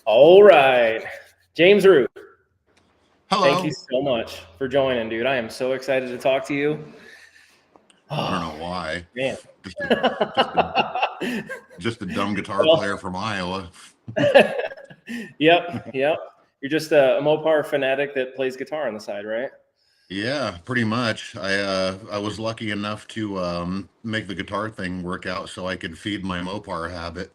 All right. James Root, thank you Hello. so much for joining, dude. I am so excited to talk to you. I don't Oh, know why. man. Just a just a just a dumb guitar Well, player from Iowa. yep, yep. You're just a Mopar fanatic that plays guitar on the side, right? Yeah, pretty much. I was lucky enough to make the guitar thing work out so I could feed my Mopar habit.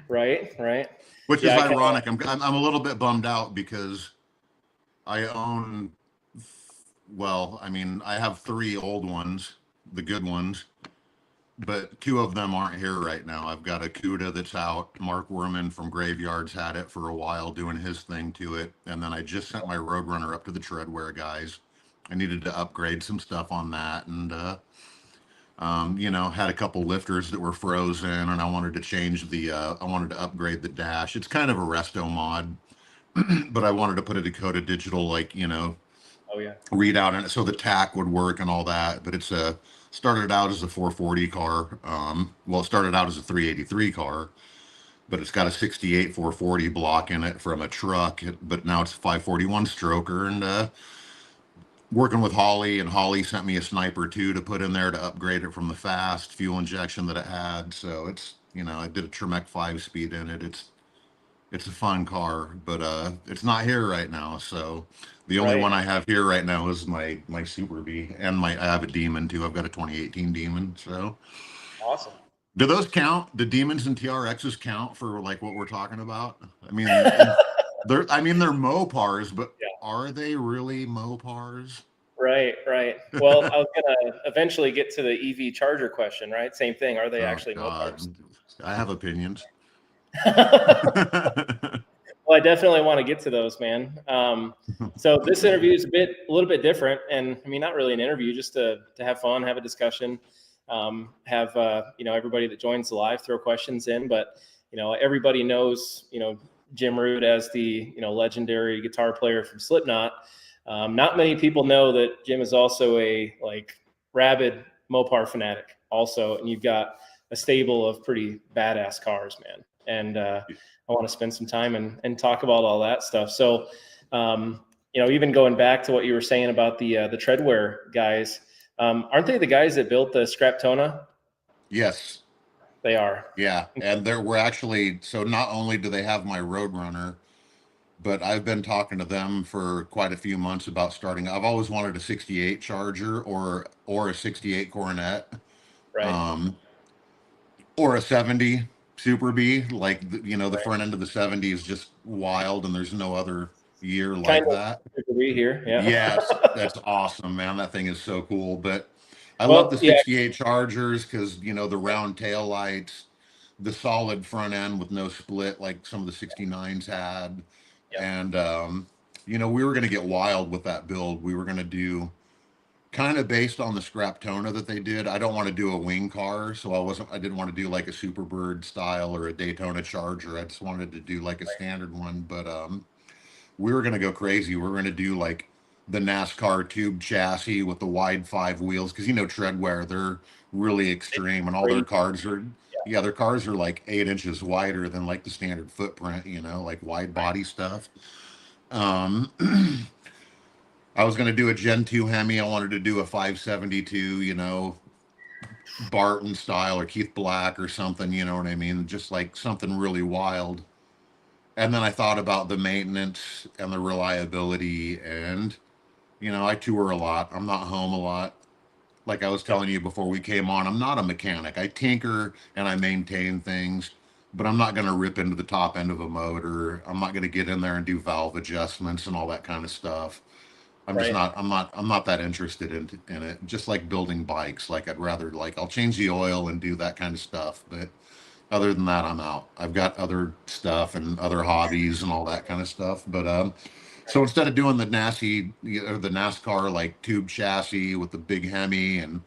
Right, right. Which Yeah, is I kind of, ironic. I'm a little bit bummed out because I own, well, I mean, I have three old ones, the good ones, but two of them aren't here right now. I've got a CUDA that's out. Mark Werman from Graveyards had it for a while doing his thing to it. And then I just sent my Roadrunner up to the Treadwear guys. I needed to upgrade some stuff on that. And, had a couple lifters that were frozen and I wanted to I wanted to upgrade the dash. It's kind of a resto mod, but I wanted to put a Dakota Digital, oh, yeah. readout in it so the tack would work and all that. But started out as a 440 car. Well, it started out as a 383 car, but it's got a 68 440 block in it from a truck. But now it's a 541 stroker, and working with Holly, and Holly sent me a Sniper 2 to put in there to upgrade it from the fast fuel injection that it had. So I did a Tremec 5 speed in it. It's a fun car, but it's not here right now. So the only Right. one I have here right now is my Super B, and I have a Demon too. I've got a 2018 Demon. So Awesome. do those count? The Demons and TRXs count for like what we're talking about? I mean, and they're Mopars, but Yeah. are they really Mopars? Right, right. Well, I was gonna eventually get to the EV charger question, right? Same thing. Are they Oh actually Mopars? God, I have opinions. Well, I definitely want to get to those, man. So this interview is a little bit different, and I mean, not really an interview, just to have fun, have a discussion, have everybody that joins live throw questions in. But everybody knows Jim Root as the legendary guitar player from Slipknot. Not many people know that Jim is also a rabid Mopar fanatic, also, and you've got a stable of pretty badass cars, man. And I want to spend some time and talk about all that stuff. So, even going back to what you were saying about the Treadwear guys, aren't they the guys that built the Scraptona? Yes. They are. Yeah, and there were actually, so not only do they have my Roadrunner, but I've been talking to them for quite a few months about starting. I've always wanted a 68 Charger or a 68 Coronet, Right. um, or a 70 Super B. Like the Right. front end of the 70 is just wild, and there's no other year Kind like of that. agree here. Yeah. Yes, that's awesome, man. That thing is so cool. But I love Well, the yeah. 68 Chargers because the round tail lights, the solid front end with no split like some of the 69s had. Yeah. And we were going to get wild with that build. We were going to do kind of based on the Scraptona that they did. I don't want to do a wing car, so I didn't want to do like a Superbird style or a Daytona Charger. I just wanted to do like a standard one. But we were going to go crazy. We were going to do like the NASCAR tube chassis with the wide five wheels because Treadwear, they're really extreme, and all their cars are, yeah, their cars are like 8 inches wider than like the standard footprint, like wide body stuff. um I was going to do a Gen 2 Hemi. I wanted to do a 572, Barton style or Keith Black or something, you know what I mean? Just like something really wild. And then I thought about the maintenance and the reliability, and I tour a lot. I'm not home a lot. Like I was telling you before we came on, I'm not a mechanic. I tinker and I maintain things, but I'm not going to rip into the top end of a motor. I'm not going to get in there and do valve adjustments and all that kind of stuff. I'm just Right. not. I'm not that interested in it. Just like building bikes. Like I'd rather I'll change the oil and do that kind of stuff, but other than that, I'm out. I've got other stuff and other hobbies and all that kind of stuff. But so instead of doing the nasty or the NASCAR like tube chassis with the big Hemi and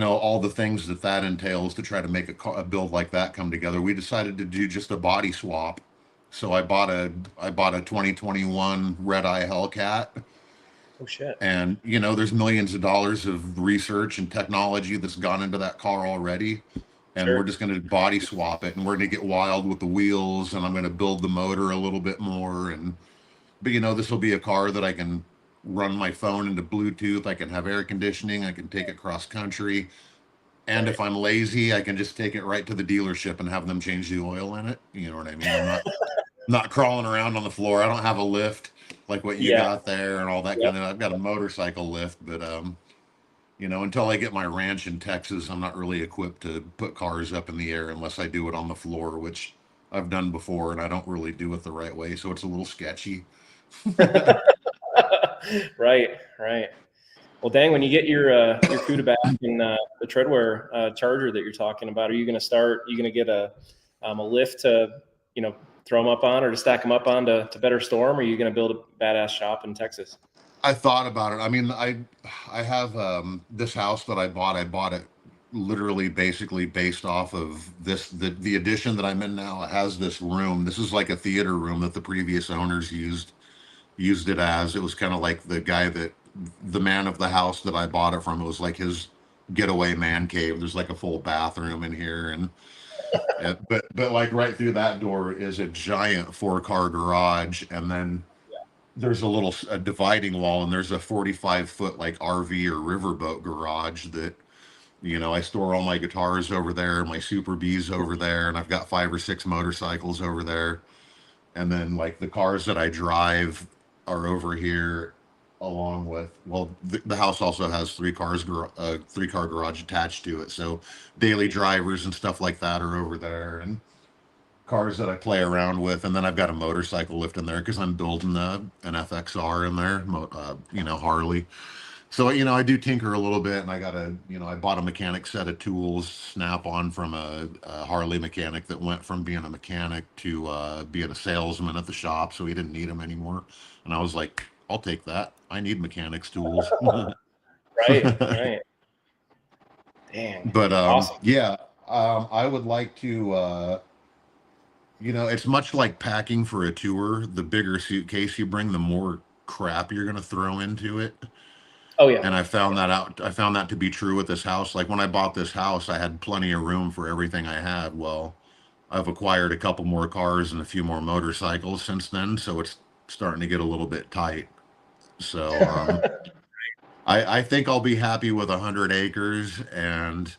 all the things that entails to try to make a build like that come together, we decided to do just a body swap. So I bought a 2021 Red Eye Hellcat, Oh shit. and there's millions of dollars of research and technology that's gone into that car already. and we're Sure. just going to body swap it, and we're going to get wild with the wheels, and I'm going to build the motor a little bit more. And but this will be a car that I can run my phone into Bluetooth. I can have air conditioning. I can take it cross country. And Right. if I'm lazy, I can just take it right to the dealership and have them change the oil in it. You know what I mean? I'm not crawling around on the floor. I don't have a lift like what you Yeah. got there and all that Yep. kind of. I've got a motorcycle lift, but until I get my ranch in Texas, I'm not really equipped to put cars up in the air unless I do it on the floor, which I've done before, and I don't really do it the right way, so it's a little sketchy. Right. Right. Well, dang, when you get your CUDA back and the treadwear charger that you're talking about, are you going to start? Are you going to get a lift to throw them up on or to stack them up on to better store them? Or are you going to build a badass shop in Texas? I thought about it. I mean, I have this house that I bought. I bought it literally basically based off of the addition that I'm in now. It has this room. This is like a theater room that the previous owners used it as. It was kind of like the man of the house that I bought it from. It was like his getaway man cave. There's like a full bathroom in here, and but like right through that door is a giant 4-car garage, and then there's a dividing wall, and there's a 45-foot like RV or riverboat garage that I store all my guitars over there, my Super Bs over there, and I've got 5 or 6 motorcycles over there. And then like the cars that I drive are over here, along with the house also has 3-car garage attached to it, so daily drivers and stuff like that are over there, and cars that I play around with. And then I've got a motorcycle lift in there because I'm building an FXR in there, Harley. So I do tinker a little bit, and I bought a mechanic set of tools, snap on from a Harley mechanic that went from being a mechanic to being a salesman at the shop, so he didn't need them anymore. And I was like, I'll take that. I need mechanics tools. Right. Right. Dang. But Awesome. yeah, I would like to. It's much like packing for a tour. The bigger suitcase you bring, the more crap you're going to throw into it. Oh yeah. And I found that out. I found that to be true with this house. Like when I bought this house, I had plenty of room for everything I had. Well, I've acquired a couple more cars and a few more motorcycles since then, so it's starting to get a little bit tight. So I think I'll be happy with 100 acres and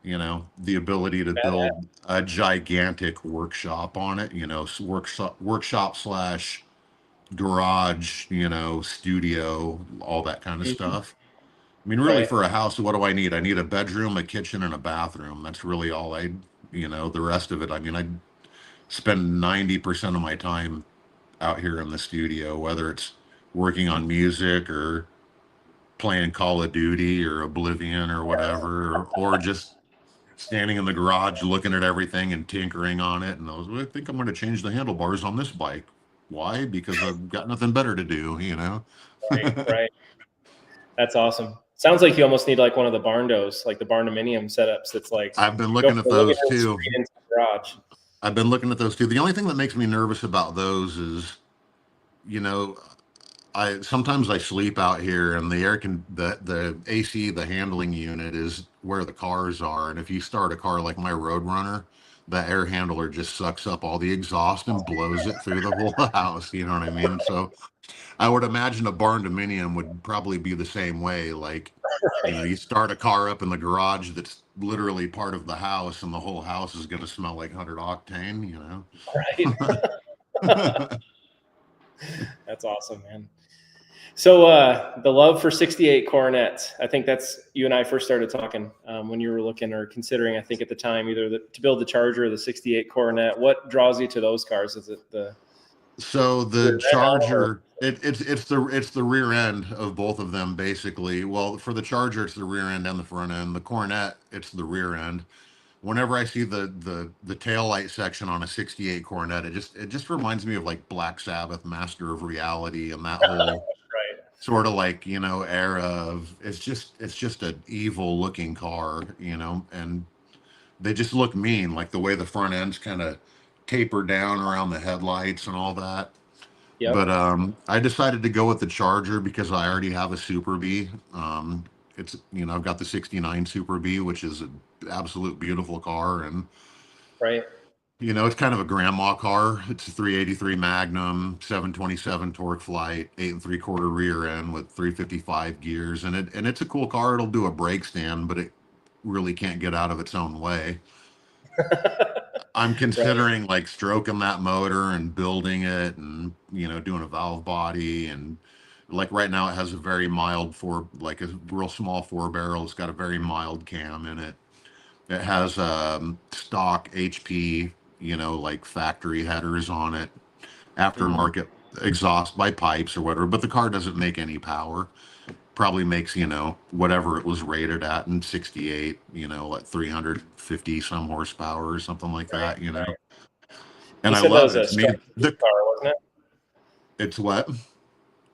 the ability to Badass. build a gigantic workshop on it. Workshop slash garage, studio, all that kind of Mhm. stuff. I mean, really, Right. for a house, what do I need? I need a bedroom, a kitchen, and a bathroom. That's really all the rest of it. I mean, I spend 90% of my time out here in the studio, whether it's working on music or playing Call of Duty or Oblivion or whatever, or just standing in the garage looking at everything and tinkering on it. And I think I'm going to change the handlebars on this bike. Why? Because I've got nothing better to do. Right. Right. That's awesome. Sounds like you almost need like one of the barn doors, like the barn dominium setups. That's like I've been go looking from at the living those room too. straight into the garage. I've been looking at those too. The only thing that makes me nervous about those is, you know, I sometimes I sleep out here, and the AC, the handling unit is where the cars are. And if you start a car like my Roadrunner, the air handler just sucks up all the exhaust and blows it through the whole house. You know what I mean? So I would imagine a barn dominium would probably be the same way. Like, Right. you start a car up in the garage that's literally part of the house, and the whole house is going to smell like 100 octane. Right. That's awesome, man. So the love for 68 Coronets, I think that's you and I first started talking when you were looking or considering, I think at the time, either to build the Charger or the 68 Coronet. What draws you to those cars? Is it the So the rear end on 'em, or Charger, it's the rear end of both of them basically. Well, for the Charger, it's the rear end and the front end. The Coronet, it's the rear end. Whenever I see the tail light section on a 68 Coronet, it just reminds me of like Black Sabbath, Master of Reality, and that whole right? sort of like era of it's just an evil looking car. And they just look mean, like the way the front ends kind of taper down around the headlights and all that. But Yep. I decided to go with the Charger because I already have a Super Bee. it's, I've got the 69 Super B, which is an absolute beautiful car. And, Right. it's kind of a grandma car. It's a 383 Magnum, 727 torque flight, 8 3/4 rear end with 355 gears. And it's a cool car. It'll do a brake stand, but it really can't get out of its own way. I'm Right. considering like stroking that motor and building it and, doing a valve body. And like right now it has a very mild like a real small 4 barrel. It's got a very mild cam in it. It has stock HP, like factory headers on it, Hmm. aftermarket exhaust by pipes or whatever, but the car doesn't make any power. Probably makes, whatever it was rated at in 68, like 350 some horsepower or something like Right. that. Right. And You I said that love was it. a It's made striped elite car, wasn't it? it's what?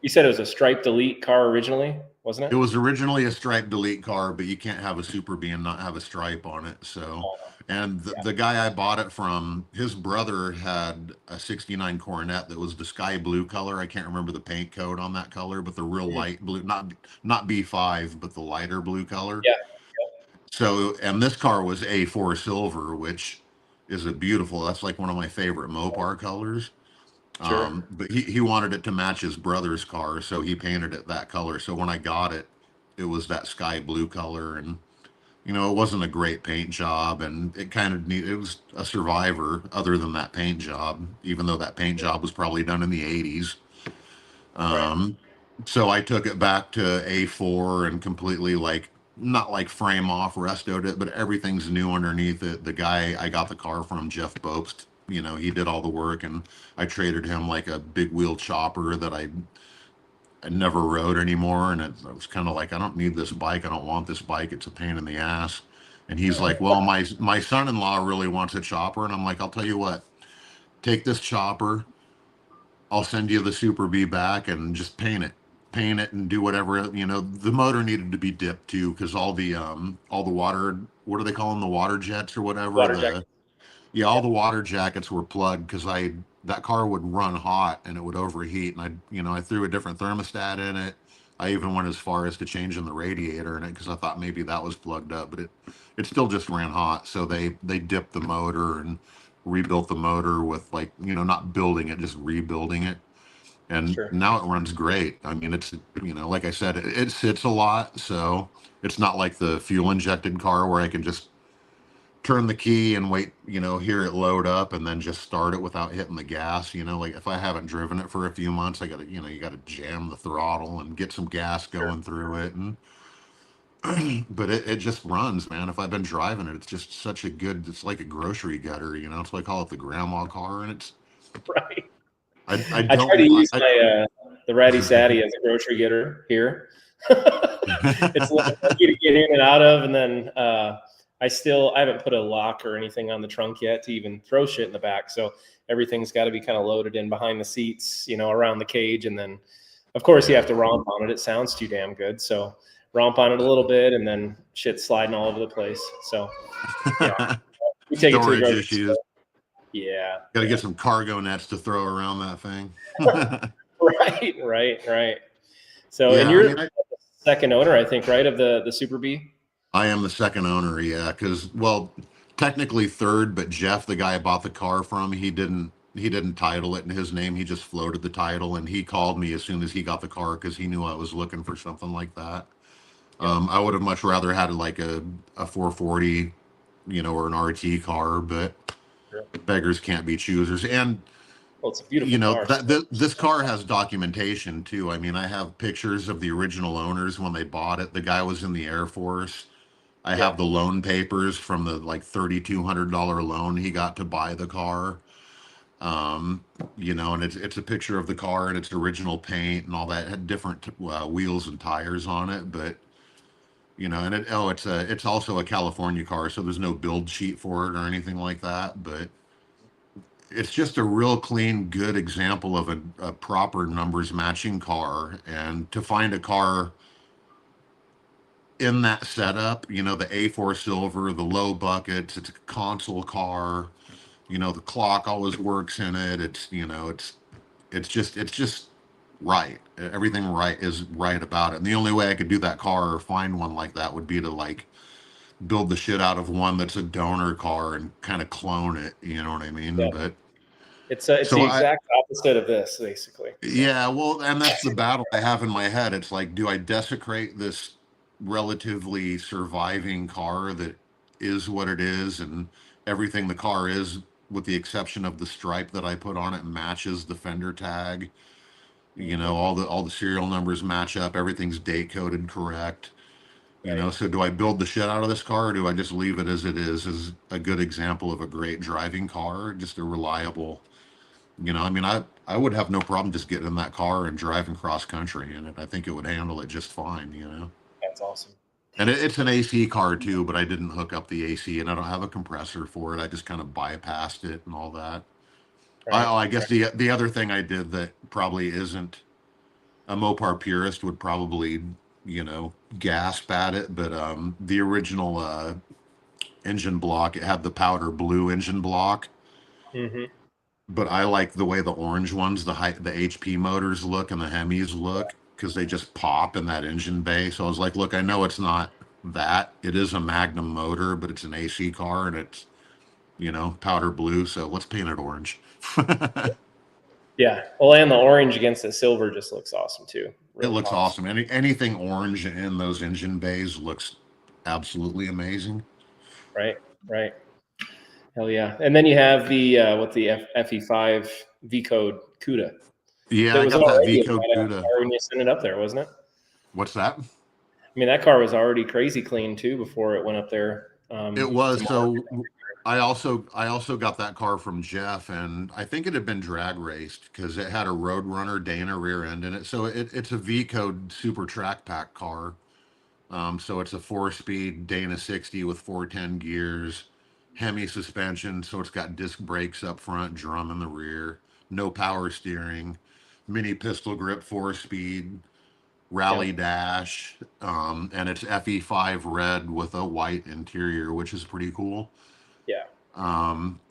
You said it was a striped elite car originally, wasn't It it? was originally a stripe delete car, but you can't have a Super B and not have a stripe on it. So, Oh, and yeah. the guy I bought it from, his brother had a 69 Coronet that was the sky blue color. I can't remember the paint code on that color, but the real Mhm. light blue, not B5, but the lighter blue color. Yeah. So, and this car was A4 silver, which is that's like one of my favorite Mopar colors. Sure. But he wanted it to match his brother's car, so he painted it that color. So when I got it, it was that sky blue color. And it wasn't a great paint job, and it was a survivor other than that paint job, even though that paint job was probably done in the 80s. Right. um, so I took it back to A4 and completely, like, not like frame off restoed it, but everything's new underneath it. The guy I got the car from, Jeff Bopst, he did all the work. And I traded him like a big wheel chopper that I never rode anymore. And I was kind of like, I don't need this bike. I don't want this bike. It's a pain in the ass. And he's like, well, my son-in-law really wants a chopper. And I'm like, I'll tell you what, take this chopper. I'll send you the Super B back and just paint it and do whatever. The motor needed to be dipped too, because all the water, what do they call them, the water jets or whatever, Water jacket. yeah, Yeah. all the water jackets were plugged, because I that car would run hot and it would overheat. And I threw a different thermostat in it. I even went as far as to changing the radiator in it, because I thought maybe that was plugged up, but it still just ran hot. So they dipped the motor and rebuilt the motor with, like, not building it, just rebuilding it. And Sure. now it runs great. I mean, it's, like I said, it sits a lot, so it's not like the fuel injected car where I can just turn the key and wait, hear it load up and then just start it without hitting the gas. Like if I haven't driven it for a few months, I gotta, you gotta jam the throttle and get some gas Sure. going through it. And but it just runs, man. If I've been driving it, it's just such a good, it's like a grocery gutter. It's why I call it the grandma car. And it's, Right. I I try to don't, use my the Ratty Saddy as a grocery getter here. It's a little tricky to get in and out of, and then I haven't put a lock or anything on the trunk yet to even throw shit in the back. So everything's got to be kind of loaded in behind the seats, around the cage, and then of course you yeah. have to romp on it. It sounds too damn good, so romp on it a little bit, and then shit's sliding all over the place. So yeah, we take it to the Storage grocery issues. store. Yeah, Got to yeah. get some cargo nets to throw around that thing. Right, right, right. So, and Yeah, I you're mean, the second owner, I think, right, of the Super B? I am the second owner, yeah, because, well, technically third, but Jeff, the guy I bought the car from, he didn't title it in his name. He just floated the title, and he called me as soon as he got the car because he knew I was looking for something like that. Yeah, I would have much rather had like a 440, or an RT car, but sure. beggars can't be choosers. And Well, it's a beautiful car. this car has documentation too. I mean, I have pictures of the original owners when they bought it. The guy was in the Air Force. I Yeah, have the loan papers from the like $3,200 loan he got to buy the car. Um, and it's a picture of the car and its original paint and all that. It had different wheels and tires on it, but and it's also a California car, so there's no build sheet for it or anything like that. But it's just a real clean, good example of a proper numbers matching car. And to find a car in that setup, the A4 silver, the low buckets, it's a console car, the clock always works in it. It's, it's just right. Everything right is right about it. And the only way I could do that car or find one like that would be to like build the shit out of one that's a donor car and kind of clone it. You know what I mean? Yeah. But It's so the I, exact opposite of this, basically. So yeah, well, and that's the battle I have in my head. It's like, do I desecrate this relatively surviving car that is what it is, and everything the car is, with the exception of the stripe that I put on it, matches the fender tag. You know, mhm, all the serial numbers match up. Everything's date coded correct. You right. know, so do I build the shit out of this car, or do I just leave it as it is, as a good example of a great driving car, just a reliable, you know, I mean, I would have no problem just getting in that car and driving cross country in it. I think it would handle it just fine, you know. That's awesome. And it's an AC car too, but I didn't hook up the AC, and I don't have a compressor for it. I just kind of bypassed it and all that. Right. I guess Right. the other thing I did that probably isn't, a Mopar purist would probably, you know, gasp at it, but the original engine block, it had the powder blue engine block, Hmm. but I like the way the orange ones, the HP motors look and the Hemis look, because they just pop in that engine bay. So I was like, look, I know it's not that. It is a Magnum motor, but it's an AC car and it's, you know, powder blue. So let's paint it orange. Yeah. Well, and the orange against the silver just looks awesome too. It Really looks pops. awesome. Anything orange in those engine bays looks absolutely amazing. Right. Right. Hell yeah. And then you have the what the FE5 V code CUDA. Yeah, That I was got that already a V-code badass CUDA. car when you sent it up there, wasn't it? What's that? I mean, that car was already crazy clean too before it went up there It to was. market. So I also got that car from Jeff, and I think it had been drag raced because it had a Roadrunner Dana rear end in it. So it's a V code super track pack car. So it's a 4-speed Dana 60 with 410 gears, Hemi suspension. So it's got disc brakes up front, drum in the rear, no power steering, mini pistol grip 4-speed, rally Yep. dash, and it's FE5 red with a white interior, which is pretty cool. Yeah.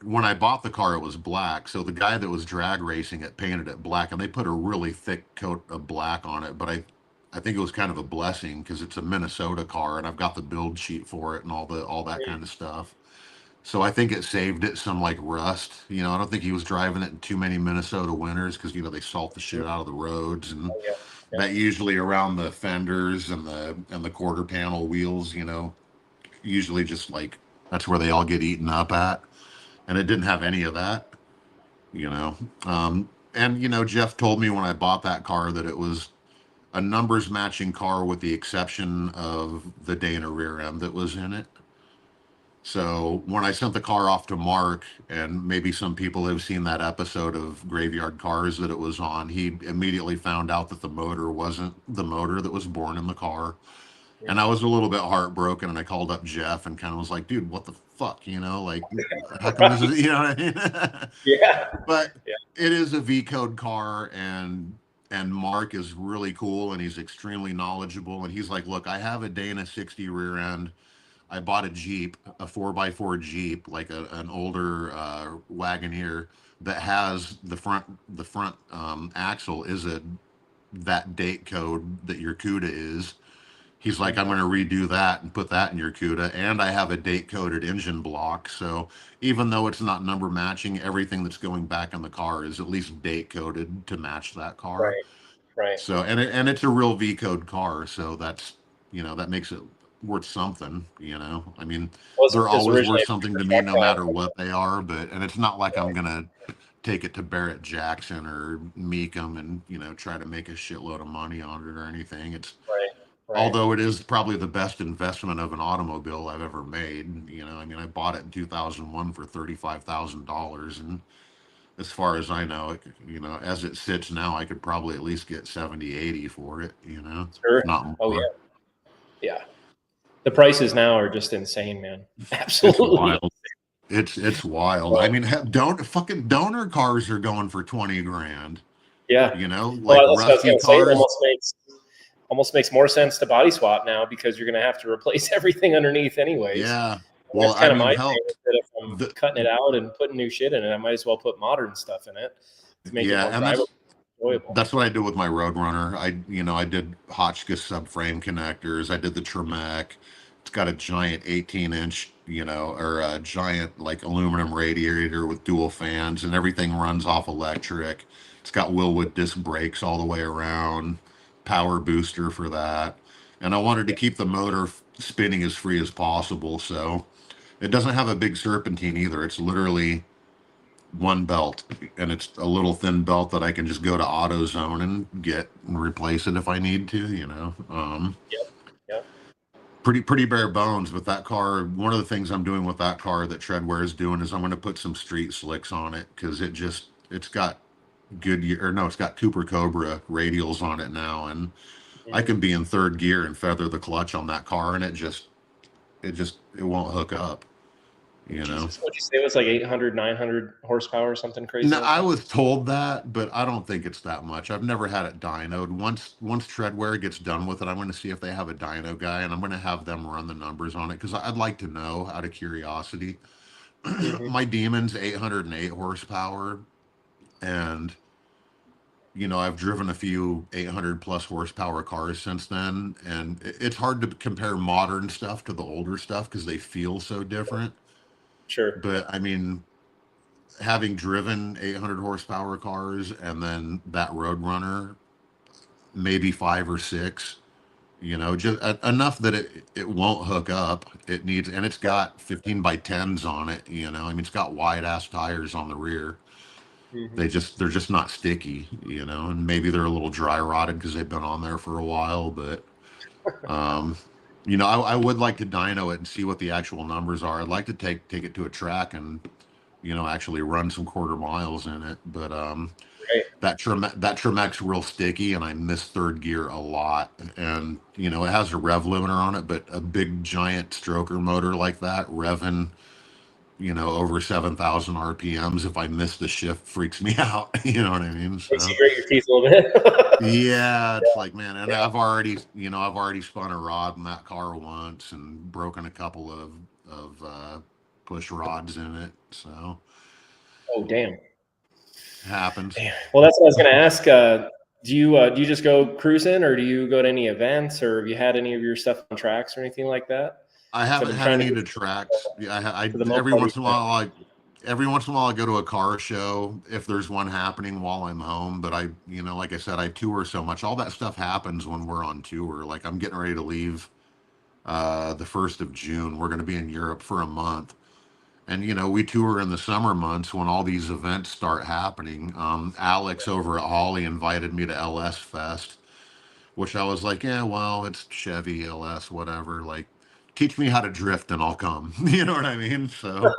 When I bought the car, it was black. So the guy that was drag racing it painted it black, and they put a really thick coat of black on it. But I think it was kind of a blessing because it's a Minnesota car, and I've got the build sheet for it and all that kind of stuff. So I think it saved it some like rust. You know, I don't think he was driving it in too many Minnesota winters because you know they salt the shit out of the roads, and Oh, yeah. that Yep. usually around the fenders and the quarter panel wheels. You know, usually just like that's where they all get eaten up at, and it didn't have any of that, you know. And you know, Jeff told me when I bought that car that it was a numbers matching car with the exception of the Dana rear end that was in it. So when I sent the car off to Mark, and maybe some people have seen that episode of Graveyard Cars that it was on, he immediately found out that the motor wasn't the motor that was born in the car. And I Mhm. was a little bit heartbroken, and I called up Jeff and kind of was like, dude, what the fuck? You know, like, how come this Right. is, you know what I mean? Yeah. But Yeah. it is a V code car, and Mark is really cool, and he's extremely knowledgeable. And he's like, look, I have a Dana 60 rear end. I bought a Jeep, a 4x4 Jeep, like an older Wagoneer that has the front axle is a that date code that your CUDA is. He's like, I'm Mhm. going to redo that and put that in your CUDA. And I have a date coded engine block. So even though it's not number matching, everything that's going back in the car is at least date coded to match that car. Right. Right. So, and it's a real V code car. So that's, you know, that makes it worth something, you know. I mean, they're Was always originally worth a something pickup to me truck no guy. matter what they are. And it's not like I'm going to take it to Barrett Jackson or Meekum and, you know, try to make a shitload of money on it or anything. It's, Right. Right. although it is probably the best investment of an automobile I've ever made. You know, I mean, I bought it in 2001 for $35,000, and as far as I know, you know, as it sits now, I could probably at least get 70, 80 for it. You know, if Sure. not Oh more. yeah. Yeah. The prices now are just insane, man. It's Absolutely. wild. It's wild. I So mean, don't fucking donor cars are going for 20 grand. yeah. You know, like Well, that's what I was rusty gonna say. It cars. almost makes more sense to body swap now because you're gonna have to replace everything underneath anyways. Yeah. And Well, that's I kind of mean, my hell, thing is that if I'm the cutting it out and putting new shit in it, I might as well put modern stuff in it to make it yeah, more and that's drivable. enjoyable. That's what I did with my Roadrunner. I did Hotchkiss subframe connectors. I did the Tremec. It's got a giant 18-inch, or a giant like aluminum radiator with dual fans, and everything runs off electric. It's got Willwood disc brakes all the way around, power booster for that. And I wanted to Yeah. keep the motor spinning as free as possible, so it doesn't have a big serpentine either. It's literally one belt, and it's a little thin belt that I can just go to AutoZone and get and replace it if I need to, Yep. Yep. pretty bare bones. But that car, one of the things I'm doing with that car that Treadwear is doing is I'm going to put some street slicks on it, because it's got it's got Cooper Cobra radials on it now, and I Mhm. can be in third gear and feather the clutch on that car, and it won't hook up, Jesus, what'd you say it was, like 800, 900 horsepower or something crazy No, like I that? was told that, but I don't think it's that much. I've never had it dynoed. Once Treadwear gets done with it, I'm going to see if they have a dyno guy, and I'm going to have them run the numbers on it, because I'd like to know out of curiosity. Hmm. My Demon's 808 horsepower, and I've driven a few 800 plus horsepower cars since then, and it's hard to compare modern stuff to the older stuff because they feel so different. Sure. But I mean, having driven 800 horsepower cars and then that Roadrunner, maybe five or six, just enough that it won't hook up. It needs, and it's got 15 by 10s on it. I mean, it's got wide ass tires on the rear. Hmm. They're just not sticky, and maybe they're a little dry rotted because they've been on there for a while. But um, I would like to dyno it and see what the actual numbers are. I'd like to take it to a track and actually run some quarter miles in it. But Right. that Tremec's real sticky, and I miss third gear a lot. And it has a rev limiter on it, but a big giant stroker motor like that revving, over 7,000 RPMs. If I miss the shift, freaks me out. You know what I mean? Makes So you grate your teeth a little bit. yeah, it's like, man, and Yeah. I've already spun a rod in that car once and broken a couple of push rods in it. So Oh, damn. happens. Damn. Well, that's what I was going to ask. Do you just go cruising, or do you go to any events, or have you had any of your stuff on tracks or anything like that? I Because I've haven't been had trying to any of get the tracks. Yeah, to the every Mopar once in a event. while, I go to a car show if there's one happening while I'm home. But like I said, I tour so much. All that stuff happens when we're on tour. Like I'm getting ready to leave the 1st of June. We're going to be in Europe for a month, and we tour in the summer months when all these events start happening. Alex over at Holly invited me to LS Fest, which I was like, yeah, well, it's Chevy LS, whatever. Like, teach me how to drift and I'll come. You know what I mean? So,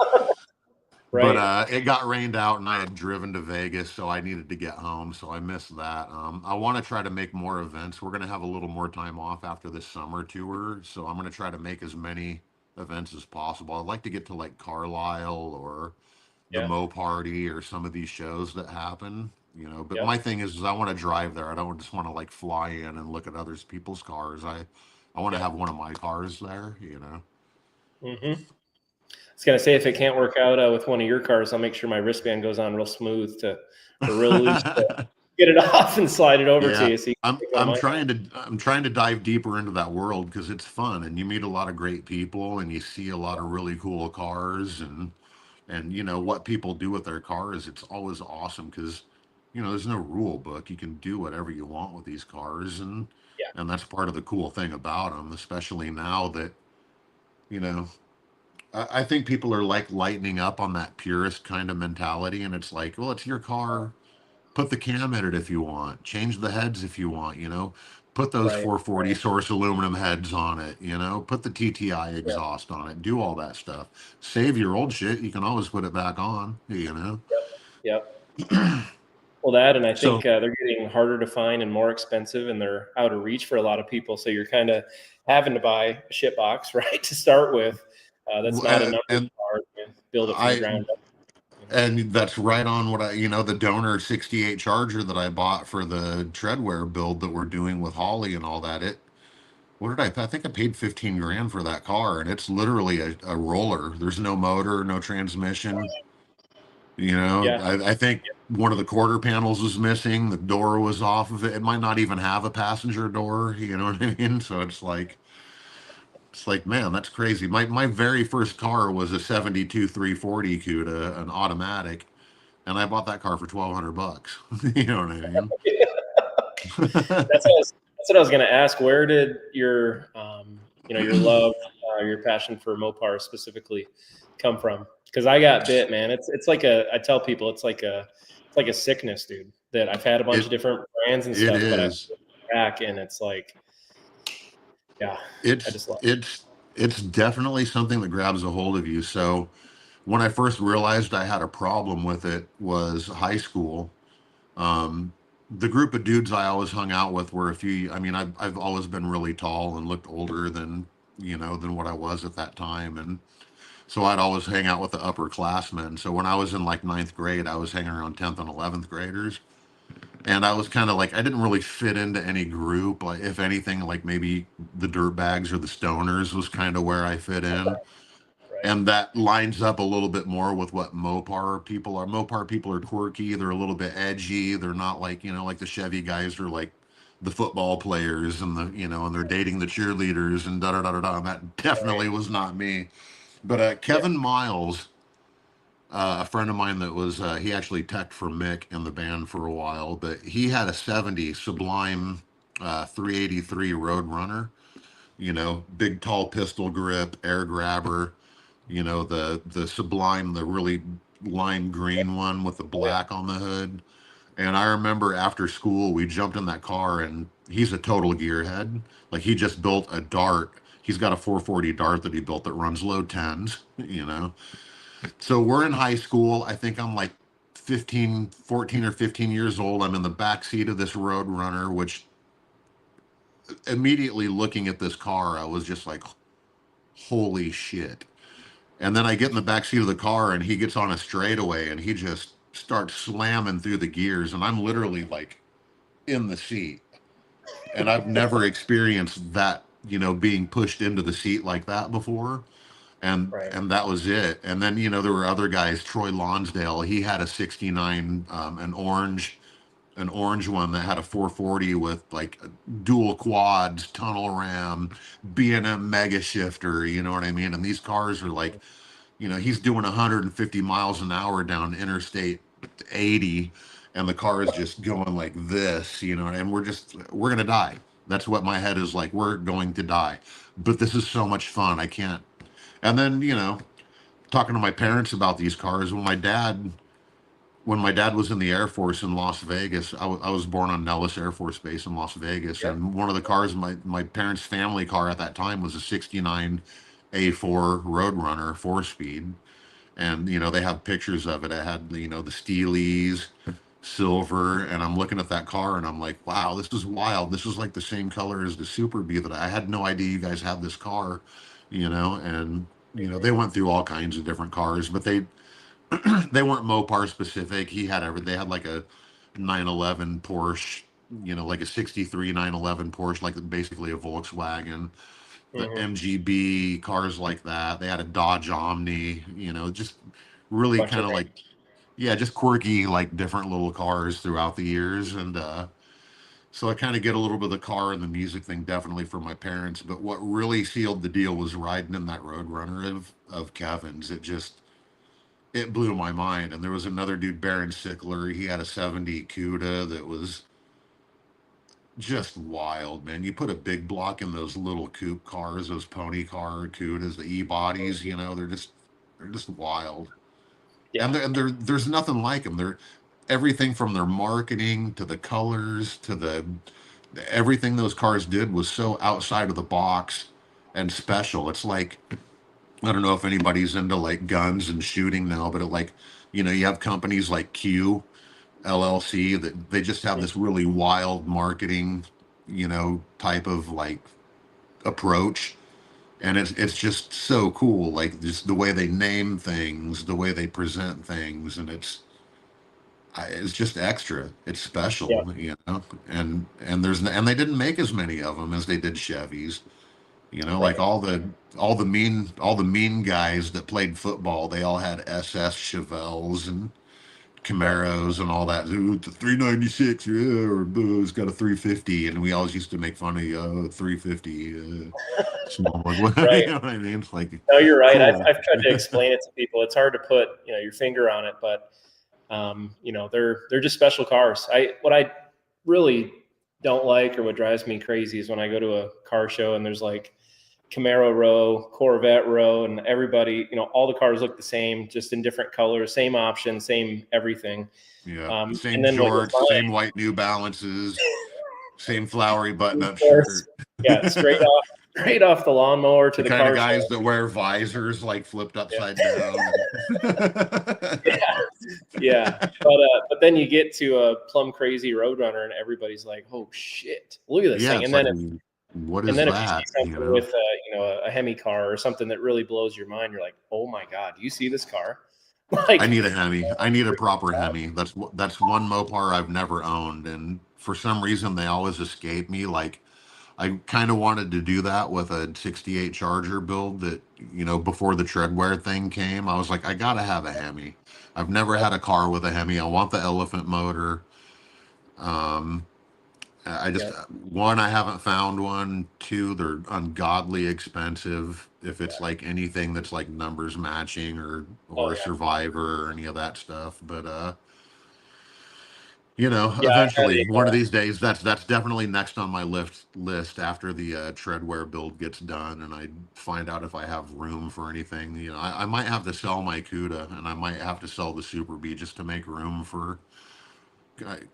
but Right. it got rained out and I had driven to Vegas, so I needed to get home. So I missed that. I want to try to make more events. We're going to have a little more time off after this summer tour. So I'm going to try to make as many events as possible. I'd like to get to like Carlisle or the Yeah. Mo Party or some of these shows that happen. But Yep. my thing is I want to drive there. I don't just want to like fly in and look at others people's cars. I want to Yep. have one of my cars there. Hmm. I was gonna say, if it can't work out with one of your cars, I'll make sure my wristband goes on real smooth to or real loose to get it off and slide it over to Yeah. you, so you I'm can take one of I'm my cars. trying to dive deeper into that world because it's fun and you meet a lot of great people and you see a lot of really cool cars and what people do with their cars. It's always awesome because there's no rule book. You can do whatever you want with these cars, Yeah. and that's part of the cool thing about them, especially now that you know I think people are like lightening up on that purist kind of mentality, and it's like, well, it's your car. Put the cam in it if you want. Change the heads if you want. Put those Right. 440 source aluminum heads on it. Put the TTI Yeah. exhaust on it. Do all that stuff. Save your old shit. You can always put it back on. Yep. Well, that, and I So think they're getting harder to find and more expensive, and they're out of reach for a lot of people. So you're kind of having to buy a shit box, right, to start with. That's not a number and car. You build it from the I ground up. You know? and that's right on what the donor 68 Charger that I bought for the treadwear build that we're doing with Holly and all that. What did I think I paid 15 grand for that car, and it's literally a roller. There's no motor, no transmission. You know, Yeah. I think one of the quarter panels was missing. The door was off of it. It might not even have a passenger door. You know what I mean? So it's like, man, that's crazy. My very first car was a 72 340 Cuda, an automatic, and I bought that car for 1,200 bucks. You know what I mean? That's what I was going to ask. Where did your your love, your passion for Mopar specifically come from? Because I got bit, man. It's like I tell people it's like a sickness, dude. That I've had a bunch It of different brands and it stuff, but I is. look back and it's like, yeah, I It's just love it's definitely something that grabs a hold of you. So when I first realized I had a problem with it was high school. Um, the group of dudes I always hung out with were a few. I mean, I've always been really tall and looked older than than what I was at that time, and so I'd always hang out with the upperclassmen. So when I was in like ninth grade, I was hanging around 10th and 11th graders, and I was kind of like I didn't really fit into any group. Like if anything, like maybe the dirtbags or the stoners was kind of where I fit in, it. Right. and that lines up a little bit more with what Mopar people are. Mopar people are quirky. They're a little bit edgy. They're not like like the Chevy guys are like the football players and the and they're dating the cheerleaders and da da da da da. And that Right. definitely was not me. But Yeah. Kevin Miles, a friend of mine that was he actually teched for Mick in the band for a while, but he had a '70 Sublime 383 Roadrunner. Big tall pistol grip, air grabber. The Sublime, the really lime green one with the Oh, yeah. black on the hood. And I remember after school, we jumped in that car, and he's a total gearhead. Like he just built a dart. He's got a 440 dart that he built that runs low tens. So we're in high school. I think I'm like 15, 14 or 15 years old. I'm in the back seat of this Roadrunner, which immediately looking at this car, I was just like, holy shit. And then I get in the back seat of the car and he gets on a straightaway and he just starts slamming through the gears. And I'm literally like in the seat. And I've never experienced that, being pushed into the seat like that before. Right. And that was it. And then, there were other guys, Troy Lonsdale, he had a 69, an orange one that had a 440 with like dual quads, tunnel ram, B&M mega shifter, you know what I mean? And these cars are like, he's doing 150 miles an hour down Interstate 80, and the car is just going like this, and we're gonna die. That's what my head is like. We're going to die, but this is so much fun. I can't. And then talking to my parents about these cars when my dad was in the Air Force in Las Vegas. I was born on Nellis Air Force Base in Las Vegas, Yep. and one of the cars, my parents' family car at that time was a '69 A4 Roadrunner 4-speed, and they have pictures of it. It had the Steelies, silver, and I'm looking at that car and I'm like, wow, this is wild. This is like the same color as the Super Bee that I had no idea you guys had this car, and they went through all kinds of different cars, but they weren't Mopar specific. They had like a 911 Porsche, like a 63 911 Porsche, like basically a Volkswagen, the Mm-hmm. MGB cars like that. They had a Dodge Omni, just really Bunch kind of of like, yeah, just quirky, like different little cars throughout the years. And so I kind of get a little bit of the car and the music thing definitely from my parents. But what really sealed the deal was riding in that Roadrunner of Kevin's. It blew my mind. And there was another dude, Baron Sickler. He had a '70 Cuda that was just wild, man. You put a big block in those little coupe cars, those pony car Cudas, the e-bodies. They're just wild. yeah. And there's nothing like them. They're everything from their marketing to the colors to the everything those cars did was so outside of the box and special. It's like I don't know if anybody's into like guns and shooting now, but you have companies like Q LLC that they just have this really wild marketing, type of like approach. And it's just so cool, like just the way they name things, the way they present things, and it's just extra. It's Yeah. special, and they didn't make as many of them as they did Chevys. Like Right. all the mean guys that played football, they all had SS Chevelles, and Camaros and all that. Ooh, the 396, yeah, or it's got a 350, and we always used to make fun of 350 small one. You Right. know what I mean? It's like No, you're right. cool. I've tried to explain it to people. It's hard to put, your finger on it, but they're just special cars. What I really don't like, or what drives me crazy, is when I go to a car show and there's like Camaro row, Corvette row, and everybody, all the cars look the same, just in different colors, same option, same everything. Yeah, And same then like with shorts, same white New Balances, same flowery mine, button-up of course, shirt. yeah, straight off the lawnmower to The the kind of car guys show. that wear visors like flipped Yeah. upside down. Yeah, yeah. But then you get to a plum crazy Roadrunner, and everybody's like, "Oh shit, look at this Yeah, thing!" it's And like, then what is if you see that? You something know? with a Hemi car or something that really blows your mind, you're like, "Oh my god, do you see this car?" I Like, need a Hemi. I need a proper Hemi. That's one Mopar I've never owned, and for some reason they always escape me. Like I kind of wanted to do that with a '68 Charger build that before the treadwear thing came. I was like, I gotta have a Hemi. I've never yep, had a car with a Hemi. I want the elephant motor. Um, I just yep, one, I haven't found one. Two, they're ungodly expensive. If yeah. it's like anything that's like numbers matching Oh or yeah, Survivor or any of that stuff. But yeah. I've had eventually, a one of these days, that's definitely next on my list after the treadwear build gets done, and I find out if I have room for anything. I might have to sell my Cuda, and I might have to sell the Super B just to make room for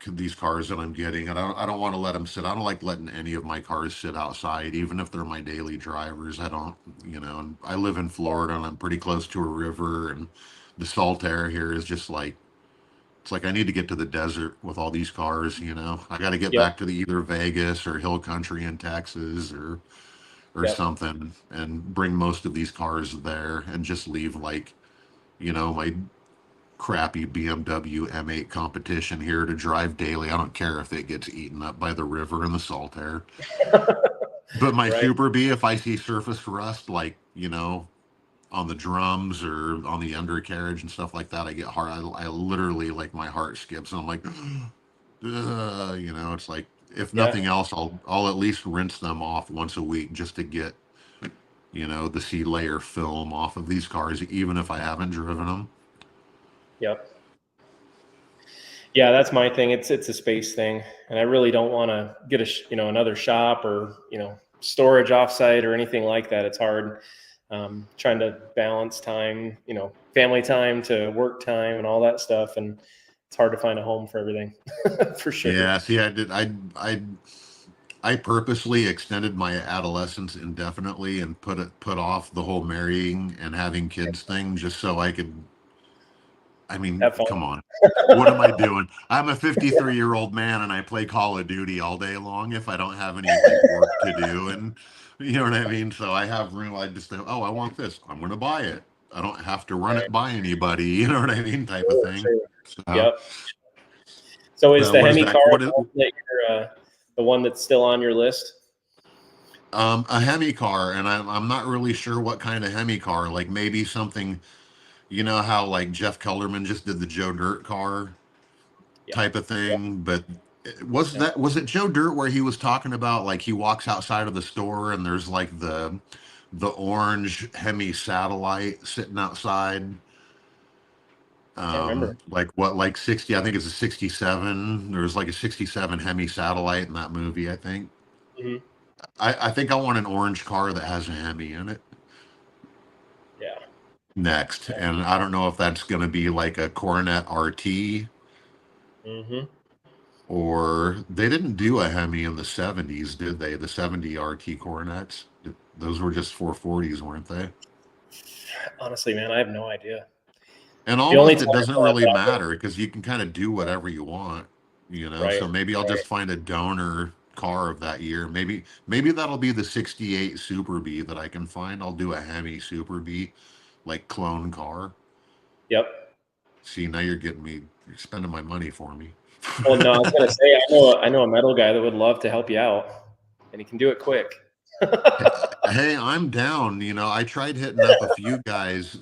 these cars that I'm getting. And I don't want to let them sit. I don't like letting any of my cars sit outside, even if they're my daily drivers. I don't, and I live in Florida and I'm pretty close to a river, and the salt air here is just like, it's like I need to get to the desert with all these cars. I got to get yep, back to the either Vegas or Hill Country in Texas or yep. something, and bring most of these cars there, and just leave like my crappy BMW M8 competition here to drive daily. I don't care if it gets eaten up by the river and the salt air. But my Right. Super B, if I see surface rust, like, on the drums or on the undercarriage and stuff like that, I get hard. I literally, like, my heart skips, and I'm like, it's like, if Yeah. nothing else, I'll at least rinse them off once a week just to get, the sea layer film off of these cars, even if I haven't driven them. Yep. Yeah, that's my thing. It's a space thing, and I really don't want to get another shop or storage offsite or anything like that. It's hard trying to balance time, family time to work time and all that stuff, and it's hard to find a home for everything, for sure. Yeah, see, I did. I purposely extended my adolescence indefinitely and put off the whole marrying and having kids thing just so I could. I mean, Have fun. come on, what am I doing? I'm a 53-year-old man and I play Call of Duty all day long if I don't have any like work to do, and you know what I mean. So I have room. I just oh, I want this. I'm going to buy it. I don't have to run Right. it by anybody. You know what I mean, type of Sure, thing. sure. So, Yep. So is the what is Hemi that? car What is the one that's still on your list? a Hemi car? And I'm not really sure what kind of Hemi car. Like maybe something. You know how like Jeff Kelderman just did the Joe Dirt car Yeah. type of Yeah. thing, but was Yeah. that was it Joe Dirt where he was talking about like he walks outside of the store and there's like the orange Hemi satellite sitting outside, Can't remember. like what, like 60, I think it's a 67. There's like a 67 Hemi satellite in that movie, I think. Hmm. I think I want an orange car that has a Hemi in it Yeah. next, and I don't know if that's going to be like a Coronet RT, Hmm. or they didn't do a Hemi in the '70s, did they? The '70 RT Coronets, those were just 440s, weren't they? Honestly, man, I have no idea. And The only almost it time doesn't I really thought was matter because you can kind of do whatever you want, right, So maybe I'll right. just find a donor car of that year. Maybe that'll be the '68 Super B that I can find. I'll do a Hemi Super B, like clone car. Yep. See, now you're spending my money for me. Well, no, I was gonna say I know a metal guy that would love to help you out, and he can do it quick. Hey, I'm down. I tried hitting up a few guys.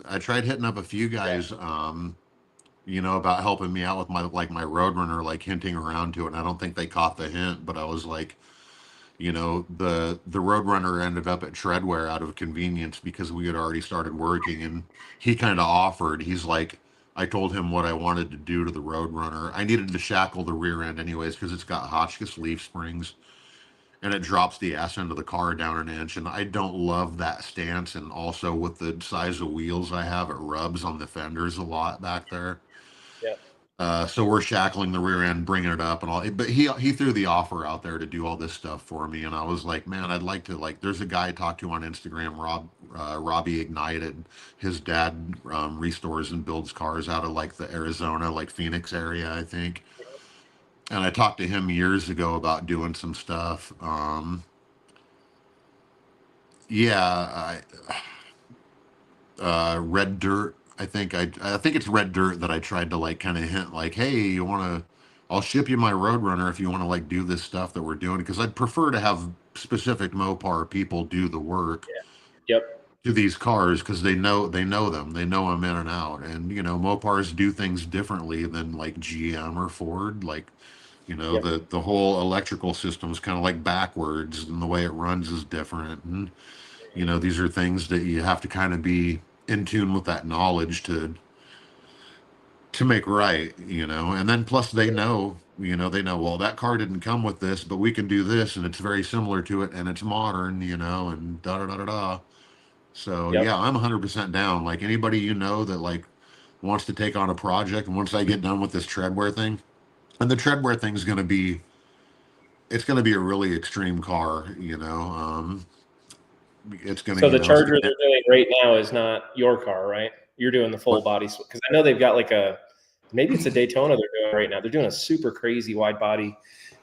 about helping me out with my Roadrunner, like hinting around to it. And I don't think they caught the hint, but I was like, the Roadrunner ended up at Treadwear out of convenience because we had already started working, and he kind of offered. He's like, I told him what I wanted to do to the Roadrunner. I needed to shackle the rear end anyways because it's got Hotchkiss leaf springs, and it drops the ass end of the car down an inch, and I don't love that stance. And also with the size of wheels I have, it rubs on the fenders a lot back there. Yeah. So we're shackling the rear end, bringing it up, and all. But he threw the offer out there to do all this stuff for me, and I was like, man, I'd like to like. There's a guy I talked to on Instagram, Robbie Ignited. His dad restores and builds cars out of like the Arizona, like Phoenix area, I think. And I talked to him years ago about doing some stuff. Yeah, Red Dirt. I think it's Red Dirt that I tried to like kind of hint like, hey, you want to? I'll ship you my Roadrunner if you want to like do this stuff that we're doing, because I'd prefer to have specific Mopar people do the work Yep. to these cars because they know them in and out, and Mopars do things differently than like GM or Ford. Like Yep. the whole electrical system is kind of like backwards, and the way it runs is different, and these are things that you have to kind of be in tune with that knowledge to make right, and then plus they know, well, that car didn't come with this, but we can do this, and it's very similar to it, and it's modern, and da da da da da. So Yep. yeah, I'm 100% down. Like anybody that like wants to take on a project, and once I get done with this treadwear thing, and the treadwear thing's going to be, it's going to be a really extreme car, it's going to, So the Charger they're doing right now is not your car, right? You're doing the full what, body, because I know they've got like maybe it's a Daytona they're doing right now. They're doing a super crazy wide body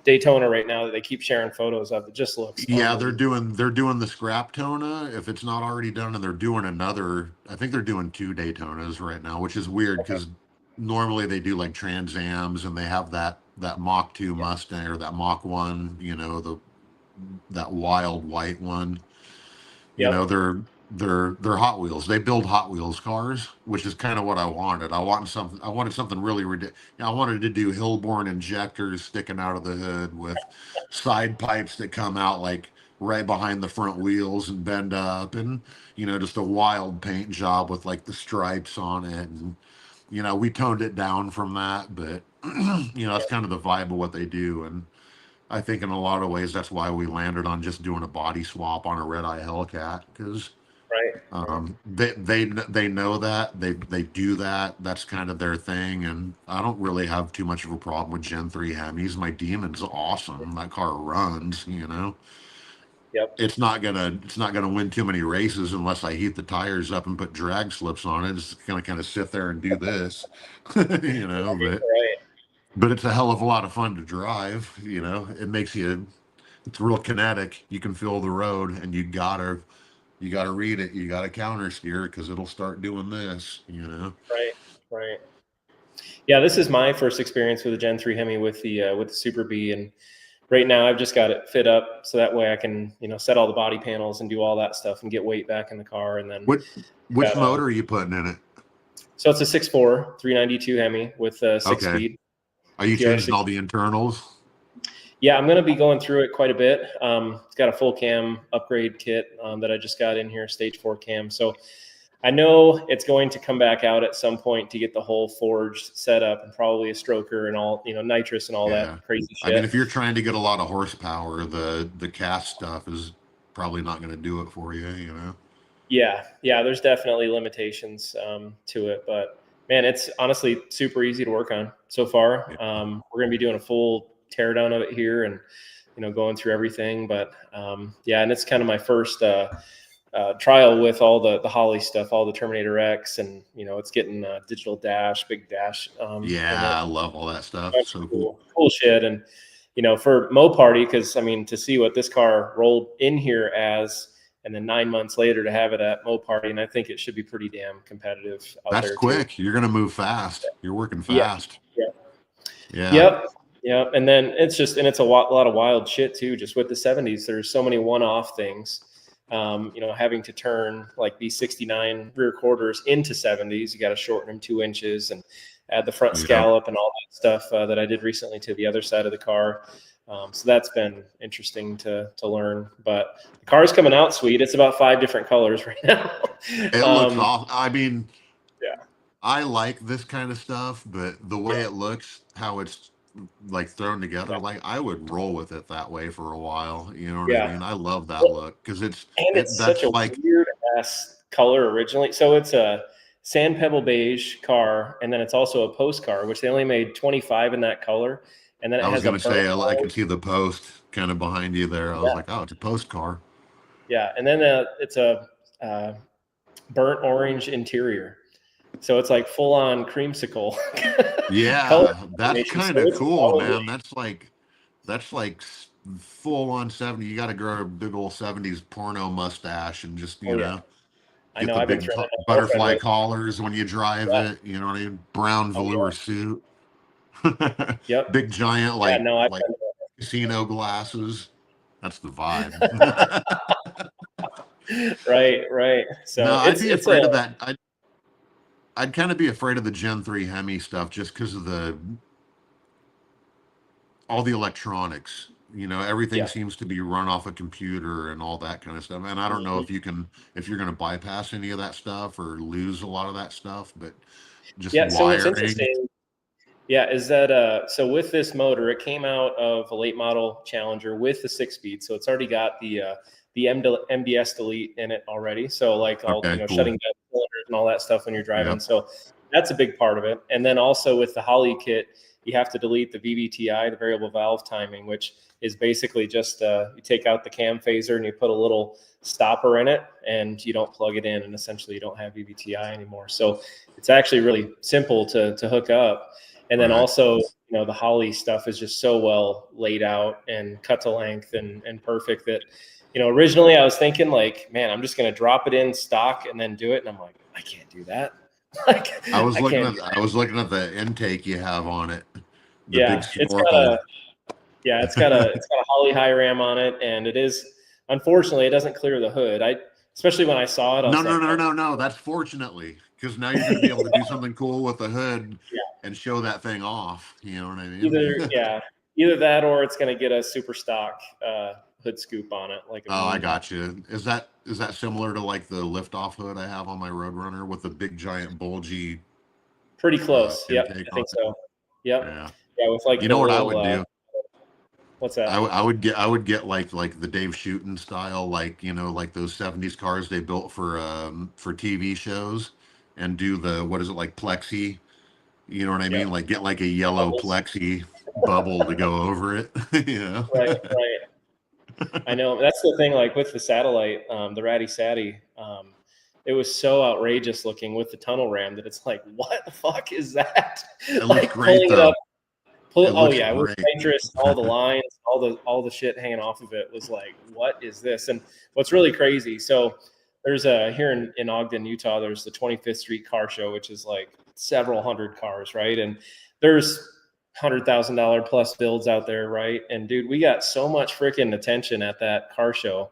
Daytona right now that they keep sharing photos of. It just looks yeah, unbelievable. they're doing the scrap Tona if it's not already done, and they're doing another. I think they're doing two Daytonas right now, which is weird Okay. because normally they do like Trans Ams, and they have that Mach 2 Yeah. Mustang or that Mach 1, that wild white one. you know Yep. they're they're Hot Wheels. They build Hot Wheels cars, which is kind of what I wanted. I wanted something really ridiculous. I wanted to do Hillborn injectors sticking out of the hood with side pipes that come out like right behind the front wheels and bend up, and just a wild paint job with like the stripes on it. And we toned it down from that, but it's Yep. kind of the vibe of what they do. And I think in a lot of ways that's why we landed on just doing a body swap on a red eye Hellcat, because Right. Right. they know that they do that. That's kind of their thing, and I don't really have too much of a problem with Gen 3 Hemis. My Demon's awesome. That car runs. Yep. It's not gonna win too many races unless I heat the tires up and put drag slips on it. It's gonna kind of sit there and do this, Right. but it's a hell of a lot of fun to drive. It makes you, it's real kinetic. You can feel the road, and you gotta read it. You gotta counter steer because it'll start doing this. Right. Right. Yeah, this is my first experience with a Gen 3 Hemi with the Super B, and right now I've just got it fit up so that way I can set all the body panels and do all that stuff and get weight back in the car, and then What which got motor are you putting in it? so it's a 6.4 392 Hemi with a six Okay. speed Are you changing TRC. all the internals? Yeah, I'm going to be going through it quite a bit. It's got a full cam upgrade kit that I just got in here, stage 4 cam. So I know it's going to come back out at some point to get the whole forged setup and probably a stroker and all, nitrous and all Yeah. that crazy I mean, shit. if you're trying to get a lot of horsepower, the cast stuff is probably not going to do it for you. Yeah, there's definitely limitations to it, but man, it's honestly super easy to work on so far. Yeah. We're going to be doing a full teardown of it here and going through everything. But yeah, and it's kind of my first trial with all the Holly stuff, all the Terminator X, and it's getting digital dash, big dash in it. Yeah, I love all that stuff. Bunch of So cool. cool shit, and for Mo Party, because I mean to see what this car rolled in here as. And then 9 months later to have it at Mo Party, and I think it should be pretty damn competitive out That's there too. quick. You're going to move fast. You're working Yeah, fast. yeah, Yeah. yep, yep. And then it's a lot of wild shit too. Just with the '70s, there's so many one-off things having to turn like these 69 rear quarters into 70s. You got to shorten them 2 inches and add the front scallop and all that stuff that I did recently to the other side of the car. So that's been interesting to learn. But the car's coming out sweet. It's about 5 different colors right now. It looks awesome. I mean, yeah, I like this kind of stuff, but the way it looks, how it's like thrown together, like I would roll with it that way for a while. You know what I mean? I love that look because it's such that's a like, weird ass color originally. So it's a sand pebble beige car, and then it's also a post car, which they only made 25 in that color. And then it I was has a going to say, I burnt can see the post kind of behind you there. I was like, oh, it's a post car. Yeah, and then it's a burnt orange interior. So it's like full on creamsicle. Yeah, that's kind of So cool, man. That's like full on 70. You got to grow a big old 70s porno mustache and just, I get know the I've been big trying butterfly collars when you drive it. You know what I mean? Brown velour suit. Yep. Big giant like casino glasses. That's the vibe. Right. So no, I'd be afraid of that. I'd kind of be afraid of the Gen 3 Hemi stuff just because of all the electronics. Everything seems to be run off a computer and all that kind of stuff. And I don't know if you're going to bypass any of that stuff or lose a lot of that stuff, but just wiring. So what's interesting, is that so with this motor, it came out of a late model Challenger with the 6-speed, so it's already got the MDS delete in it already. So like all cool. Shutting down cylinders and all that stuff when you're driving. Yep. So that's a big part of it. And then also with the Holley kit, you have to delete the VVTI, the variable valve timing, which is basically just you take out the cam phaser and you put a little stopper in it and you don't plug it in, and essentially you don't have VVTI anymore. So it's actually really simple to hook up. And then also, the Holley stuff is just so well laid out and cut to length and perfect that, originally I was thinking like, man, I'm just going to drop it in stock and then do it. And I'm like, I can't do that. I was looking at the intake you have on it. It's got a Holley high ram on it, and it is, unfortunately, it doesn't clear the hood. Especially when I saw it. No. That's fortunately, because now you're going to be able to do something cool with the hood and show that thing off. You know what I mean? Either that or it's going to get a super stock hood scoop on it. I got you. Is that similar to like the lift-off hood I have on my Roadrunner with the big giant bulgy? Pretty close. I think so. Yep. Yeah. With like what I would do? What's that? I would get like the Dave Shooten style, like like those 70s cars they built for TV shows, and do the like plexi, you know what I mean? Like get like a yellow plexi bubble to go over it. Right. I know that's the thing. Like with the satellite, the Ratty Satty, it was so outrageous looking with the tunnel ram that it's like, what the fuck is that? It looks great though. With nitrous, all the lines, all the shit hanging off of it was like, what is this? And what's really crazy, so there's here in Ogden, Utah, there's the 25th Street Car Show, which is like several hundred cars, right? And there's $100,000 plus builds out there, right? And dude, we got so much freaking attention at that car show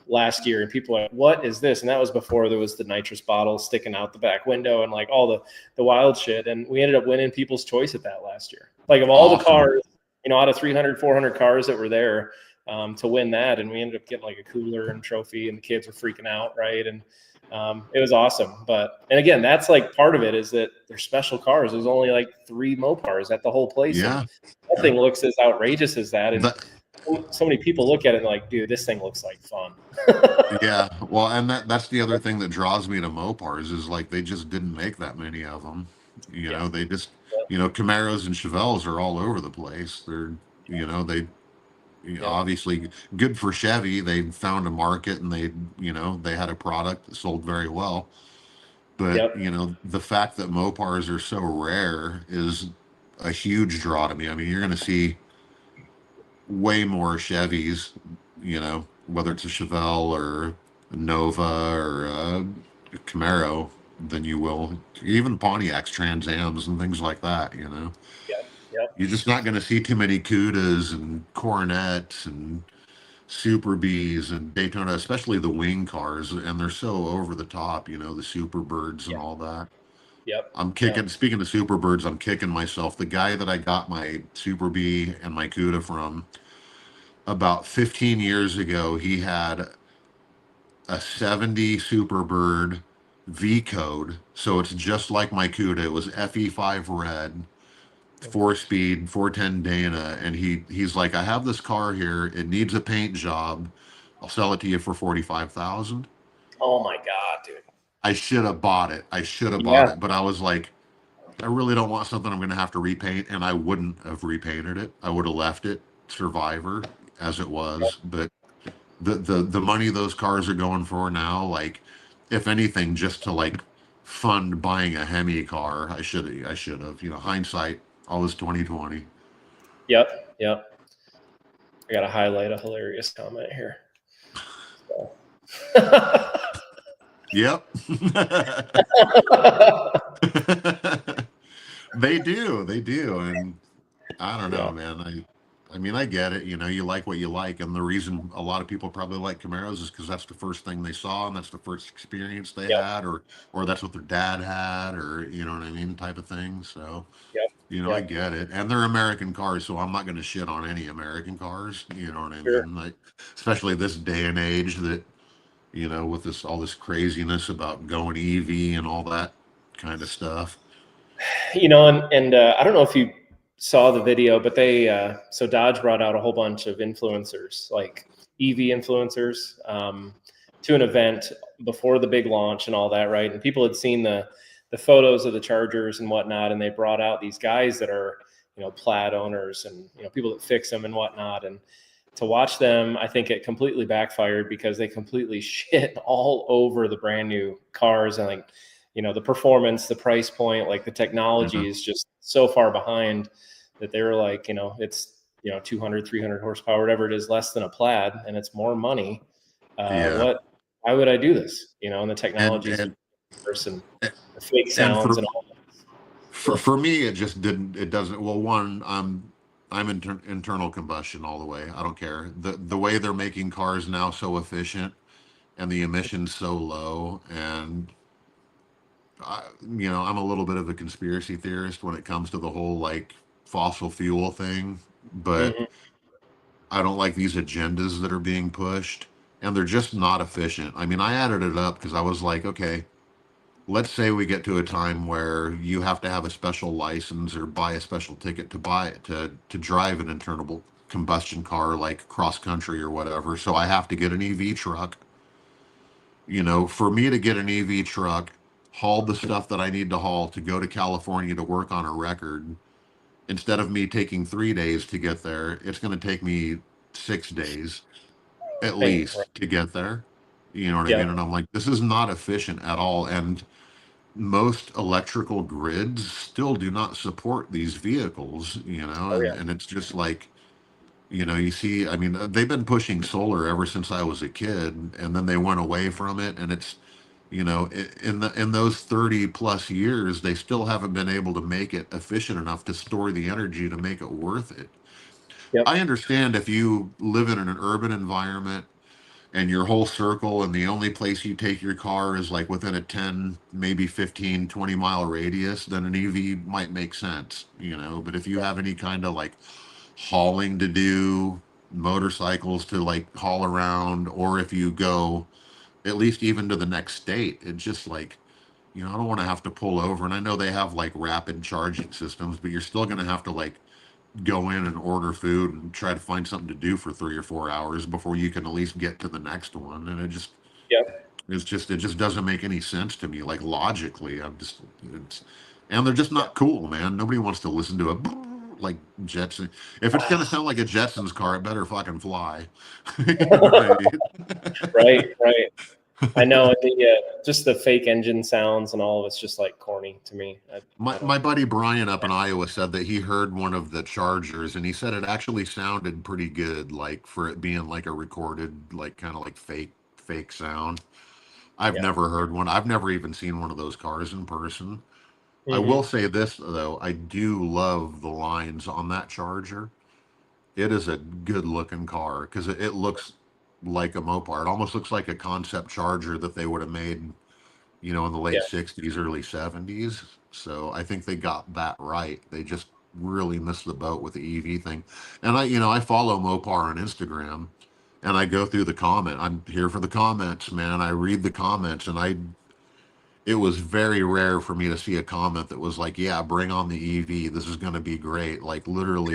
last year, and people are like, what is this? And that was before there was the nitrous bottle sticking out the back window and like all the wild shit. And we ended up winning People's Choice at that last year. Like of all the cars, out of 300, 400 cars that were there, to win that. And we ended up getting like a cooler and trophy, and the kids were freaking out. Right. And it was awesome. And again, that's like part of it is that they're special cars. There's only like 3 Mopars at the whole place. Yeah. Nothing looks as outrageous as that. And so many people look at it and like, dude, this thing looks like fun. Yeah. Well, and that's the other thing that draws me to Mopars is like, they just didn't make that many of them. They just, Camaros and Chevelles are all over the place. They're, obviously good for Chevy. They found a market and they had a product that sold very well. But, the fact that Mopars are so rare is a huge draw to me. I mean, you're going to see way more Chevys, whether it's a Chevelle or a Nova or a Camaro than you will even Pontiacs, Trans Ams, and things like that. You're just not going to see too many Cudas and Coronets and Super Bs and Daytona, especially the wing cars, and they're so over the top, the Super Birds and Yeah. all that. Yep. I'm Yep. kicking, speaking of Super Birds, I'm kicking myself. The guy that I got my Super B and my CUDA from about 15 years ago, he had a 70 Superbird V code. So it's just like my CUDA. It was FE5 red, Mhm. 4 speed, 410 Dana. And he's like, I have this car here. It needs a paint job. I'll sell it to you for 45,000. Oh my God, dude. I should have bought it. I should have bought Yeah. it. But I was like, I really don't want something I'm going to have to repaint. And I wouldn't have repainted it. I would have left it Survivor as it was. But the money those cars are going for now, like if anything, just to like fund buying a Hemi car, I should have. Hindsight, always 2020. Yep. Yep. I got to highlight a hilarious comment here. So. Yep. They do, and I don't know, Yeah. man. I mean, I get it. You like what you like, and the reason a lot of people probably like Camaros is because that's the first thing they saw, and that's the first experience they Yep. had, or that's what their dad had, or you know what I mean, type of thing. So, Yep. I Yep. get it, and they're American cars, so I'm not going to shit on any American cars. You know what I Sure. mean? Like, especially this day and age that with this all this craziness about going EV and all that kind of stuff. And I don't know if you saw the video, but so Dodge brought out a whole bunch of influencers, like EV influencers, to an event before the big launch and all that, right? And people had seen the photos of the Chargers and whatnot, and they brought out these guys that are Plaid owners and people that fix them and whatnot, and to watch them, I think it completely backfired because they completely shit all over the brand new cars and like the performance, the price point, like the Yeah, technology is just so far behind that they were like, it's 200, 300 horsepower, whatever it is, less than a Plaid, and it's more money. yeah, Why would I do this? And the and technologies and worse and the fake and sounds for and all for that. for me, it just didn't. It doesn't. Well, one, I'm internal combustion all the way. I don't care. The way they're making cars now so efficient and the emissions so low, and I'm a little bit of a conspiracy theorist when it comes to the whole like fossil fuel thing, but Mhm. I don't like these agendas that are being pushed, and they're just not efficient. I mean, I added it up because I was like, okay, let's say we get to a time where you have to have a special license or buy a special ticket to buy to drive an internal combustion car like cross country or whatever. So I have to get an EV truck. For me to get an EV truck, haul the stuff that I need to haul to go to California to work on a record, instead of me taking 3 days to get there, it's going to take me 6 days at Right. Right. least to get there. You know what I mean? Yep. And I'm like, this is not efficient at all. And most electrical grids still do not support these vehicles, Oh and, yeah. and it's just like, you see, I mean, they've been pushing solar ever since I was a kid, and then they went away from it. And it's, in those 30 plus years, they still haven't been able to make it efficient enough to store the energy to make it worth it. Yep. I understand if you live in an urban environment and your whole circle and the only place you take your car is like within a 10, maybe 15, 20-mile radius, then an EV might make sense, but if you have any kind of like hauling to do, motorcycles to like haul around, or if you go at least even to the next state, it's just like, I don't want to have to pull over. And I know they have like rapid charging systems, but you're still going to have to like go in and order food and try to find something to do for 3 or 4 hours before you can at least get to the next one. And Yep. it just doesn't make any sense to me. Like logically, and they're just Yeah. not cool, man. Nobody wants to listen to a like Jetson. If it's gonna sound like a Jetsons car, it better fucking fly. You know what I mean? Right. Right. I know just the fake engine sounds and all of it's just like corny to me. My I don't. my buddy Brian up in Iowa said that he heard one of the Chargers and he said it actually sounded pretty good, like for it being like a recorded, like kind of like fake sound. I've Yeah. never heard one. I've never even seen one of those cars in person. I will Hmm. say this though, I do love the lines on that Charger. It is a good looking car because it looks like a Mopar. It almost looks like a concept Charger that they would have made, you know, in the Yeah. late 60s, early 70s. So I think they got that right. They just really missed the boat with the EV thing. And I follow Mopar on Instagram and I go through the comment. I'm here for the comments, man. I read the comments and it was very rare for me to see a comment that was like, yeah, bring on the EV. This is going to be great. Like literally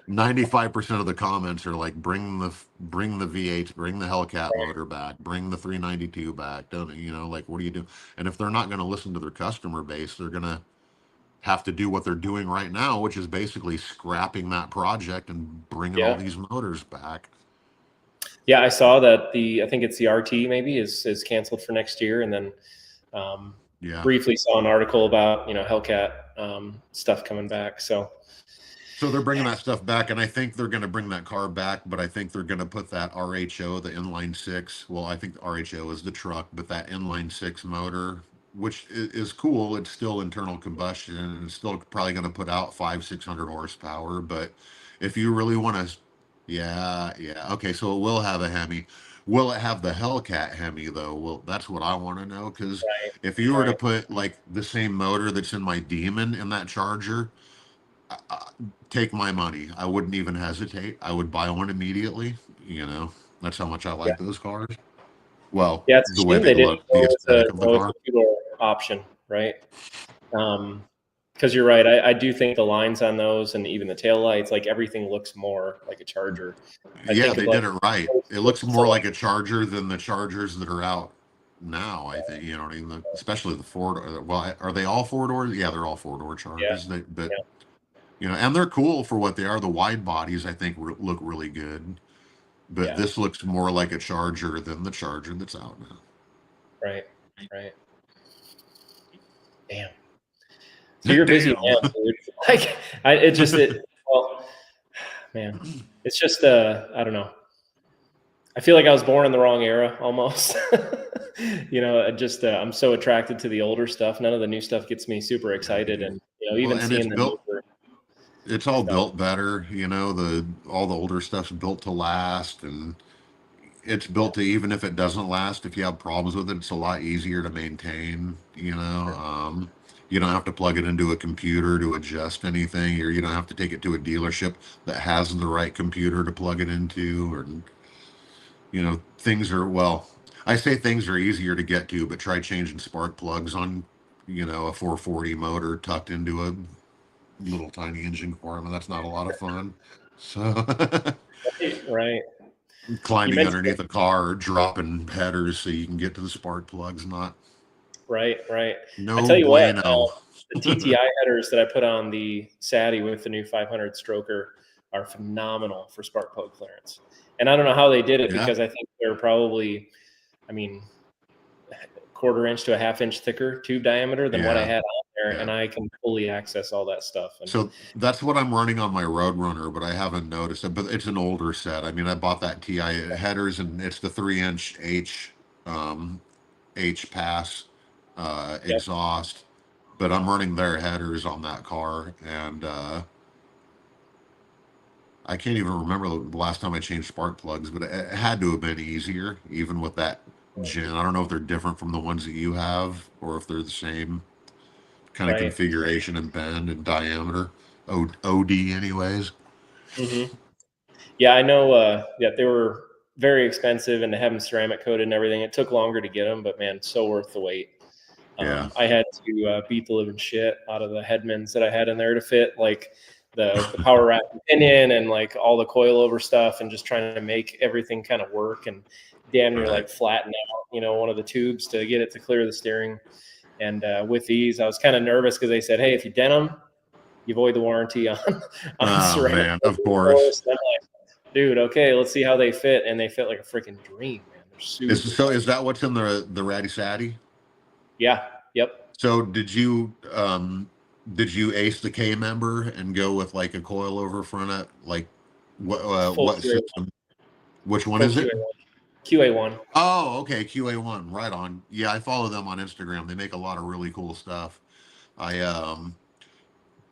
95% of the comments are like, bring the V8, bring the Hellcat motor back, bring the 392 back. Don't, like, what do you do? And if they're not going to listen to their customer base, they're going to have to do what they're doing right now, which is basically scrapping that project and bringing all Yeah. these motors back. Yeah, I saw that I think it's the RT maybe is canceled for next year, and then Yeah. briefly saw an article about Hellcat stuff coming back. So So they're bringing that stuff back, and I think they're going to bring that car back, but I think they're going to put that RHO, the inline six. Well, I think the RHO is the truck, but that inline six motor, which is cool, it's still internal combustion, and it's still probably going to put out 500-600 horsepower. But if you really want to, yeah, yeah, okay, so it will have a Hemi. Will it have the Hellcat Hemi though? Well, that's what I want to know because right, if you were to right, put like the same motor that's in my Demon in that Charger, take my money. I wouldn't even hesitate. I would buy one immediately. That's how much I yeah, like those cars. Well, yeah. It's the a way shame they they didn't look, the aesthetic of the go with car. the two-door option, right? Because you're right. I do think the lines on those and even the tail lights, like everything looks more like a Charger. I Yeah, think of they like did it right. It looks it's a more lot. like a Charger than the Chargers that are out now. I think what I mean. Especially the four. Well, are they all four doors? Yeah, they're all four-door Yeah, Chargers. But yeah, and they're cool for what they are. The wide bodies, I think, look really good. But yeah. this looks more like a Charger than the Charger that's out now. Right, right. Damn. So you're a busy Damn. man, dude. Like well, man, it's just I don't know. I feel like I was born in the wrong era almost. I'm so attracted to the older stuff. None of the new stuff gets me super Yeah, excited, dude. and Well, even and it's seeing the built. newer It's all stuff. built better. The all the older stuff's built to last, and it's built to even if it doesn't last. If you have problems with it, it's a lot easier to maintain. Sure. You don't have to plug it into a computer to adjust anything, or you don't have to take it to a dealership that has the right computer to plug it into, or things are well. I say things are easier to get to, but try changing spark plugs on, a 440 motor tucked into a little tiny engine compartment. That's not a lot of fun. So Right. You climbing mentioned underneath a car or dropping headers so you can get to the spark plugs, not right, right. I no tell you what, bueno. the TTI headers that I put on the Sadie with the new 500 stroker are phenomenal for spark plug clearance. And I don't know how they did it Yeah, because I think they're probably, I mean, quarter-inch to a half-inch thicker tube diameter than what I yeah, had on there, yeah. and I can fully access all that stuff. And So that's what I'm running on my Roadrunner, but I haven't noticed it. But it's an older set. I mean, I bought that TI headers, and it's the 3-inch um, H pass yep, exhaust. But I'm running their headers on that car, and I can't even remember the last time I changed spark plugs, but it had to have been easier, even with that gen. I don't know if they're different from the ones that you have, or if they're the same kind of right. configuration and bend and diameter. OD, anyways. Hmm. Yeah, I know. Yeah, they were very expensive, and to have them ceramic coated and everything, it took longer to get them, but man, so worth the wait. Yeah. I had to beat the living shit out of the Headmans that I had in there to fit like the power rack and pinion and like all the coilover stuff, and just trying to make everything kind of work and damn near Right. like flatten out, one of the tubes to get it to clear the steering. And with these, I was kind of nervous because they said, "Hey, if you dent them, you void the warranty on on Oh ceramic." man, of course. Course. And I'm like, dude, okay, let's see how they fit, and they fit like a freaking dream, man. They're super Is tight. that what's in the Ratty Saddy? Yeah. Yep. So did you ace the K member and go with like a coilover front up? Like Full what QA1. system? Which one Full is it? QA1. QA1. Oh, okay, QA1, right on. Yeah, I follow them on Instagram. They make a lot of really cool stuff. I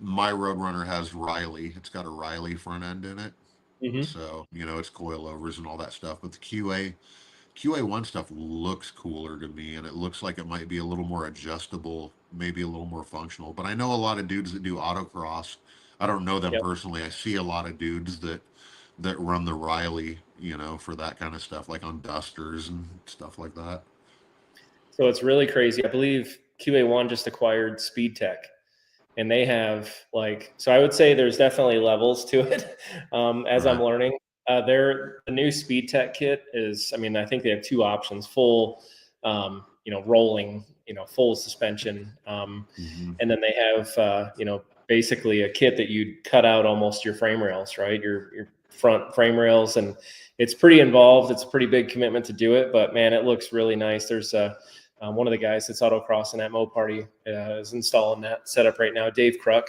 my Roadrunner has Riley. It's got a Riley front end in it. Hmm. So, it's coilovers and all that stuff. But the QA1 stuff looks cooler to me, and it looks like it might be a little more adjustable, maybe a little more functional. But I know a lot of dudes that do autocross. I don't know them Yep. personally. I see a lot of dudes that run the Riley, for that kind of stuff, like on dusters and stuff like that. So it's really crazy. I believe QA1 just acquired Speed Tech, and they have so I would say there's definitely levels to it. As I'm Right. learning, the new Speed Tech kit is, I mean, I think they have two options: full, rolling, full suspension, Hmm. and then they have, basically a kit that you'd cut out almost your frame rails, right? Your front frame rails, and it's pretty involved. It's a pretty big commitment to do it, but man, it looks really nice. There's one of the guys that's autocrossing at Mopar is installing that setup right now, Dave Kruk,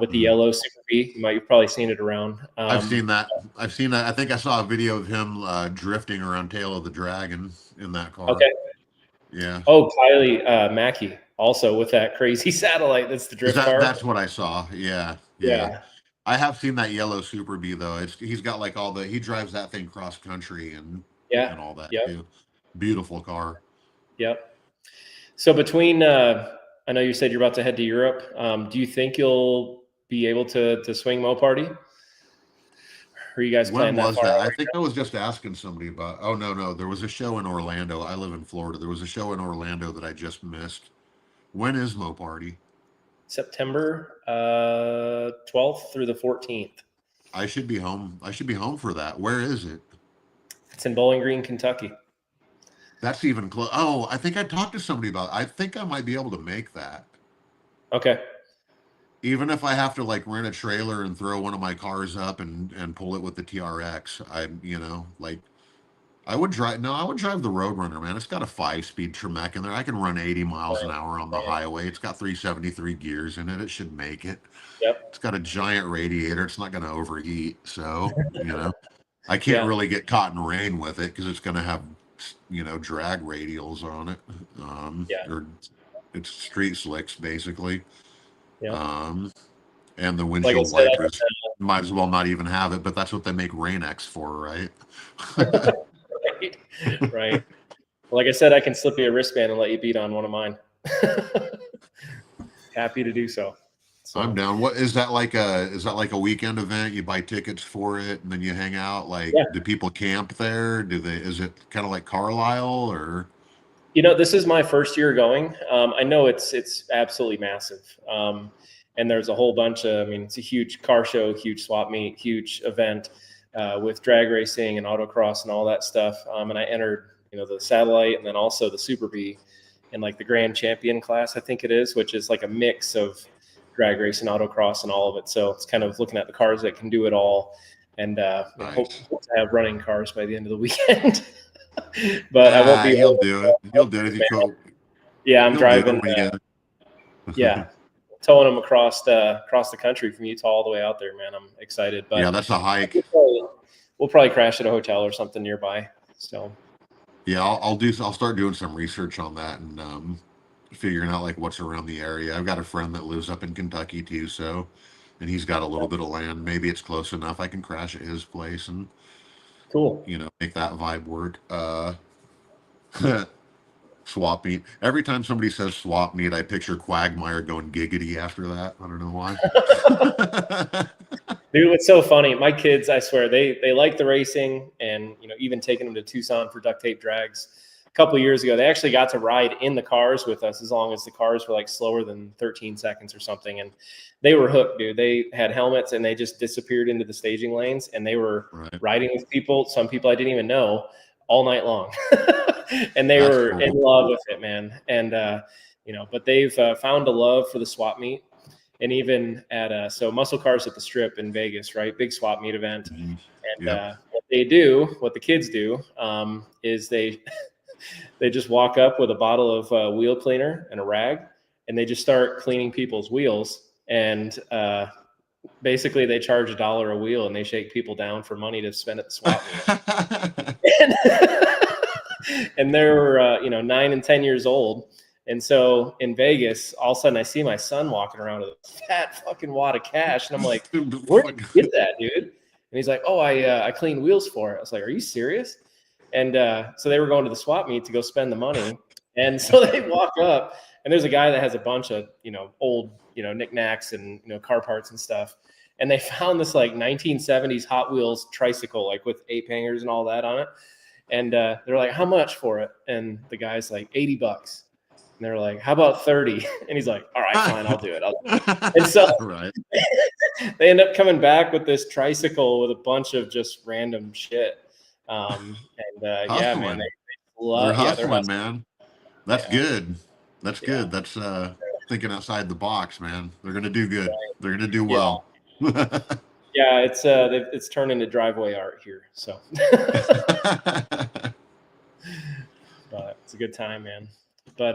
with the Hmm. yellow Super B. You've probably seen it around. I've seen that. I've seen that. I think I saw a video of him drifting around Tail of the Dragon in that car. Okay. Yeah. Oh, Kylie Mackey also with that crazy satellite. That's the Is drift car. that's what I saw? Yeah, yeah. Yeah. I have seen that yellow Super Bee though. He's got like he drives that thing cross country Yeah. and all that Yep. too. Beautiful car. Yep. So between, I know you said you're about to head to Europe. Do you think you'll be able to swing Moparty? Or are you guys When planning that was far that? out I right think now? I was just asking somebody about. Oh no, there was a show in Orlando. I live in Florida. There was a show in Orlando that I just missed. When is Mo Party? September 12th through the 14th. I should be home. I should be home for that. Where is it? It's in Bowling Green, Kentucky. That's even close. Oh, I think I talked to somebody about. I think I might be able to make that. Okay. Even if I have to like rent a trailer and throw one of my cars up and pull it with the TRX, like I would drive. No, I would drive the Roadrunner, man. It's got a 5-speed Tremec in there. I can run 80 miles an Right. hour on the Right. highway. It's got 373 gears in it. It should make it. Yep. It's got a giant radiator. It's not going to overheat. So, I can't Yeah. really get caught in rain with it because it's going to have, drag radials on it. Yeah. Or it's street slicks basically. Yep. Um, and the Like I windshield said, wipers might as well not even have it, but that's what they make Rain-X for, right? right. Right. Like I said, I can slip you a wristband and let you beat on one of mine. Happy to do so. I'm So down. What is that like a weekend event? You buy tickets for it and then you hang out? Like, yeah, do people camp there? Is it kind of like Carlisle or? this is my first year going. I know it's absolutely massive. And there's a whole bunch of, I mean, it's a huge car show, huge swap meet, huge event with drag racing and autocross and all that stuff. And I entered, the satellite and then also the Super B in like the Grand Champion class, I think it is, which is like a mix of drag race and autocross and all of it. So it's kind of looking at the cars that can do it all, and hope Nice. to have running cars by the end of the weekend. But I won't Ah, be you'll home. do it. You'll do it if you go. Yeah, I'm You'll do it driving. when you Yeah, get. towing them across the country from Utah all the way out there, man. I'm excited, Yeah, but that's a hike. we'll probably crash at a hotel or something nearby. So Yeah, I'll start doing some research on that and figuring out like what's around the area. I've got a friend that lives up in Kentucky too, so and he's got a little bit of land. Maybe it's close enough I can crash at his place and cool. make that vibe work. Swap meet. Every time somebody says swap meet, I picture Quagmire going giggity after that. I don't know why. Dude, what's so funny? My kids, I swear, they like the racing, and even taking them to Tucson for duct tape drags. A couple of years ago, they actually got to ride in the cars with us as long as the cars were like slower than 13 seconds or something, and they were hooked, dude. They had helmets and they just disappeared into the staging lanes, and they were Right. riding with people, some people I didn't even know, all night long, and they That's were in cool. love with it, man. And but they've found a love for the swap meet. And even at so Muscle Cars at the Strip in Vegas, right? Big swap meet event. Mhm. And Yep. what the kids do, is they they just walk up with a bottle of wheel cleaner and a rag, and they just start cleaning people's wheels. And basically, they charge $1 a wheel, and they shake people down for money to spend at the swap meet. And, and they were 9 and 10 years old. And so in Vegas, all of a sudden I see my son walking around with a fat fucking wad of cash. And I'm like, where did you get that, dude? And he's like, oh, I cleaned wheels for it. I was like, are you serious? And so they were going to the swap meet to go spend the money. And so they walk up, and there's a guy that has a bunch of, old, knickknacks and, car parts and stuff. And they found this like 1970s Hot Wheels tricycle, like with ape hangers and all that on it. And they're like, how much for it? And the guy's like, $80. And they're like, how about 30? And he's like, all right, fine, I'll do it. And so right. they end up coming back with this tricycle with a bunch of just random shit. Yeah, man, they're hustling, man. That's good. That's good. That's thinking outside the box, man. They're gonna do good. Right. They're gonna do well. Yeah, it's turned into driveway art here. So, but it's a good time, man. But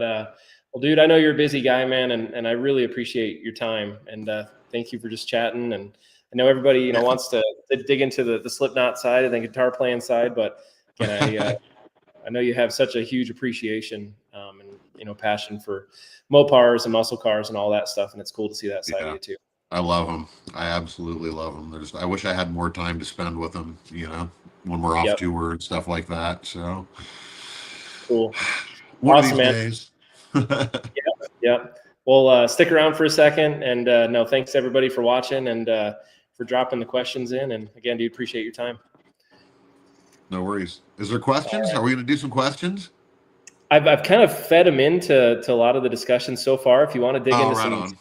well, dude, I know you're a busy guy, man, and I really appreciate your time, and thank you for just chatting. And I know everybody, wants to dig into the Slipknot side and the guitar playing side, but again, I know you have such a huge appreciation and passion for Mopars and muscle cars and all that stuff, and it's cool to see that side of you too. I love them. I absolutely love them. I wish I had more time to spend with them, when we're off tour and stuff like that. So cool. One awesome, of these man. Days. Yeah. Well, stick around for a second, and no, thanks everybody for watching and for dropping the questions in. And again, dude, appreciate your time. No worries. Is there questions? Right. Are we going to do some questions? I've kind of fed them into a lot of the discussion so far. If you want to dig into some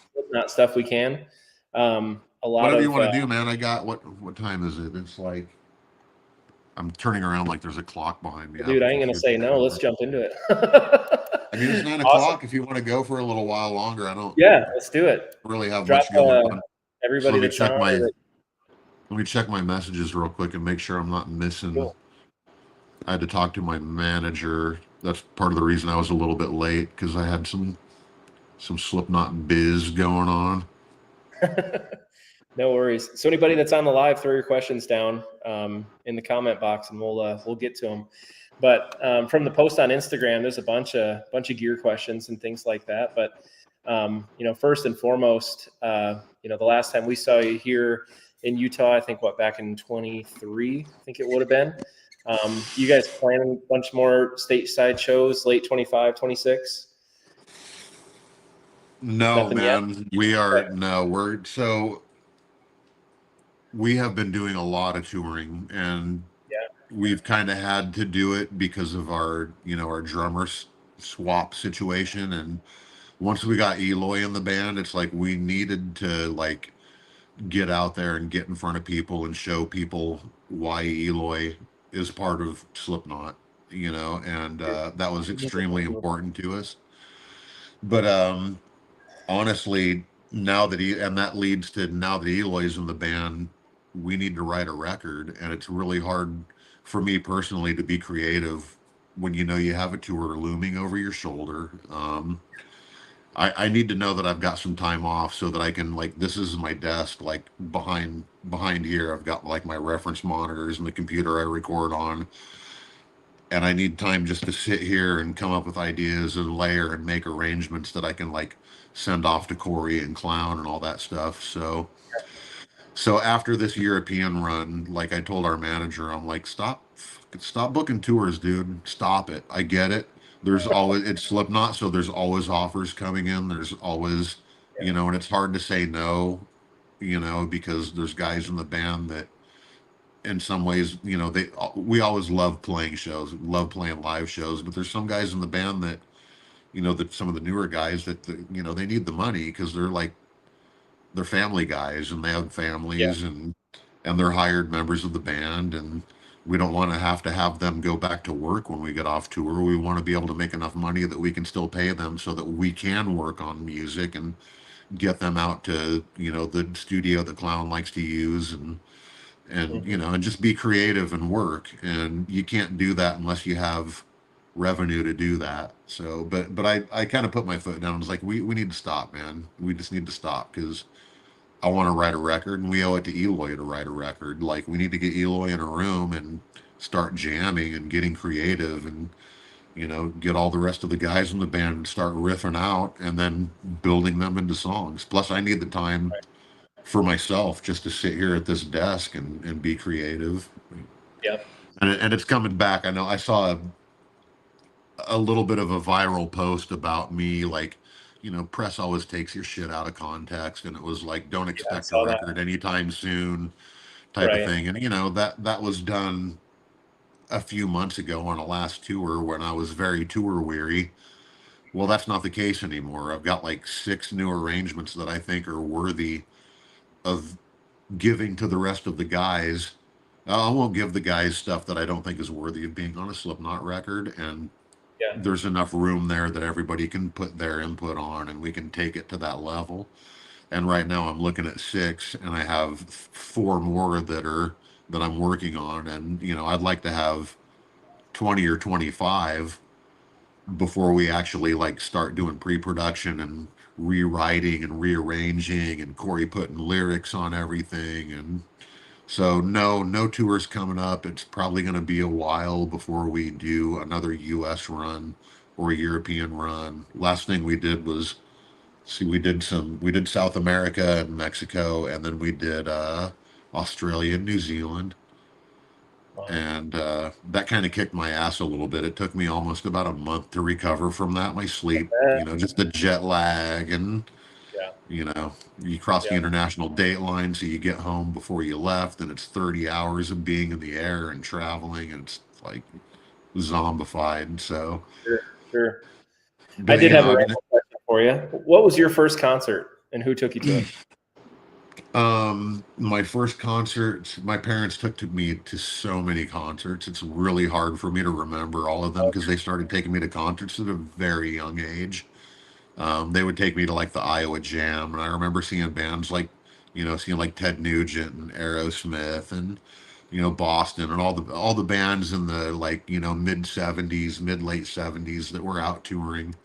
stuff, we can. Whatever you want to do, man. I got what time is it? It's like I'm turning around like there's a clock behind me. Dude, I ain't gonna say no. Let's jump into it. I mean, it's 9 o'clock. If you want to go for a little while longer, I don't. Yeah, let's do it. Really have much going on. Everybody, so let me check my messages real quick and make sure I'm not missing. Cool. I had to talk to my manager. That's part of the reason I was a little bit late, because I had some Slipknot biz going on. No worries. So anybody that's on the live, throw your questions down in the comment box, and we'll get to them. But from the post on Instagram, there's a bunch of gear questions and things like that. But first and foremost, the last time we saw you here in Utah, I think back in 23, I think it would have been. You guys planning a bunch more stateside shows, late 25, 26? No, nothing man. Yet? We have been doing a lot of touring, and we've kind of had to do it because of our drummer swap situation. And once we got Eloy in the band, it's like we needed to get out there and get in front of people and show people why Eloy is part of Slipknot, and that was extremely important to us. But honestly, now that Eloy's in the band, we need to write a record, and it's really hard for me personally to be creative when you have a tour looming over your shoulder. I need to know that I've got some time off so that I can this is my desk, behind here I've got my reference monitors and the computer I record on, and I need time just to sit here and come up with ideas and layer and make arrangements that I can send off to Corey and Clown and all that stuff. So after this European run, I told our manager, I'm stop booking tours, dude. Stop it. I get it. There's always, it's Slipknot, so there's always offers coming in. There's always, and it's hard to say no, because there's guys in the band that in some ways, we always love playing shows, love playing live shows, but there's some guys in the band that, that some of the newer guys that, they need the money because they're family guys and they have families and they're hired members of the band, and we don't want to have them go back to work when we get off tour. We want to be able to make enough money that we can still pay them so that we can work on music and get them out to, the studio that Clown likes to use and and just be creative and work. And you can't do that unless you have revenue to do that. So, but I kind of put my foot down. I was like, we need to stop, man. We just need to stop because I want to write a record, and we owe it to Eloy to write a record. We need to get Eloy in a room and start jamming and getting creative and, get all the rest of the guys in the band and start riffing out and then building them into songs. Plus, I need the time for myself just to sit here at this desk and be creative. Yep. And it's coming back. I know I saw a little bit of a viral post about me, like, press always takes your shit out of context, and it was like, don't Yeah, I expect a saw that. record anytime soon, type of Right. thing. And that was done a few months ago on a last tour when I was very tour weary. Well, that's not the case anymore. I've got like 6 new arrangements that I think are worthy of giving to the rest of the guys. I won't give the guys stuff that I don't think is worthy of being on a Slipknot record, and Yeah. there's enough room there that everybody can put their input on, and we can take it to that level. And right now, I'm looking at 6, and I have 4 more that I'm working on, and I'd like to have 20 or 25 before we actually like start doing pre-production and rewriting and rearranging and Corey putting lyrics on everything. And so no tours coming up. It's probably going to be a while before we do another US run or a European run. Last thing we did was, see, we did South America and Mexico, and then we did Australia and New Zealand. Wow. And that kind of kicked my ass a little bit. It took me almost about a month to recover from that. My sleep, just the jet lag, and Yeah. you cross the Yeah. international date line, so you get home before you left, and it's 30 hours of being in the air and traveling, and it's like zombified. So, Sure. Sure. I but did have a I mean, random question for you. What was your first concert and who took you to it? my first concert, my parents took to me to so many concerts. It's really hard for me to remember all of them because they started taking me to concerts at a very young age. They would take me to like the Iowa Jam, and I remember seeing bands like, seeing like Ted Nugent and Aerosmith and Boston and all the bands in the like mid '70s, mid late '70s that were out touring.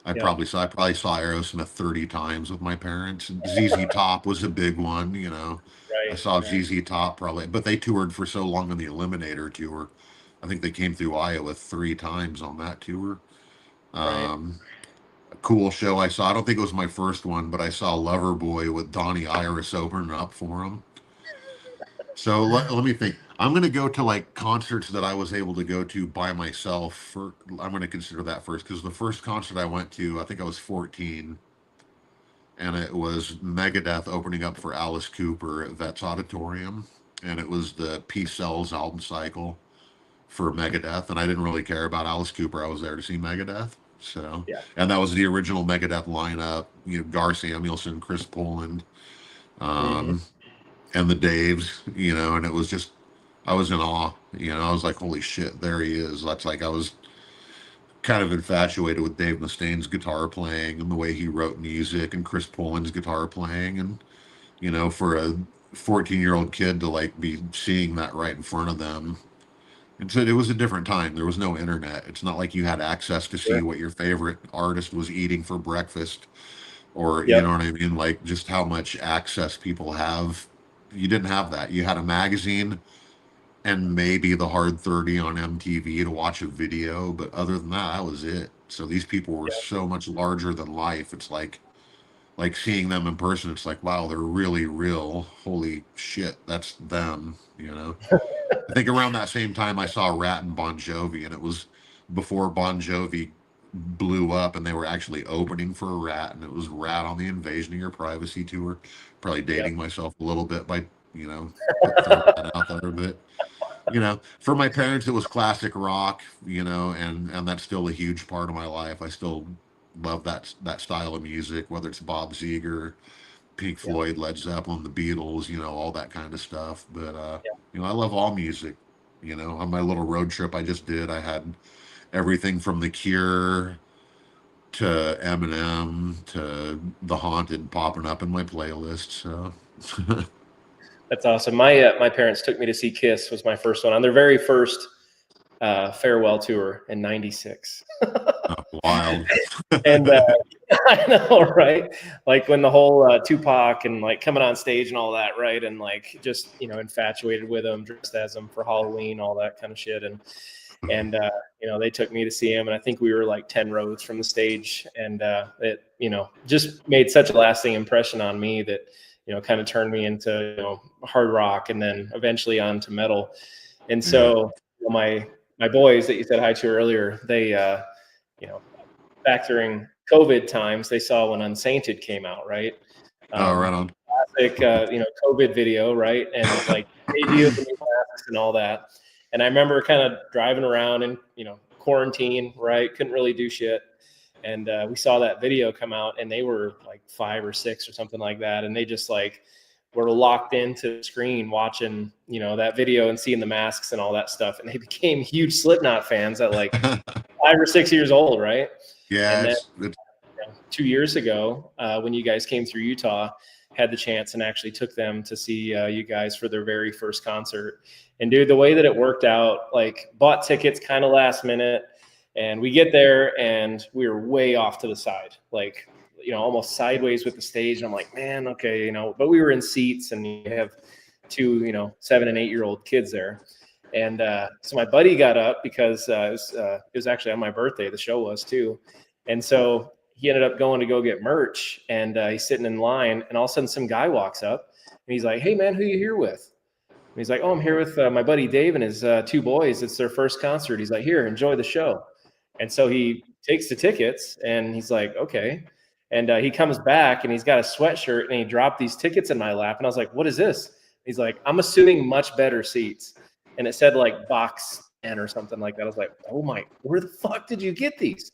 Yeah. I probably saw Aerosmith 30 times with my parents. ZZ Top was a big one. I Right. saw Right. ZZ Top probably, but they toured for so long on the Eliminator tour. I think they came through Iowa 3 times on that tour. Right. Um, a cool show I saw. I don't think it was my first one, but I saw Loverboy with Donnie Iris opening up for him. So let me think. I'm going to go to like concerts that I was able to go to by myself. I'm going to consider that first because the first concert I went to, I think I was 14, and it was Megadeth opening up for Alice Cooper at Vets Auditorium, and it was the Peace Sells album cycle for Megadeth, and I didn't really care about Alice Cooper. I was there to see Megadeth. So, Yeah. and that was the original Megadeth lineup. Gar Samuelson, Chris Poland, Hmm. um, and the Daves. And it was just, I was in awe. I was like, holy shit, there he is. That's like I was kind of infatuated with Dave Mustaine's guitar playing and the way he wrote music and Chris Poland's guitar playing. And, for a 14-year-old kid to like be seeing that right in front of them. And so it was a different time. There was no internet. It's not like you had access to see Sure. what your favorite artist was eating for breakfast, or you Yep. know what I mean? Like just how much access people have. You didn't have that. You had a magazine and maybe the Hard 30 on MTV to watch a video, but other than that, that was it. So these people were Yeah. so much larger than life. It's like seeing them in person. It's like, wow, they're really real. Holy shit, that's them. I think around that same time I saw Rat and Bon Jovi, and it was before Bon Jovi blew up, and they were actually opening for Rat, and it was Rat on the Invasion of Your Privacy tour. Probably Yeah. dating myself a little bit by throwing that out there, but for my parents it was classic rock, and that's still a huge part of my life. I still love that style of music, whether it's Bob Seger, Pink Yeah. Floyd, Led Zeppelin, the Beatles, all that kind of stuff. But Yeah. I love all music. On my little road trip I just did, I had everything from The Cure to Eminem to The Haunted popping up in my playlist. So That's awesome. My parents took me to see Kiss. Was my first one on their very first farewell tour in '96. wild. And I know, right? Like when the whole Tupac and like coming on stage and all that, right? And like just infatuated with them, dressed as them for Halloween, all that kind of shit. And And, they took me to see him, and I think we were like 10 rows from the stage. And it, just made such a lasting impression on me that, kind of turned me into, hard rock, and then eventually on to metal. And so my boys that you said hi to earlier, they, back during COVID times, they saw when Unsainted came out, right? Right on. Classic, COVID video, right? And like debut of the new masks and all that. And I remember kind of driving around in, quarantine, right? Couldn't really do shit. And we saw that video come out, and they were like 5 or 6 or something like that. And they just like were locked into the screen watching, that video and seeing the masks and all that stuff. And they became huge Slipknot fans at like 5 or 6 years old, right? Yeah. And then 2 years ago, when you guys came through Utah, had the chance and actually took them to see you guys for their very first concert. And dude, the way that it worked out, like bought tickets kind of last minute, and we get there and we were way off to the side, like, almost sideways with the stage. And I'm like, man, okay, but we were in seats, and you have 2, 7 and 8 year old kids there. And so my buddy got up because it was actually on my birthday. The show was too. And so he ended up going to go get merch, and he's sitting in line, and all of a sudden some guy walks up, and he's like, hey man, who you here with? And he's like, oh, I'm here with my buddy Dave and his 2 boys. It's their first concert. He's like, here, enjoy the show. And so he takes the tickets, and he's like, okay. And he comes back, and he's got a sweatshirt, and he dropped these tickets in my lap. And I was like, what is this? He's like, I'm assuming much better seats. And it said like box 10 or something like that. I was like, oh my, where the fuck did you get these?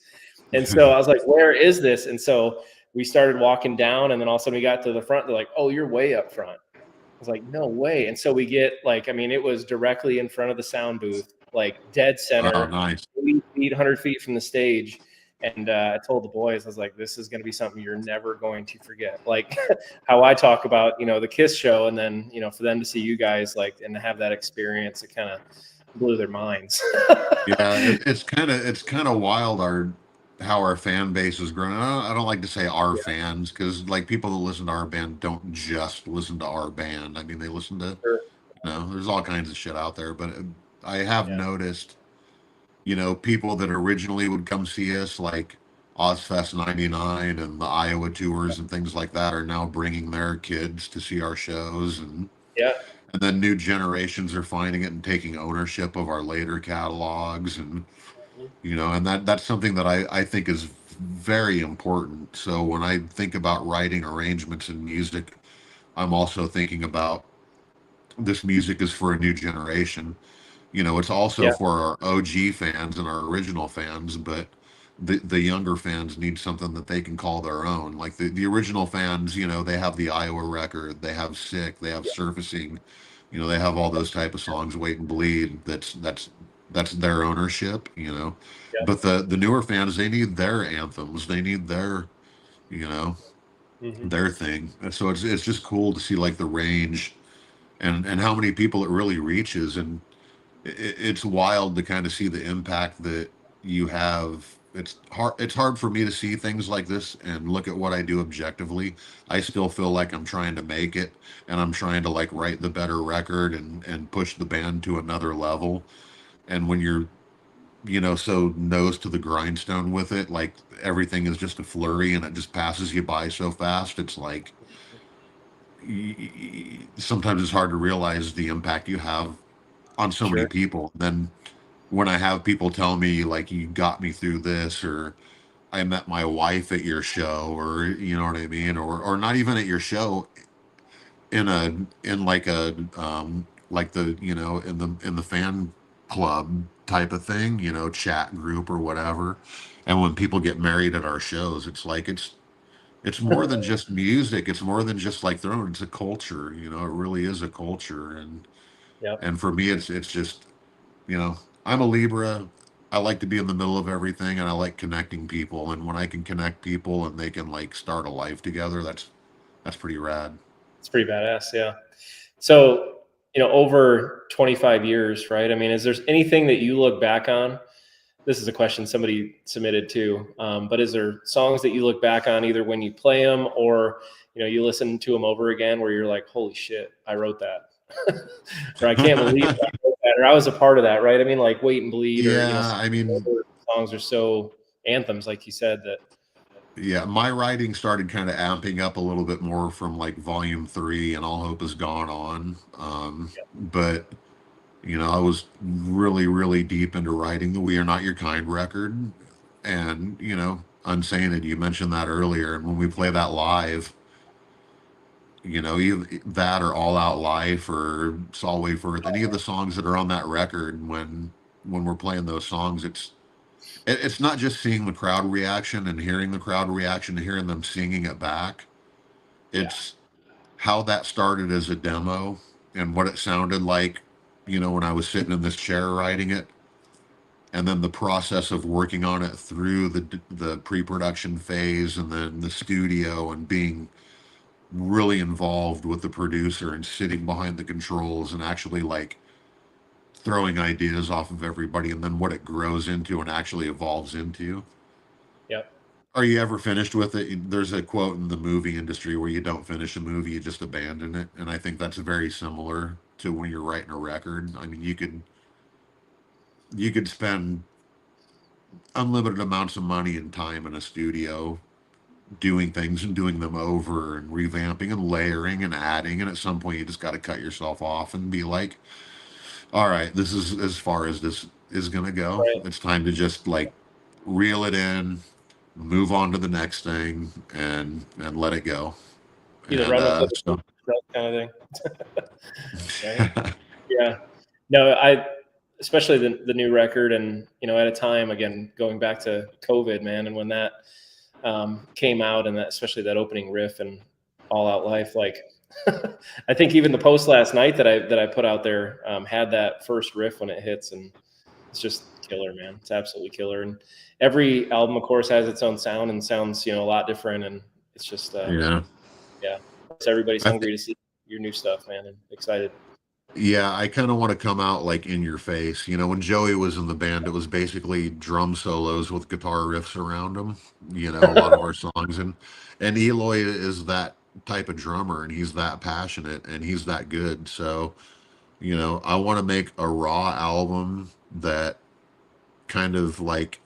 And so I was like, where is this? And so we started walking down, and then all of a sudden we got to the front. They're like, oh, you're way up front. I was like, no way. And so we get like, I mean, it was directly in front of the sound booth, like dead center, Oh, nice. 80 feet, 100 feet from the stage. And I told the boys, I was like, this is going to be something you're never going to forget. Like how I talk about, the Kiss show, and then, for them to see you guys, like, and to have that experience, it kind of blew their minds. Yeah, it's kind of wild how our fan base has grown. I don't like to say our fans, because like people that listen to our band don't just listen to our band. I mean, they listen to, there's all kinds of shit out there. But I have noticed, people that originally would come see us, like Ozfest '99 and the Iowa tours and things like that, are now bringing their kids to see our shows, and then new generations are finding it and taking ownership of our later catalogs, and and that's something that I think is very important. So when I think about writing arrangements and music, I'm also thinking about this music is for a new generation. It's also for our OG fans and our original fans, but the younger fans need something that they can call their own. Like the original fans, they have the Iowa record, they have Sick, they have Surfacing, they have all those type of songs, Wait and Bleed. That's their ownership, But the newer fans, they need their anthems, they need their, their thing. And so it's just cool to see like the range and how many people it really reaches. And it's wild to kind of see the impact that you have. It's hard for me to see things like this and look at what I do objectively. I still feel like I'm trying to make it, and I'm trying to like write the better record and push the band to another level. And when you're so nose to the grindstone with it, like everything is just a flurry and it just passes you by so fast, it's like sometimes it's hard to realize the impact you have on so many people. Then when I have people tell me like, you got me through this, or I met my wife at your show, or you know what I mean, or not even at your show, in like a like the in the fan club type of thing, chat group or whatever. And when people get married at our shows, it's like it's more than just music. It's more than just like throwing. It's a culture, it really is a culture. And for me, it's just, I'm a Libra. I like to be in the middle of everything, and I like connecting people. And when I can connect people and they can like start a life together, that's pretty rad. It's pretty badass. Yeah. So, over 25 years, right? I mean, is there anything that you look back on? This is a question somebody submitted too. But is there songs that you look back on either when you play them or, you listen to them over again where you're like, holy shit, I wrote that. Or I can't believe I wrote or I was a part of that, right? I mean, like Wait and Bleed, or Yeah, I mean, songs are so anthems, like you said, that yeah, my writing started kind of amping up a little bit more from like volume 3 and All Hope Is Gone on. But I was really, really deep into writing the We Are Not Your Kind record. And, Unsainted, you mentioned that earlier. And when we play that live, either that or All Out Life or Solway Firth, any of the songs that are on that record, when we're playing those songs, it's not just seeing the crowd reaction and hearing the crowd reaction and hearing them singing it back. yeah, It's how that started as a demo and what it sounded like, when I was sitting in this chair writing it, and then the process of working on it through the pre-production phase and then the studio and being really involved with the producer and sitting behind the controls and actually like throwing ideas off of everybody and then what it grows into and actually evolves into. yeah. Are you ever finished with it? There's a quote in the movie industry where you don't finish a movie, you just abandon it. And I think that's very similar to when you're writing a record. I mean, you could spend unlimited amounts of money and time in a studio doing things and doing them over and revamping and layering and adding. And at some point, you just got to cut yourself off and be like, all right, this is as far as this is going to go. Right. It's time to just like reel it in, move on to the next thing, and let it go. Either And run with it, so, that kind of thing. Right? Yeah. No, especially the new record, and at a time, again, going back to COVID, man, and when that came out, and that, especially that opening riff and All Out Life, like I think even the post last night that I put out there had that first riff when it hits, and it's just killer, man. It's absolutely killer. And every album, of course, has its own sound and sounds a lot different, and it's just yeah. yeah. So everybody's I hungry to see your new stuff, man, and excited. Yeah, I kind of want to come out like in your face. When Joey was in the band, it was basically drum solos with guitar riffs around them. A lot of our songs, and Eloy is that type of drummer, and he's that passionate, and he's that good. So, I want to make a raw album that kind of like,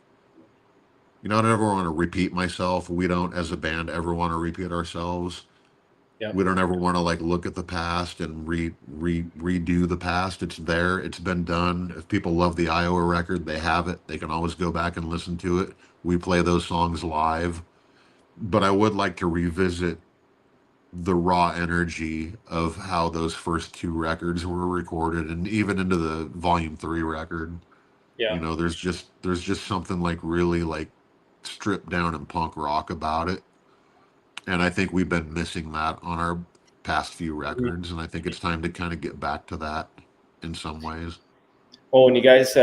I don't ever want to repeat myself. We don't, as a band, ever want to repeat ourselves. Yeah. We don't ever want to like look at the past and redo the past. It's there. It's been done. If people love the Iowa record, they have it. They can always go back and listen to it. We play those songs live. But I would like to revisit the raw energy of how those first two records were recorded, and even into the volume 3 record. Yeah. There's just something like really like stripped down and punk rock about it. And I think we've been missing that on our past few records, and I think it's time to kind of get back to that in some ways. Well, when you guys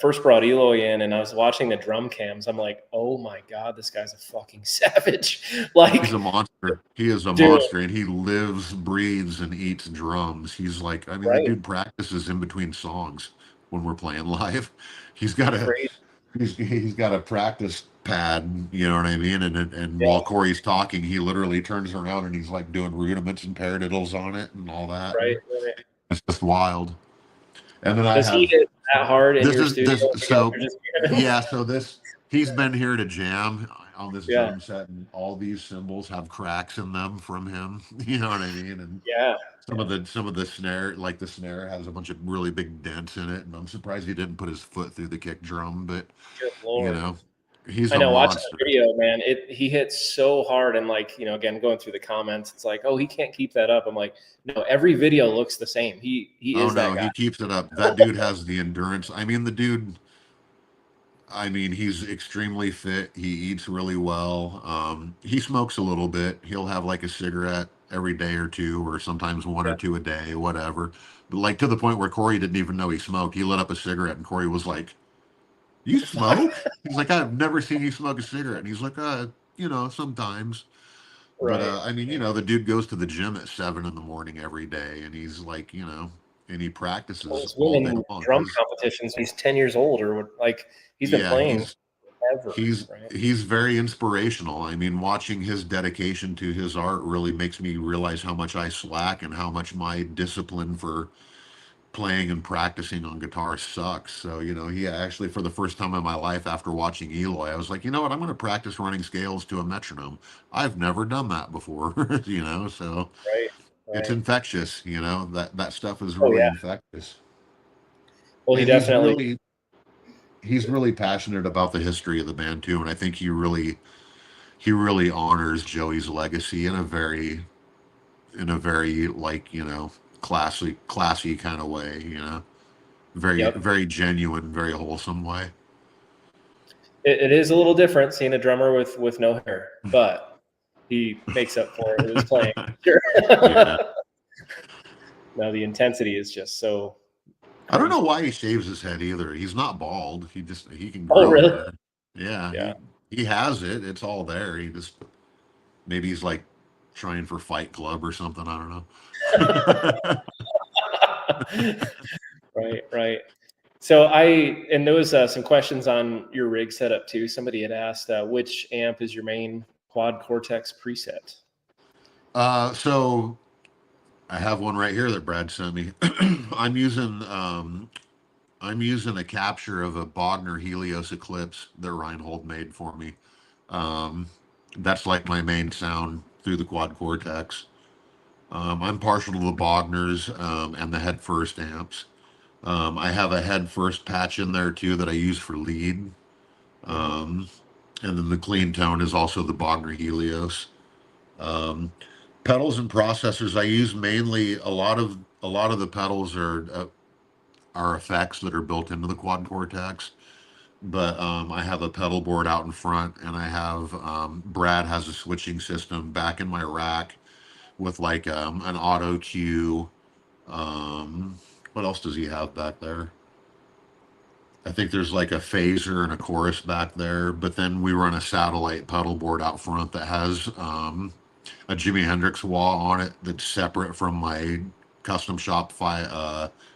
first brought Eloy in, and I was watching the drum cams, I'm like, oh my god, this guy's a fucking savage. Like, He's a monster. He is a dude, monster, and he lives, breathes, and eats drums. He's like, I mean, the right? dude practices in between songs when we're playing live. He's got a Crazy. he's got a practice pad, you know what I mean? And Yeah. while Corey's talking, he literally turns around and he's like doing rudiments and paradiddles on it and all that. Right. It's just wild. And then I Does he have hit that hard in this your is studio? this so Just, yeah, so this he's been here to jam on this yeah. drum set, and all these cymbals have cracks in them from him. You know what I mean? And Yeah. some of the snare, like the snare has a bunch of really big dents in it, and I'm surprised he didn't put his foot through the kick drum, but Good you Lord. know, he's I a know, watching monster. the video, man, he hits so hard, and like, again, going through the comments, it's like, oh, he can't keep that up. I'm like, no, every video looks the same. He Oh is no, that guy. he keeps it up. That dude has the endurance. I mean, the dude, I mean, he's extremely fit. He eats really well. He smokes a little bit. He'll have like a cigarette every day or two, or sometimes one Yeah. or two a day, whatever. But like to the point where Corey didn't even know he smoked. He lit up a cigarette, and Corey was like, "You What the fuck? smoke?" He's like, "I've never seen you smoke a cigarette." And he's like, sometimes." But Right. I mean, the dude goes to the gym at 7 in the morning every day, and he's like, and he Well, practices he's all day winning long. drum competitions. He's 10 years old, or like he's been Yeah, playing forever, he's right? he's very inspirational. I mean, watching his dedication to his art really makes me realize how much I slack and how much my discipline for playing and practicing on guitar sucks. So, he actually, for the first time in my life after watching Eloy, I was like, you know what, I'm going to practice running scales to a metronome. I've never done that before, so Right. it's Right. infectious, that stuff is Oh really yeah. infectious. Well, he And definitely. he's really passionate about the history of the band too. And I think he really honors Joey's legacy in a very like, classy kind of way, very, Yep. very genuine, very wholesome way. It is a little different seeing a drummer with no hair, but he makes up for it with his playing. Sure. Yeah. No, the intensity is just so I don't know crazy. why he shaves his head either. He's not bald. He can Oh, grow really? hair. Yeah, Yeah. he has it. It's all there. Maybe he's like trying for Fight Club or something. I don't know. Right. Right. So and there was some questions on your rig setup too. Somebody had asked which amp is your main quad Cortex preset. So I have one right here that Brad sent me. I'm using a capture of a Bogner Helios Eclipse that Reinhold made for me. Um, that's like my main sound through the quad Cortex. I'm partial to the Bogners and the head first amps. I have a head first patch in there too that I use for lead. Mm-hmm. Um, and then the clean tone is also the Bogner Helios. Um, Pedals and processors I use mainly a lot of the pedals are effects that are built into the quad Cortex. But I have a pedal board out in front, and I have Brad has a switching system back in my rack with like an auto cue. Um, what else does he have back there? I think there's like a phaser and a chorus back there, but then we run a satellite pedal board out front that has a Jimi Hendrix wah on it that's separate from my custom shop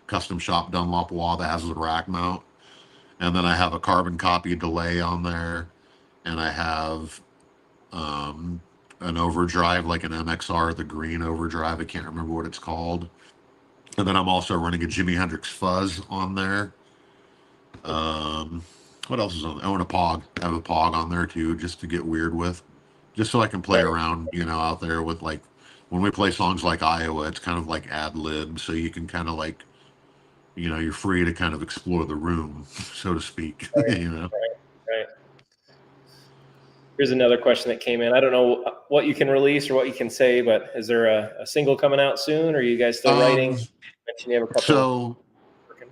custom shop Dunlop wah that has the rack mount. And then I have a carbon copy delay on there, and I have um, an overdrive like an MXR, the green overdrive. I can't remember what it's called. And then I'm also running a Jimi Hendrix fuzz on there. Um, what else is on? Oh, and a Pog. I have a Pog on there too, just to get weird with, just so I can play Right. around, out there with like when we play songs like Iowa, it's kind of like ad lib, so you can kind of like, you're free to kind of explore the room, so to speak. Right. Right. Right. Here's another question that came in. I don't know what you can release or what you can say, but is there a single coming out soon? Or are you guys still writing? Um, You mentioned you have a couple so working.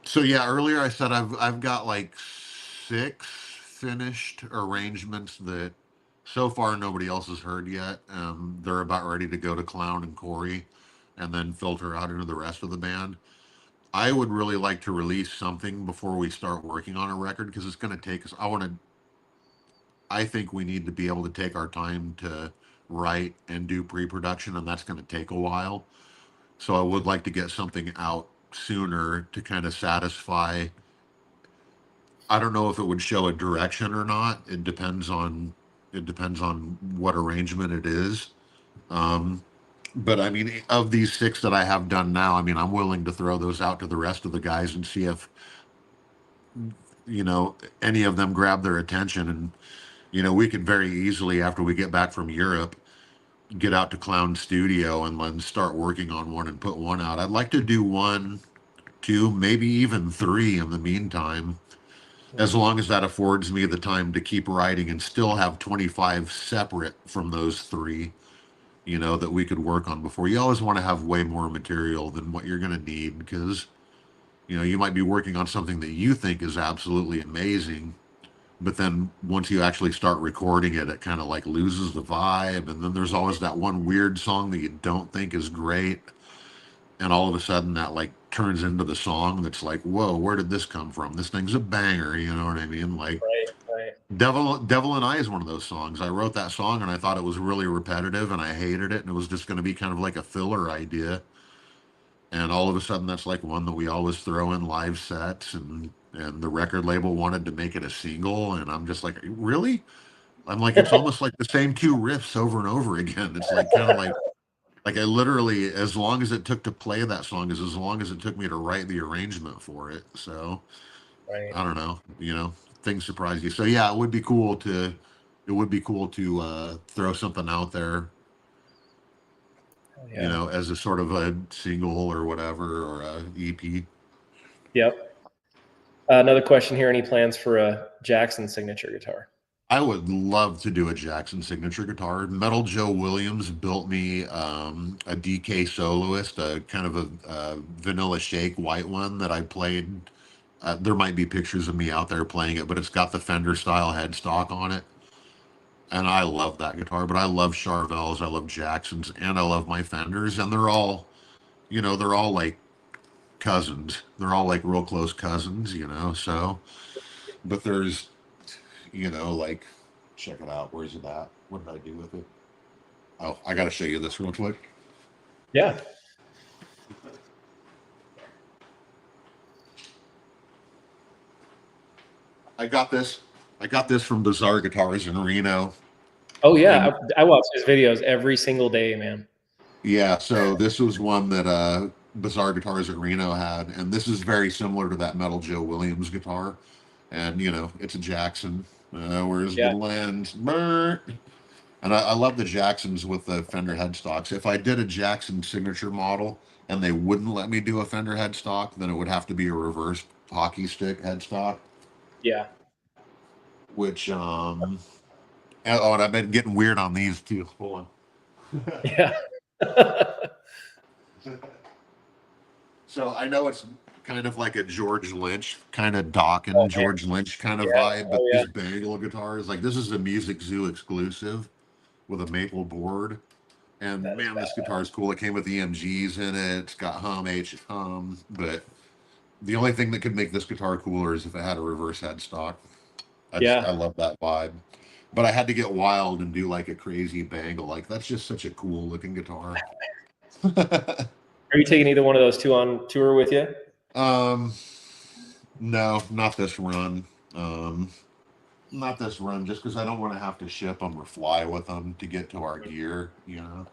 so yeah, earlier I said I've got like 6 finished arrangements that so far nobody else has heard yet. They're about ready to go to Clown and Corey, and then filter out into the rest of the band. I would really like to release something before we start working on a record because it's going to take us. I think we need to be able to take our time to write and do pre-production, and that's going to take a while. So I would like to get something out sooner to kind of satisfy. I don't know if it would show a direction or not. It depends on what arrangement it is. Um, but I mean, of these 6 that I have done now, I mean, I'm willing to throw those out to the rest of the guys and see if any of them grab their attention. And we could very easily, after we get back from Europe, get out to Clown Studio and then start working on one and put one out. I'd like to do 1, 2, maybe even 3 in the meantime, as Mhm. long as that affords me the time to keep writing and still have 25 separate from those 3, that we could work on before. You always want to have way more material than what you're going to need because, you might be working on something that you think is absolutely amazing, but then once you actually start recording it, it kind of like loses the vibe. And then there's always that one weird song that you don't think is great. And all of a sudden that like turns into the song that's like, whoa, where did this come from? This thing's a banger. You know what I mean? Like Right. Right. Devil and I is one of those songs. I wrote that song and I thought it was really repetitive and I hated it. And it was just going to be kind of like a filler idea. And all of a sudden that's like one that we always throw in live sets, and the record label wanted to make it a single, and I'm just like, really? I'm like, it's almost like the same 2 riffs over and over again. It's like kind of like Like I literally, as long as it took to play that song is as long as it took me to write the arrangement for it. So Right. I don't know, things surprise you. So yeah, it would be cool to throw something out there, Oh, yeah. as a sort of a single or whatever or a EP. Yep. Another question here. Any plans for a Jackson signature guitar? I would love to do a Jackson signature guitar. Metal Joe Williams built me a DK Soloist, a kind of a vanilla shake white one that I played. There might be pictures of me out there playing it, but it's got the Fender style headstock on it. And I love that guitar, but I love Charvels, I love Jacksons, and I love my Fenders. And they're all like cousins. They're all like real close cousins. So, but there's, like, check it out. Where's it at? What did I do with it? Oh, I got to show you this real quick. Yeah. I got this. I got this from Bizarre Guitars in Reno. Oh yeah. And I watch his videos every single day, man. yeah, so this was one that Bizarre Guitars at Reno had, and this is very similar to that Metal Joe Williams guitar. And it's a Jackson. Where's the Yeah. lens? Brr. And I love the Jacksons with the Fender headstocks. If I did a Jackson signature model and they wouldn't let me do a Fender headstock, then it would have to be a reverse hockey stick headstock, Yeah. which and I've been getting weird on these too. Hold Yeah. on. So I know it's kind of like a George Lynch, kind of Dawkins, Oh man. George Lynch kind of Yeah. vibe, but Oh yeah. these Bangle guitars, like this is a Music Zoo exclusive with a maple board. And That is man, bad. this guitar is cool. It came with EMGs in it. It's got hum, but the only thing that could make this guitar cooler is if it had a reverse headstock. I Yeah. love that vibe. But I had to get wild and do like a crazy Bangle. Like that's just such a cool looking guitar. Are you taking either one of those two on tour with you? um, no, not this run. Um, Not this run, just because I don't want to have to ship them or fly with them to get to our gear. Yeah.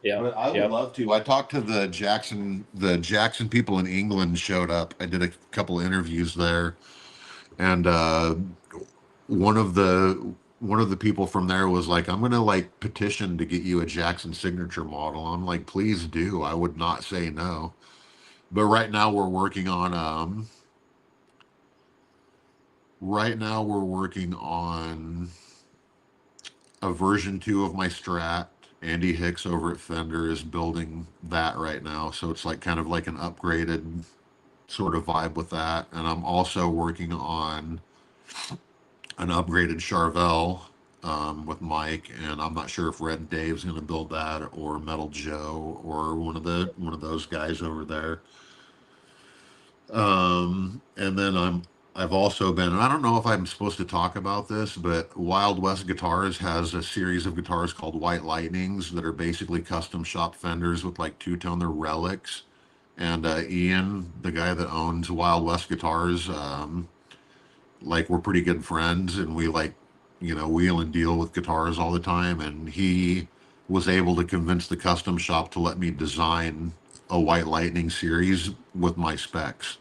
But I would Yep. love to. I talked to the Jackson people in England showed up. I did a couple of interviews there, and one of the one of the people from there was like, "I'm gonna like petition to get you a Jackson signature model." I'm like, "Please do. I would not say no." But right now we're working on a version 2 of my Strat. Andy Hicks over at Fender is building that right now, so it's like kind of like an upgraded sort of vibe with that. And I'm also working on an upgraded Charvel with Mike, and I'm not sure if Red Dave's going to build that or Metal Joe or one of those guys over there. And then I've also been, and I don't know if I'm supposed to talk about this, but Wild West Guitars has a series of guitars called White Lightnings that are basically custom shop Fenders with like two-tone. They're relics. And Ian, the guy that owns Wild West Guitars, like we're pretty good friends, and we like, wheel and deal with guitars all the time. And he was able to convince the custom shop to let me design a White Lightning series with my specs.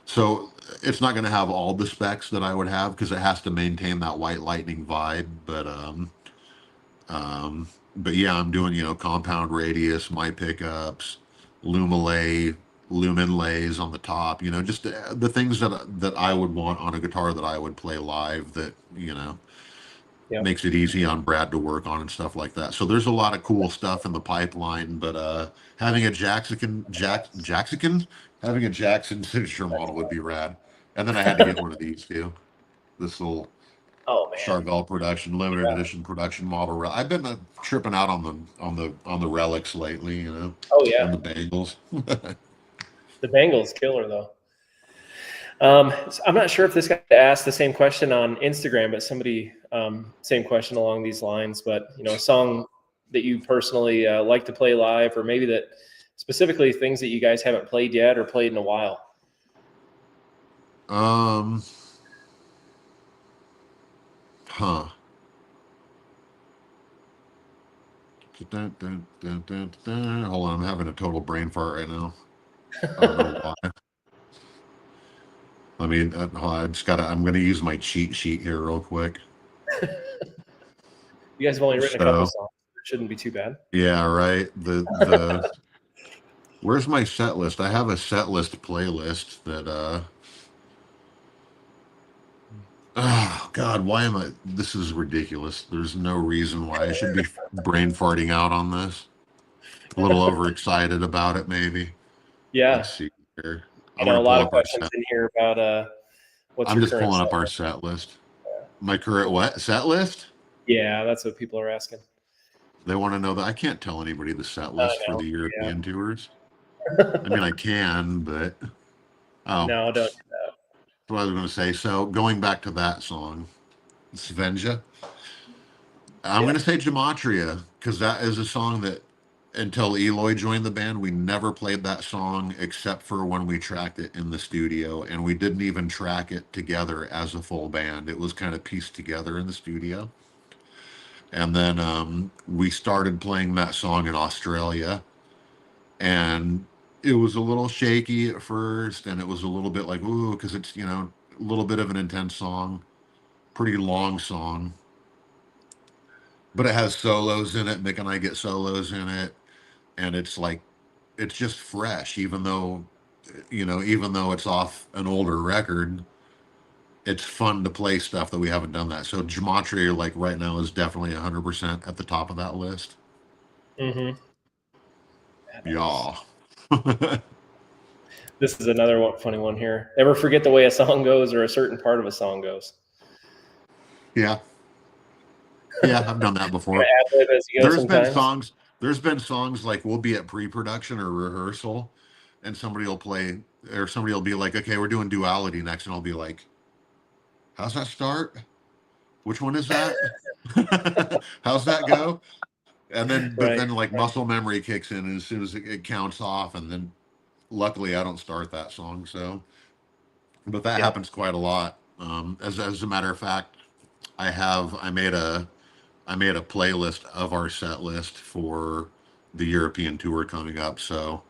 So it's not going to have all the specs that I would have because it has to maintain that White Lightning vibe. But yeah, I'm doing compound radius, my pickups, Lumelay, lumen lays on the top. Just the things that I would want on a guitar that I would play live. That Yep. makes it easy on Brad to work on and stuff like that. So there's a lot of cool stuff in the pipeline. But having a having a Jackson signature model would be rad. And then I had to get one of these too. This little Oh man. Charvel production, limited Yeah. edition production model. I've been tripping out on the relics lately, Oh and yeah. the bagels. The Bengals killer though. So I'm not sure if this guy asked the same question on Instagram, but somebody same question along these lines. But a song that you personally like to play live, or maybe that specifically things that you guys haven't played yet or played in a while. um, huh. Hold on, I'm having a total brain fart right now. I don't know why. I mean, I just gotta. I'm gonna use my cheat sheet here real quick. You guys have only written a couple So songs. It shouldn't be too bad. yeah, right. The where's my set list? I have a set list playlist that oh God, why am I? This is ridiculous. There's no reason why I should be brain farting out on this. A little overexcited about it, maybe. Yeah. Let's see here. I I'm know gonna a lot pull of up our questions set. in here about what's I'm your just current pulling set? up our set list. My current what set list? Yeah, that's what people are asking. They want to know that I can't tell anybody the set I list for know. the Yeah. European tours. I mean, I can, but oh, No, don't do that's what I was going to say. So going back to that song, Svenja, I'm that. going to say Gematria because that is a song that until Eloy joined the band, we never played that song except for when we tracked it in the studio, and we didn't even track it together as a full band. It was kind of pieced together in the studio. And then we started playing that song in Australia, and it was a little shaky at first, and it was a little bit like, ooh, because it's, a little bit of an intense song, pretty long song, but it has solos in it. Mick and I get solos in it, and it's like, it's just fresh, even though it's off an older record. It's fun to play stuff that we haven't done that. So Gematria, like right now, is definitely 100% at the top of that list. Mm-hmm. Yeah. This is another funny one here. Ever forget the way a song goes or a certain part of a song goes? Yeah. Yeah, I've done that before. Ad-lib as you go There's been sometimes. songs, there's been songs like we'll be at pre-production or rehearsal and somebody will play or somebody will be like, "Okay, we're doing duality next." And I'll be like, "How's that start? Which one is that? How's that go?" And then but Right. then like muscle memory kicks in as soon as it counts off, and then luckily I don't start that song, so but that Yep. happens quite a lot. As a matter of fact, I made a playlist of our set list for the European tour coming up. So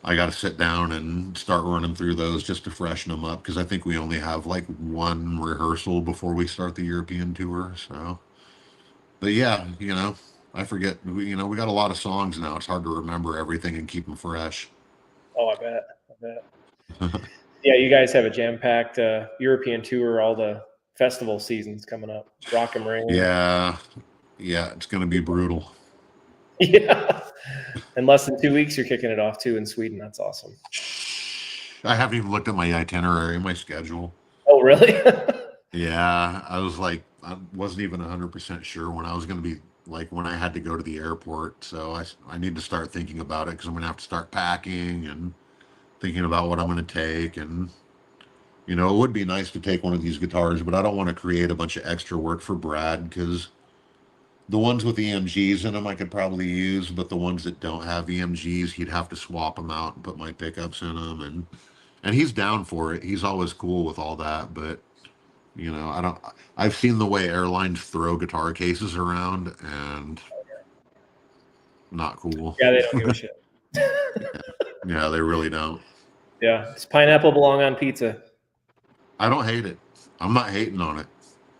I got to sit down and start running through those just to freshen them up because I think we only have like one rehearsal before we start the European tour. So, but yeah, I forget. We got a lot of songs now. It's hard to remember everything and keep them fresh. Oh, I bet. I bet. Yeah, you guys have a jam-packed European tour. All the festival seasons coming up. Rock and Ring. Yeah, yeah, it's gonna be brutal. Yeah. In less than 2 weeks, you're kicking it off too in Sweden. That's awesome. I haven't even looked at my itinerary, my schedule. Oh, really? Yeah, I was like, I wasn't even 100% sure when I was going to be like when I had to go to the airport. So I need to start thinking about it because I'm going to have to start packing and thinking about what I'm going to take. And, it would be nice to take one of these guitars, but I don't want to create a bunch of extra work for Brad because the ones with EMGs in them I could probably use, but the ones that don't have EMGs, he'd have to swap them out and put my pickups in them. And he's down for it. He's always cool with all that, but. I don't. I've seen the way airlines throw guitar cases around, and not cool. Yeah, they don't give a shit. Yeah, they really don't. Yeah. Does pineapple belong on pizza? I don't hate it. I'm not hating on it.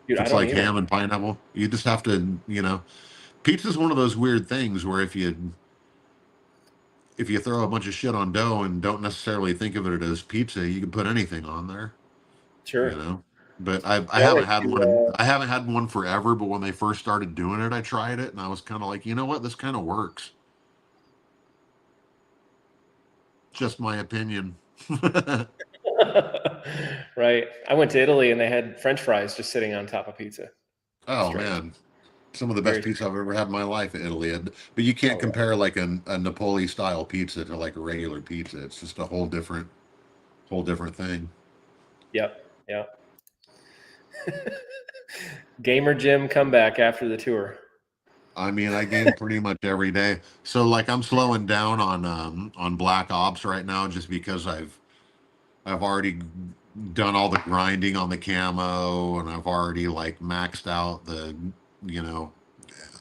Dude, If I it's don't like either. ham and pineapple, you just have to, pizza's one of those weird things where if you throw a bunch of shit on dough and don't necessarily think of it as pizza, you can put anything on there, you Sure. know. But I Yeah, I haven't went had one. to, I haven't had one forever. But when they first started doing it, I tried it, and I was kind of like, you know what, this kind of works. Just my opinion. right. I went to Italy and they had French fries just sitting on top of pizza. Oh Strange. man, some of the best Very pizza strange. I've ever had in my life in Italy. But you can't Oh, yeah. compare like a Napoli style pizza to like a regular pizza. It's just a whole different thing. Yep. Yep. Gamer Jim comeback after the tour. I mean, I game pretty much every day. So like I'm slowing down on Black Ops right now just because I've already done all the grinding on the camo and I've already like maxed out the you know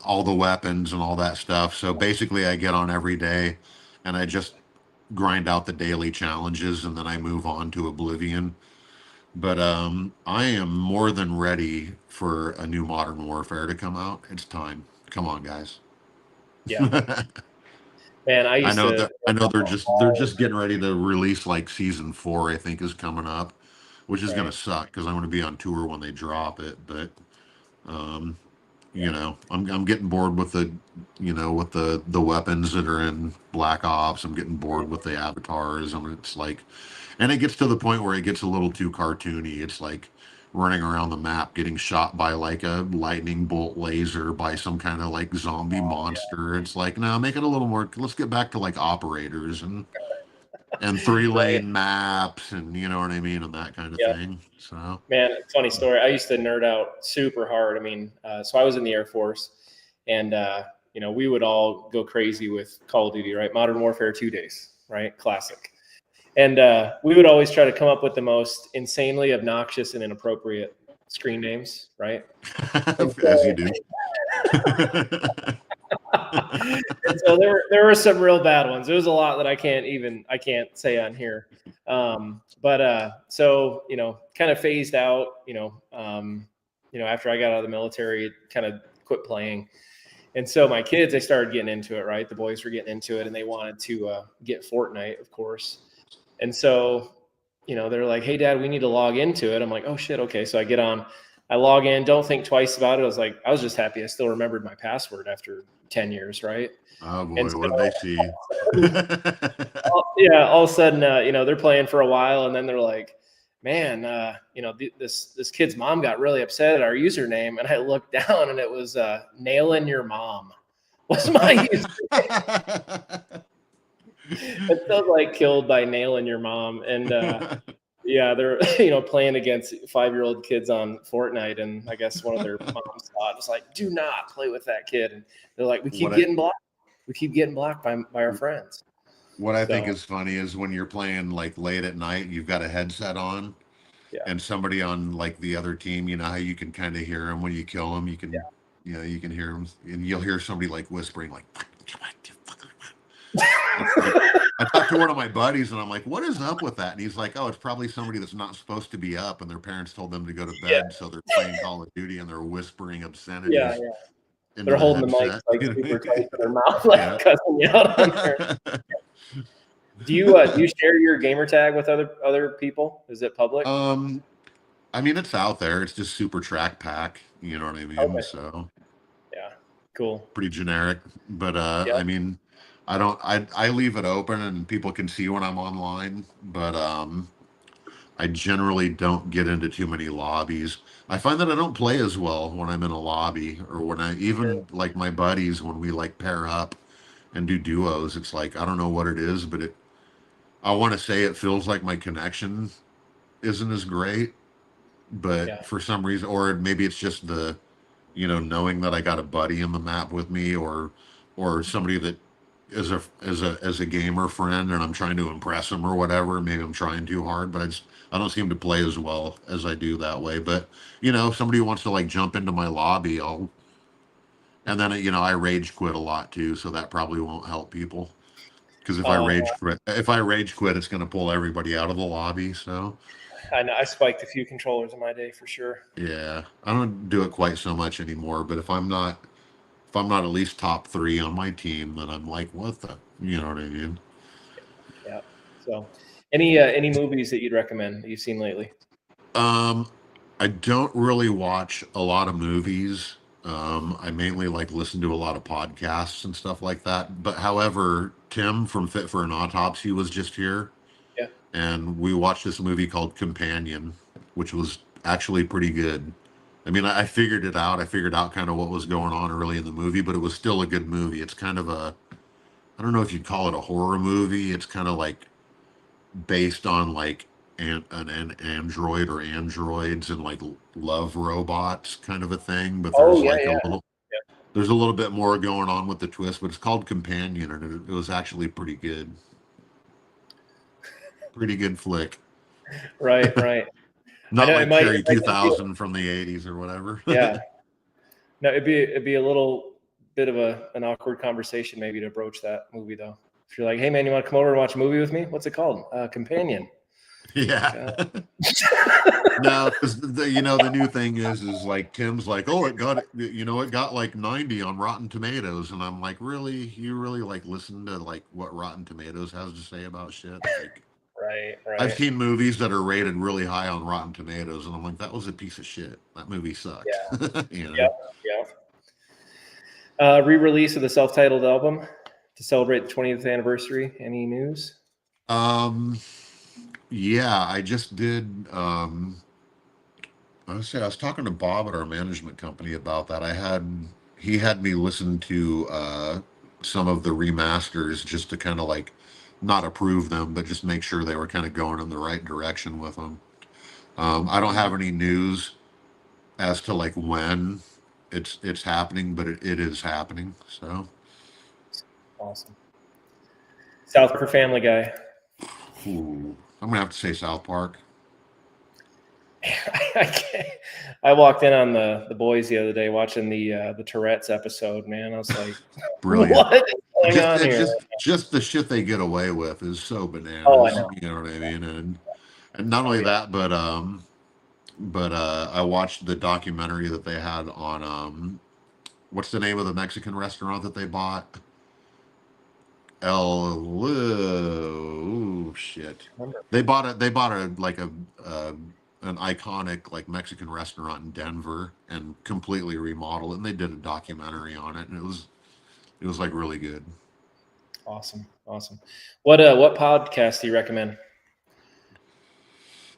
all the weapons and all that stuff. So basically, I get on every day, and I just grind out the daily challenges, and then I move on to Oblivion. But I am more than ready for a new Modern Warfare to come out. It's time. Come on, guys. Yeah, man. I used to. I know they're just getting ready to release like season 4, I think, is coming up, which is gonna Right. suck because I'm gonna be on tour when they drop it. But um, Yeah. I'm getting bored with with the weapons that are in Black Ops. I'm getting bored with the avatars. It's like, and it gets to the point where it gets a little too cartoony. It's like running around the map getting shot by like a lightning bolt laser by some kind of like zombie monster. It's like, no, make it a little more. Let's get back to like operators and three Right. lane maps and you know what I mean and that kind of Yeah. thing. So Man, funny story. I used to nerd out super hard. I mean, so I was in the Air Force, and we would all go crazy with Call of Duty, right? Modern Warfare 2 days, right? Classic. And we would always try to come up with the most insanely obnoxious and inappropriate screen names, right? And as you so, do. and so there were some real bad ones. There was a lot that I can't say on here. But so kind of phased out. After I got out of the military, kind of quit playing. And so my kids, they started getting into it, right? The boys were getting into it, and they wanted to get Fortnite, of course. And so, they're like, "Hey, Dad, we need to log into it." I'm like, "Oh shit, okay." So I get on, I log in, don't think twice about it. I was just happy I still remembered my password after 10 years, right? Oh And boy, what did they so, see? all of a sudden, they're playing for a while, and then they're like, "Man, this kid's mom got really upset at our username." And I looked down, and it was "Nailing Your Mom" was my username. It felt like killed by nailing your mom. And yeah, they're playing against 5-year-old kids on Fortnite, and I guess one of their moms thought, was like, "Do not play with that kid." And they're like, "We keep what I getting blocked. We keep getting blocked by our friends." what I think So is funny is when you're playing like late at night, you've got a headset on, yeah, and somebody on like the other team, you know how you can kind of hear them when you kill them. yeah. You can hear them, and you'll hear somebody like whispering, like, it's like I talked to one of my buddies, and I'm like, "What is up with that?" And he's like, "Oh, it's probably somebody that's not supposed to be up, and their parents told them to go to Yeah, bed, so they're playing Call of Duty and they're whispering yeah, obscenities yeah. into They're the holding the mics headset." like super tight to their mouth, like Yeah. cussing you out on there. Do you share your gamer tag with other people? Is it public? um, I mean, it's out there. It's just super track pack. You know what I mean? Okay. So Yeah. Cool. pretty generic. But Yeah. I mean, I don't. I leave it open, and people can see when I'm online. But I generally don't get into too many lobbies. I find that I don't play as well when I'm in a lobby or when I Sure. even like my buddies when we like pair up and do duos. It's like I don't know what it is, but I want to say it feels like my connection isn't as great, but Yeah. for some reason, or maybe it's just the knowing that I got a buddy in the map with me, or somebody that is a gamer friend, and I'm trying to impress him or whatever. Maybe I'm trying too hard, but I don't seem to play as well as I do that way. But if somebody wants to like jump into my lobby, and then I rage quit a lot too, so that probably won't help people. Because if I rage quit, it's going to pull everybody out of the lobby. So I know I spiked a few controllers in my day for sure. yeah, I don't do it quite so much anymore. But if I'm not at least top 3 on my team, then I'm like, what the, you know what I mean? Yeah. So, any movies that you'd recommend that you've seen lately? Um, I don't really watch a lot of movies. I mainly like listen to a lot of podcasts and stuff like that. But however, Tim from Fit for an Autopsy was just here, Yeah. and we watched this movie called Companion, which was actually pretty good. I mean, I figured it out. I figured out kind of what was going on early in the movie, but it was still a good movie. It's kind of I don't know if you'd call it a horror movie. It's kind of like based on like an android or androids and like love robots kind of a thing. But Oh there's yeah, like yeah, yeah. there's a little bit more going on with the twist. But it's called Companion, and it was actually pretty good. Pretty good flick. Right, right. I Not know it like might. It Cherry might just be, 2000 from the 80s or whatever. yeah. No, it'd be a little bit of an awkward conversation maybe to broach that movie though. If you're like, hey man, you want to come over and watch a movie with me? What's it called? Companion. Yeah. No, because the new thing is like Tim's like, oh, it got like 90 on Rotten Tomatoes, and I'm like, really, you really like listen to like what Rotten Tomatoes has to say about shit? Like, Right. I've seen movies that are rated really high on Rotten Tomatoes, and I'm like, that was a piece of shit. That movie sucked. Yeah. You know? Yeah. Re-release of the self-titled album to celebrate the 20th anniversary. Any news? Yeah, I just did. I was talking to Bob at our management company about that. He had me listen to some of the remasters just to kind of like not approve them, but just make sure they were kind of going in the right direction with them. I don't have any news as to like when it's happening, but it is happening. So Awesome. South Park or Family Guy? ooh, I'm gonna have to say South Park. I walked in on the boys the other day watching the Tourette's episode. Man, I was like, Brilliant. what is going on here? Just the shit they get away with is so bananas. Oh, I know. You know what I mean? And not only that, but I watched the documentary that they had on what's the name of the Mexican restaurant that they bought? Oh shit. They bought a like a an iconic like Mexican restaurant in Denver and completely remodeled it, and they did a documentary on it, and it was like really good. Awesome. What podcast do you recommend?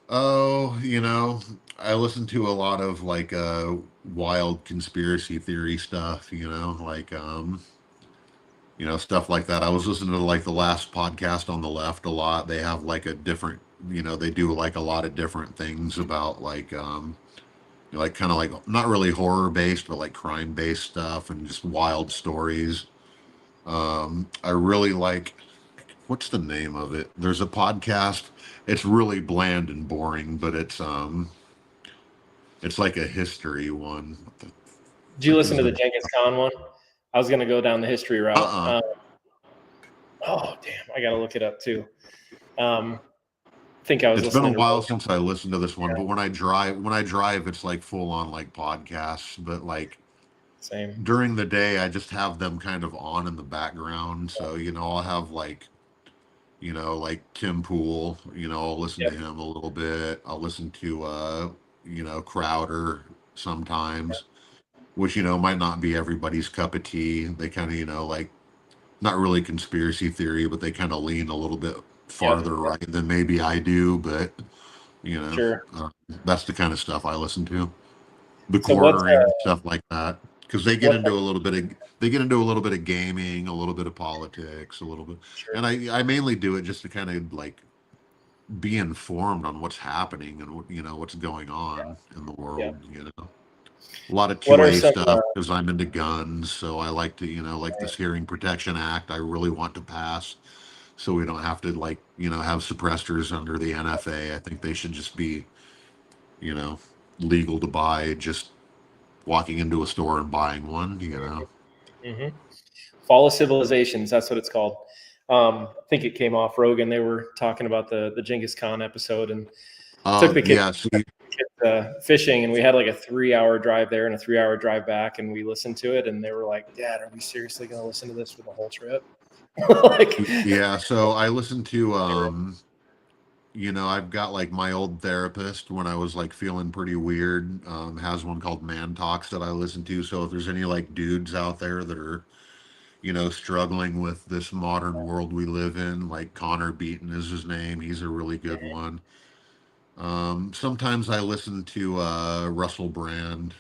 Oh, I listen to a lot of like wild conspiracy theory stuff, like stuff like that. I was listening to like the last podcast on the left a lot. They have like a different, they do like a lot of different things about like kind of like not really horror based, but like crime based stuff and just wild stories. I really like, what's the name of it? There's a podcast. It's really bland and boring, but it's like a history one. Did you listen to the Genghis Khan one? I was gonna go down the history route. Oh damn, I gotta look it up too. I think I was. It's been a while since I listened to this one, but when I drive, it's like full on like podcasts. But like same during the day, I just have them kind of on in the background. So I'll have like Tim Pool. I'll listen to him a little bit. I'll listen to Crowder sometimes, which might not be everybody's cup of tea. They kind of like not really conspiracy theory, but they kind of lean a little bit farther right than maybe I do. But sure. That's the kind of stuff I listen to. The quartering stuff like that, because they get into a little bit of gaming, a little bit of politics, a little bit, and I mainly do it just to kind of like be informed on what's happening and what's going on in the world. A lot of 2A stuff because I'm into guns, so I like to like this Hearing Protection Act. I really want to pass, so we don't have to like have suppressors under the NFA. I think they should just be legal to buy, just walking into a store and buying one. Mm-hmm. Fall of Civilizations. That's what it's called. I think it came off Rogan. They were talking about the Genghis Khan episode and took the kids fishing, and we had like a 3-hour drive there and a 3-hour drive back, and we listened to it, and they were like, "Dad, are we seriously going to listen to this for the whole trip?" So I listened to I've got like my old therapist when I was like feeling pretty weird, has one called Man Talks that I listen to. So if there's any like dudes out there that are struggling with this modern world we live in, like Connor Beaton is his name, he's a really good one. Sometimes I listen to Russell Brand.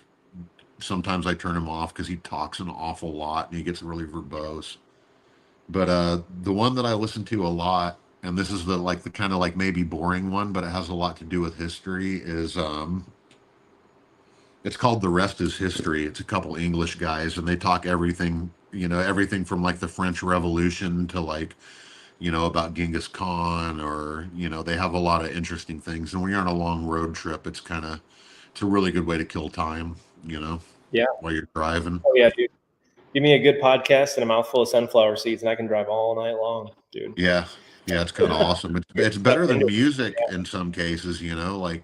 Sometimes I turn him off because he talks an awful lot and he gets really verbose. But the one that I listen to a lot, and this is the kind of like maybe boring one, but it has a lot to do with history, is it's called The Rest is History. It's a couple English guys, and they talk everything from like the French Revolution to like about Genghis Khan, or they have a lot of interesting things. And when you're on a long road trip, it's a really good way to kill time, while you're driving. Oh yeah, dude. Give me a good podcast and a mouthful of sunflower seeds, and I can drive all night long, dude. Yeah, yeah, it's kind of awesome. It's better than music in some cases, you know, Yeah.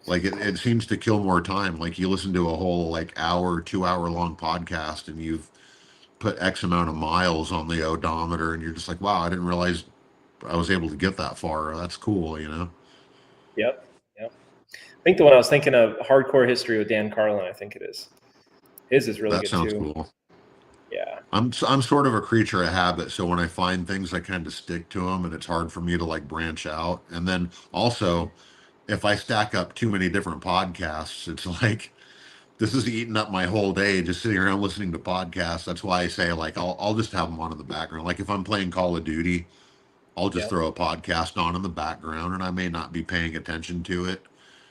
like it seems to kill more time. Like you listen to a whole like hour, 2 hour long podcast and you've put X amount of miles on the odometer and you're just like, wow, I didn't realize I was able to get that far. That's cool, you know? Yep. Yep. I think the one I was thinking of, Hardcore History with Dan Carlin, I think it is. His is really That good sounds too. cool. Yeah. I'm sort of a creature of habit, so when I find things, I kind of stick to them, and it's hard for me to like branch out. And then also, if I stack up too many different podcasts, it's like this is eating up my whole day just sitting around listening to podcasts. That's why I say like I'll just have them on in the background. Like if I'm playing Call of Duty, I'll just Yep. throw a podcast on in the background, and I may not be paying attention to it,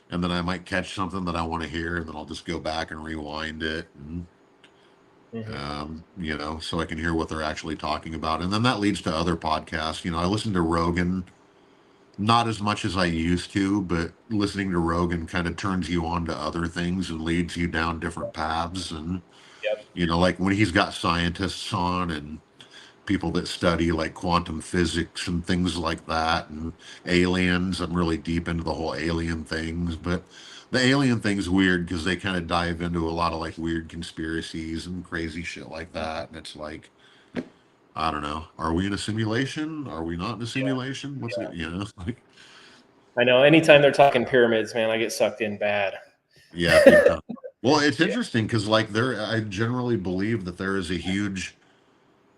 and then I might catch something that I want to hear, and then I'll just go back and rewind it. And you know, so I can hear what they're actually talking about. And then that leads to other podcasts. You know, I listen to Rogan, not as much as I used to, but listening to Rogan kind of turns you on to other things and leads you down different paths. And, Yep. you know, like when he's got scientists on and people that study like quantum physics and things like that and aliens. I'm really deep into the whole alien things, but the alien thing's weird because they kind of dive into a lot of like weird conspiracies and crazy shit like that. And it's like, I don't know, are we in a simulation? Are we not in a Yeah. simulation? What's Yeah. it, you know? Like, I know. Anytime they're talking pyramids, man, I get sucked in bad. yeah, big time. Well, it's Yeah. interesting because like I generally believe that there is a huge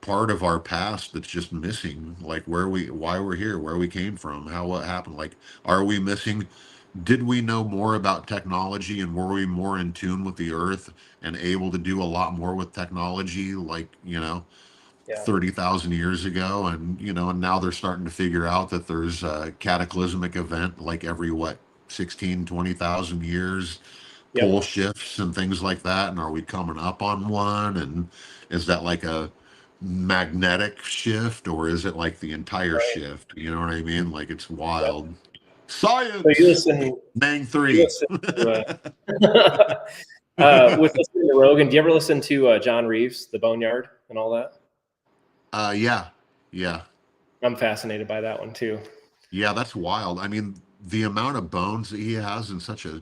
part of our past that's just missing, like why we're here, where we came from, how what happened. Like, are we missing, did we know more about technology and were we more in tune with the earth and able to do a lot more with technology, like, you know, Yeah. 30,000 years ago? And you know, and now they're starting to figure out that there's a cataclysmic event like every what, 16, 20,000 years, pole Yep. shifts and things like that. And are we coming up on one? And is that like a magnetic shift or is it like the entire Right. shift? You know what I mean? Like it's Yep. wild. So you Science. listen. Mang You 3. listen to. With listening to Rogan, do you ever listen to John Reeves, The Boneyard, and all that? Yeah. Yeah. I'm fascinated by that one too. Yeah, that's wild. I mean, the amount of bones that he has in such a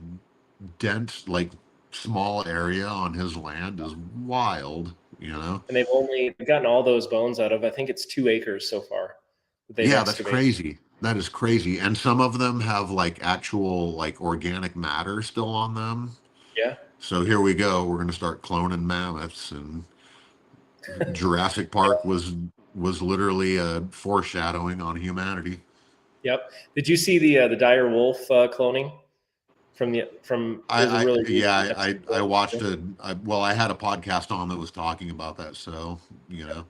dense, like small area on his land is wild, you know? And they've gotten all those bones out of, I think it's 2 acres so far that they've Yeah, that's excavated. crazy. That is crazy. And some of them have like actual like organic matter still on them. Yeah. So here we go. We're going to start cloning mammoths, and Jurassic Park was literally a foreshadowing on humanity. Yep. Did you see the dire wolf cloning from? There's a really recent I episode. watched well, I had a podcast on that was talking about that. So, you know,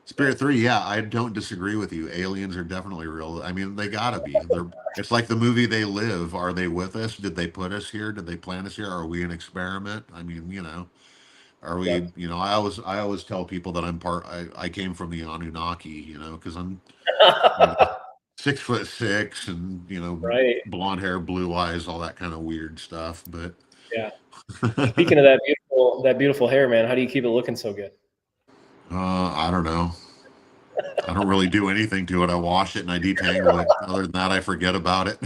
Spirit 3, yeah, I don't disagree with you. Aliens are definitely real. I mean, they gotta be. It's like the movie They Live. Are they with us? Did they put us here? Did they plant us here? Are we an experiment? I mean, you know, are we, Yep. you know, I always tell people that I came from the Anunnaki, you know, because I'm, you know, 6'6" and, you know, Right. blonde hair, blue eyes, all that kind of weird stuff. But Yeah. Speaking of that beautiful hair, man, how do you keep it looking so good? I don't know. I don't really do anything to it. I wash it and I detangle it. Other than that, I forget about it.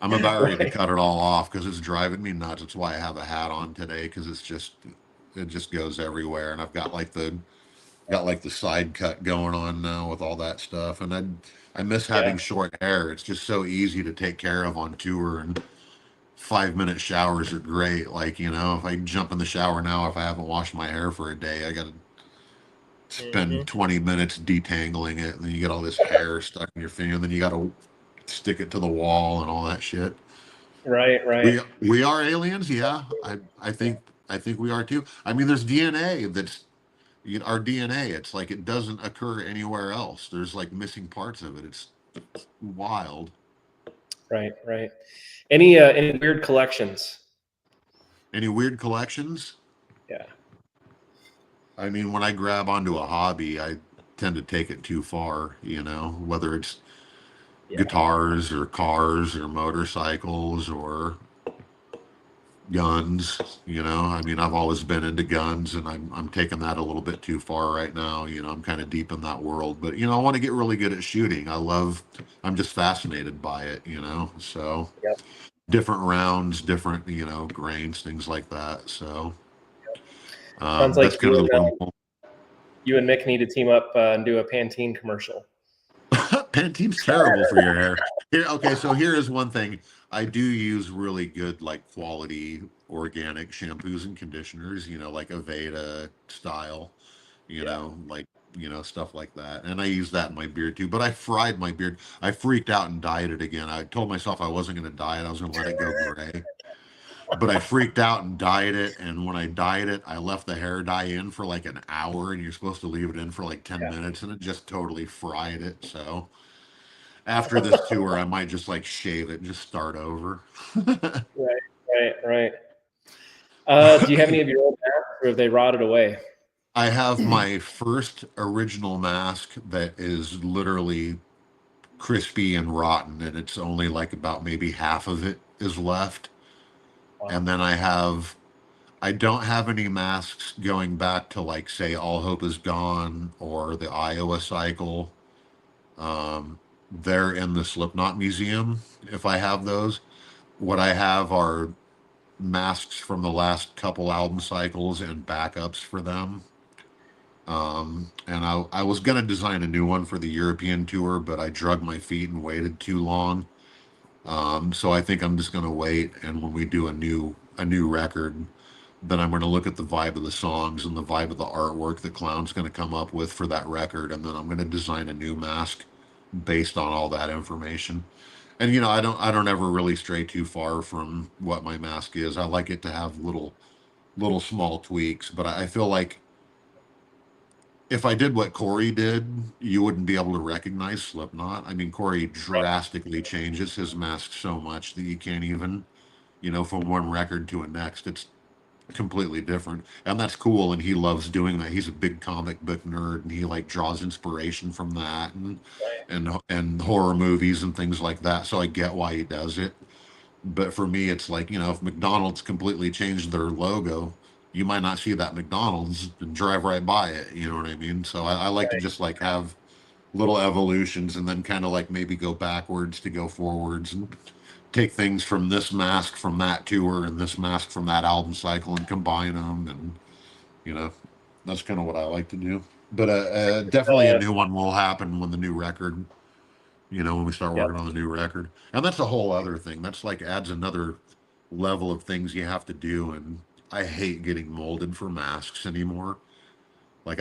I'm about ready to Right. cut it all off because it's driving me nuts. That's why I have a hat on today, because it just goes everywhere. And I've got like the side cut going on now with all that stuff. And I miss Yeah. having short hair. It's just so easy to take care of on tour, and 5 minute showers are great. Like, you know, if I jump in the shower now, if I haven't washed my hair for a day, I got to Hmm. spend 20 minutes detangling it, and then you get all this hair stuck in your finger, and then you got to stick it to the wall and all that shit. Right. Right. We are aliens, yeah. I think we are too. I mean, there's DNA that's, you know, our DNA. It's like it doesn't occur anywhere else. There's like missing parts of it. It's wild. Right. Right. Any weird collections? Any weird collections? Yeah. I mean, when I grab onto a hobby, I tend to take it too far, you know, whether it's Yeah. guitars or cars or motorcycles or guns. I mean, I've always been into guns, and I'm taking that a little bit too far right now. I'm kind of deep in that world, but I want to get really good at shooting. I'm just fascinated by it. So Yep. different rounds, different grains, things like that. So Sounds like that's kind of the loophole. you and Mick need to team up and do a Pantene commercial. Pantene's terrible for your hair. Okay, so here is one thing. I do use really good, like quality organic shampoos and conditioners, like Aveda style, Yeah. like, stuff like that. And I use that in my beard too. But I fried my beard. I freaked out and dyed it again. I told myself I wasn't going to dye it, I was going to let it go gray. But I freaked out and dyed it. And when I dyed it, I left the hair dye in for like an hour, and you're supposed to leave it in for like 10 Yeah. minutes, and it just totally fried it. So after this tour, I might just like shave it and just start over. Right. Do you have any of your old masks, or have they rotted away? I have my first original mask that is literally crispy and rotten, and it's only like about maybe half of it is left. Wow. And then I don't have any masks going back to like say All Hope Is Gone or the Iowa cycle. They're in the Slipknot museum if I have those. What I have are masks from the last couple album cycles and backups for them. And I was gonna design a new one for the European tour, but I drug my feet and waited too long. So I think I'm just gonna wait, and when we do a new record, then I'm gonna look at the vibe of the songs and the vibe of the artwork that Clown's gonna come up with for that record, and then I'm gonna design a new mask based on all that information. And I don't ever really stray too far from what my mask is. I like it to have little small tweaks, but I feel like if I did what Corey did, you wouldn't be able to recognize Slipknot. I mean, Corey drastically changes his mask so much that you can't even, from one record to a next, it's completely different. And that's cool. And he loves doing that. He's a big comic book nerd, and he like draws inspiration from that and horror movies and things like that. So I get why he does it. But for me, it's like, if McDonald's completely changed their logo, you might not see that McDonald's and drive right by it. You know what I mean? So I like to just like have little evolutions, and then kind of like maybe go backwards to go forwards, and take things from this mask from that tour and this mask from that album cycle and combine them. And, you know, that's kind of what I like to do. But definitely a new one will happen when the new record, when we start Yep. working on the new record. And that's a whole other thing. That's like adds another level of things you have to do. And I hate getting molded for masks anymore. Like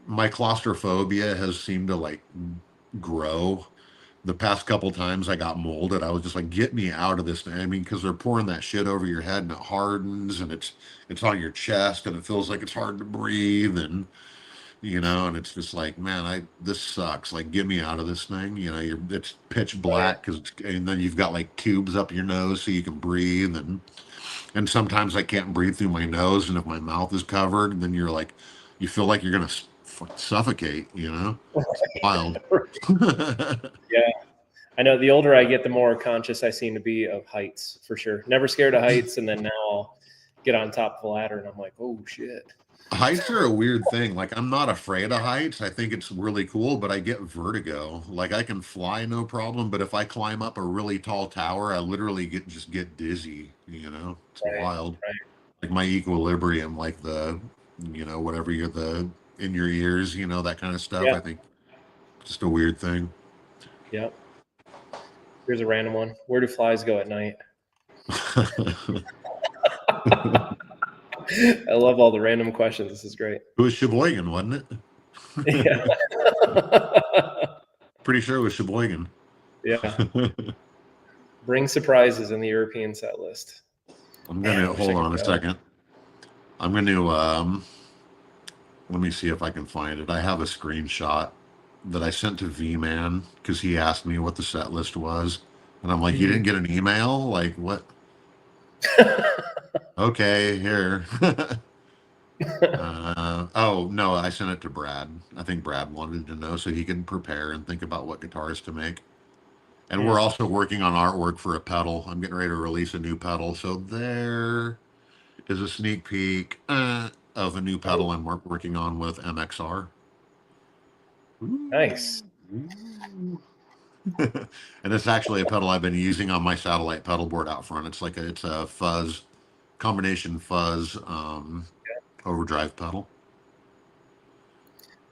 my claustrophobia has seemed to like grow. The past couple times I got molded, I was just like, get me out of this thing. I mean, because they're pouring that shit over your head, and it hardens, and it's on your chest, and it feels like it's hard to breathe. And and it's just like, man, this sucks. Like, get me out of this thing. It's pitch black, and then you've got like tubes up your nose so you can breathe, and sometimes I can't breathe through my nose, and if my mouth is covered, then you feel like you're gonna suffocate. It's wild. Yeah. I know the older I get, the more conscious I seem to be of heights, for sure. Never scared of heights, and then now I'll get on top of a ladder and I'm like, oh shit. Heights are a weird thing. Like, I'm not afraid of heights. I think it's really cool, but I get vertigo. Like, I can fly no problem, but if I climb up a really tall tower, I literally just get dizzy. It's wild. Right. Like my equilibrium, like whatever in your ears, that kind of stuff. Yeah. I think just a weird thing. Yeah. Here's a random one. Where do flies go at night? I love all the random questions. This is great. It was Sheboygan, wasn't it? Yeah. Pretty sure it was Sheboygan. Yeah. Bring surprises in the European set list. I'm going to hold on a second. I'm going to let me see if I can find it. I have a screenshot that I sent to V-Man because he asked me what the set list was. And I'm like, you didn't get an email? Like, what? Okay, here. Oh, no, I sent it to Brad. I think Brad wanted to know so he can prepare and think about what guitars to make. And we're also working on artwork for a pedal. I'm getting ready to release a new pedal. So there is a sneak peek of a new pedal I'm working on with MXR. Nice. And it's actually a pedal I've been using on my satellite pedal board out front. It's a fuzz combination fuzz overdrive pedal.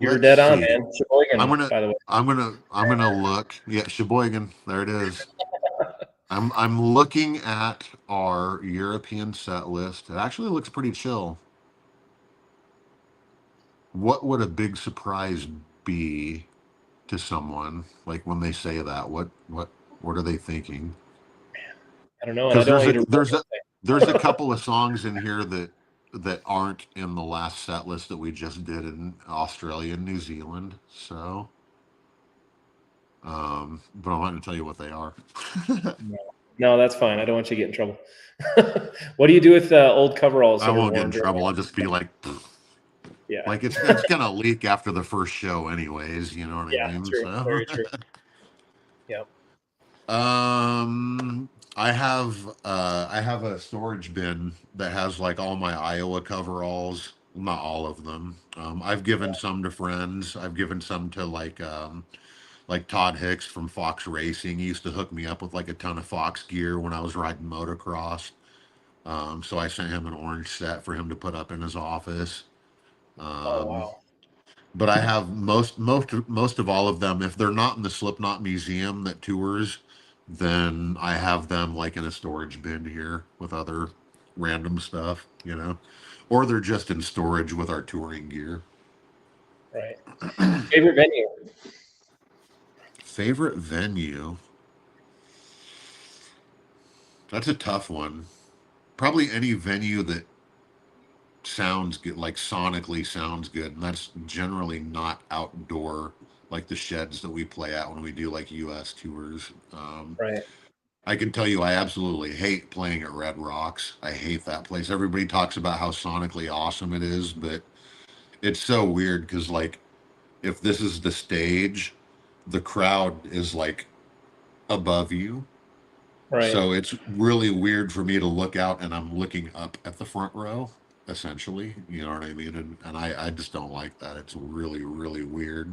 You're Let's dead on, see. man. Sheboygan, by the way. I'm gonna look. Yeah, Sheboygan. There it is. I'm looking at our European set list. It actually looks pretty chill. What would a big surprise be to someone like when they say that? What are they thinking? I don't know, and I Because don't want you to. there's a couple of songs in here that aren't in the last set list that we just did in Australia and New Zealand. So, but I'm not going to tell you what they are. No, that's fine. I don't want you to get in trouble. What do you do with old coveralls? I won't get in trouble. I'll just be like, yeah, like it's gonna leak after the first show, anyways. You know what I mean? True. So. Very true. Yeah. I have a storage bin that has like all my Iowa coveralls. Not all of them. I've given some to friends. I've given some to like Todd Hicks from Fox Racing. He used to hook me up with like a ton of Fox gear when I was riding motocross. So I sent him an orange set for him to put up in his office. Oh wow. But I have most of all of them. If they're not in the Slipknot museum that tours, then I have them like in a storage bin here with other random stuff, you know, or they're just in storage with our touring gear. Right. Favorite venue? Favorite venue? That's a tough one. Probably any venue that sounds good, like sonically sounds good, and that's generally not outdoor like the sheds that we play at when we do like US tours. Right. I can tell you I absolutely hate playing at Red Rocks. I hate that place. Everybody talks about how sonically awesome it is, but it's so weird because like if this is the stage, the crowd is like above you. Right. So it's really weird for me to look out and I'm looking up at the front row, essentially. You know what I mean? And I just don't like that. It's really, really weird.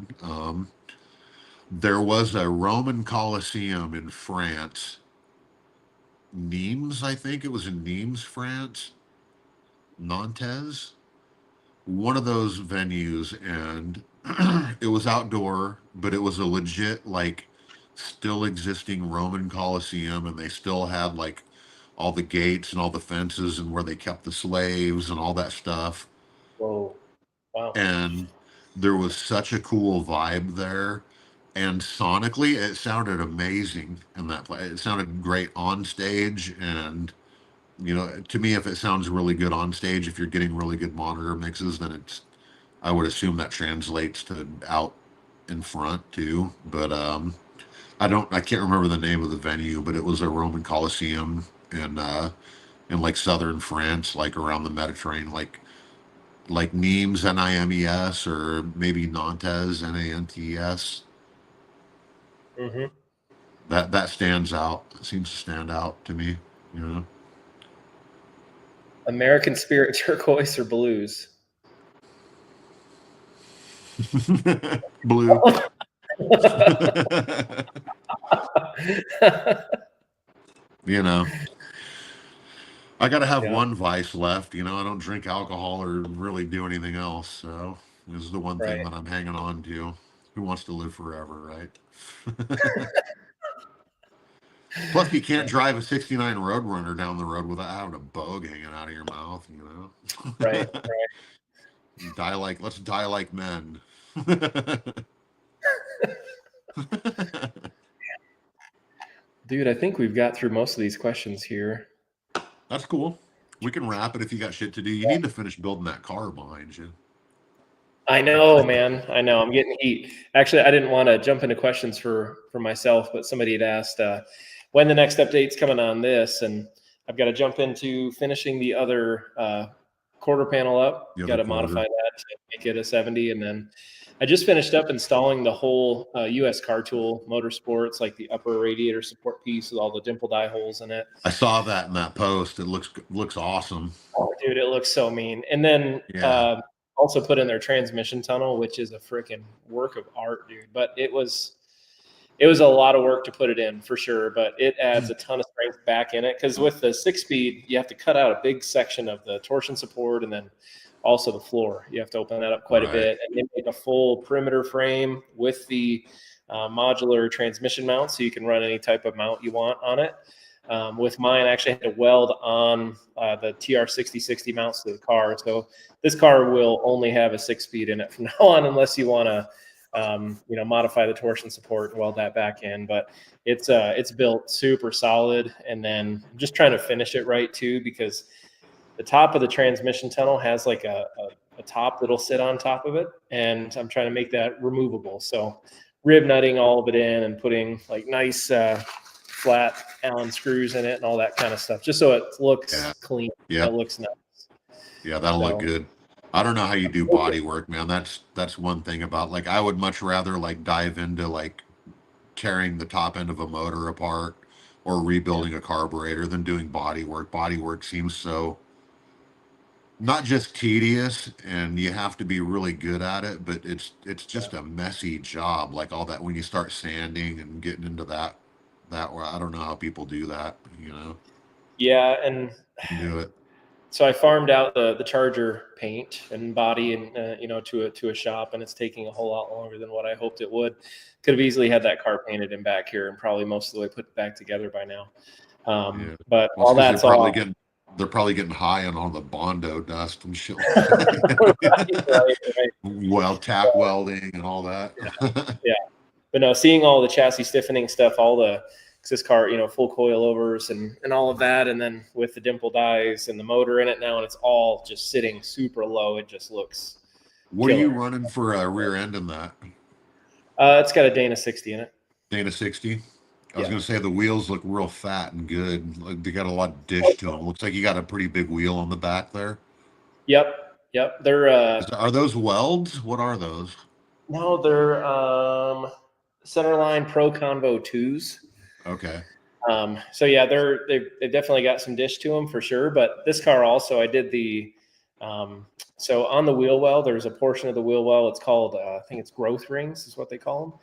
There was a Roman Colosseum in France. Nimes, I think it was in Nimes, France. Nantes. One of those venues, and it was outdoor, but it was a legit, like, still existing Roman Colosseum, and they still had like all the gates and all the fences and where they kept the slaves and all that stuff. Whoa. Wow. And there was such a cool vibe there. And sonically, it sounded amazing in that place. It sounded great on stage. And, you know, to me, if it sounds really good on stage, if you're getting really good monitor mixes, then I would assume that translates to out in front too. But I can't remember the name of the venue, but it was a Roman Colosseum in like southern France, like around the Mediterranean, like Nimes, Nimes, or maybe Nantes, Nantes. Mm-hmm. That stands out. It seems to stand out to me. You know, American Spirit Turquoise or Blues? blue. You know, I got to have one vice left. You know, I don't drink alcohol or really do anything else. So this is the one thing that I'm hanging on to. Who wants to live forever, right? Plus, you can't drive a '69 Roadrunner down the road without having a bogue hanging out of your mouth. You know, Right. Let's die like men. Dude, I think we've got through most of these questions here. That's cool. We can wrap it if you got shit to do. You need to finish building that car behind you. I know, man. I know. I'm getting heat. Actually, I didn't want to jump into questions for myself, but somebody had asked when the next update's coming on this, and I've got to jump into finishing the other quarter panel up. Got to modify that to make it a 70, and then I just finished up installing the whole US Car Tool Motorsports, like the upper radiator support piece with all the dimple die holes in it. I saw that in that post. It looks awesome. Oh, dude, it looks so mean. And then Yeah. also put in their transmission tunnel, which is a freaking work of art, dude. But it was a lot of work to put it in for sure, but it adds a ton of strength back in it. Because with the 6-speed, you have to cut out a big section of the torsion support and then also the floor. You have to open that up quite a bit. And they make a full perimeter frame with the modular transmission mount, so you can run any type of mount you want on it. With mine, I actually had to weld on the TR6060 mounts to the car. So this car will only have a 6-speed in it from now on, unless you want to modify the torsion support and weld that back in. But it's built super solid. And then I'm just trying to finish it right too, because the top of the transmission tunnel has like a top that'll sit on top of it, and I'm trying to make that removable. So rib nutting all of it in and putting like nice flat Allen screws in it and all that kind of stuff, just so it looks clean. Yeah, it looks nice. Yeah, that'll look good. I don't know how you do body work, man. That's one thing about, like, I would much rather like dive into like tearing the top end of a motor apart or rebuilding a carburetor than doing body work. Body work seems so not just tedious, and you have to be really good at it, but it's just a messy job. Like all that, when you start sanding and getting into that I don't know how people do that, Yeah, and do it. so I farmed out the Charger paint and body and to a shop, and it's taking a whole lot longer than what I hoped it would. Could have easily had that car painted in back here and probably most of the way put back together by now. But Well, all that's all. They're probably getting high on all the Bondo dust and shit. right. Well, tack welding and all that. Yeah. But no, seeing all the chassis stiffening stuff, all the this car, full coilovers and all of that, and then with the dimple dies and the motor in it now, and it's all just sitting super low. It just looks. What are you running for a rear end in that? It's got a Dana 60 in it. Dana 60. I was going to say the wheels look real fat and good. Like they got a lot of dish to them. Looks like you got a pretty big wheel on the back there. Yep. They're. Are those welds? What are those? No, they're Centerline Pro Convo 2s. Okay. So yeah, they've definitely got some dish to them for sure. But this car also, I did the. So on the wheel well, there's a portion of the wheel well. It's called, I think it's growth rings is what they call them.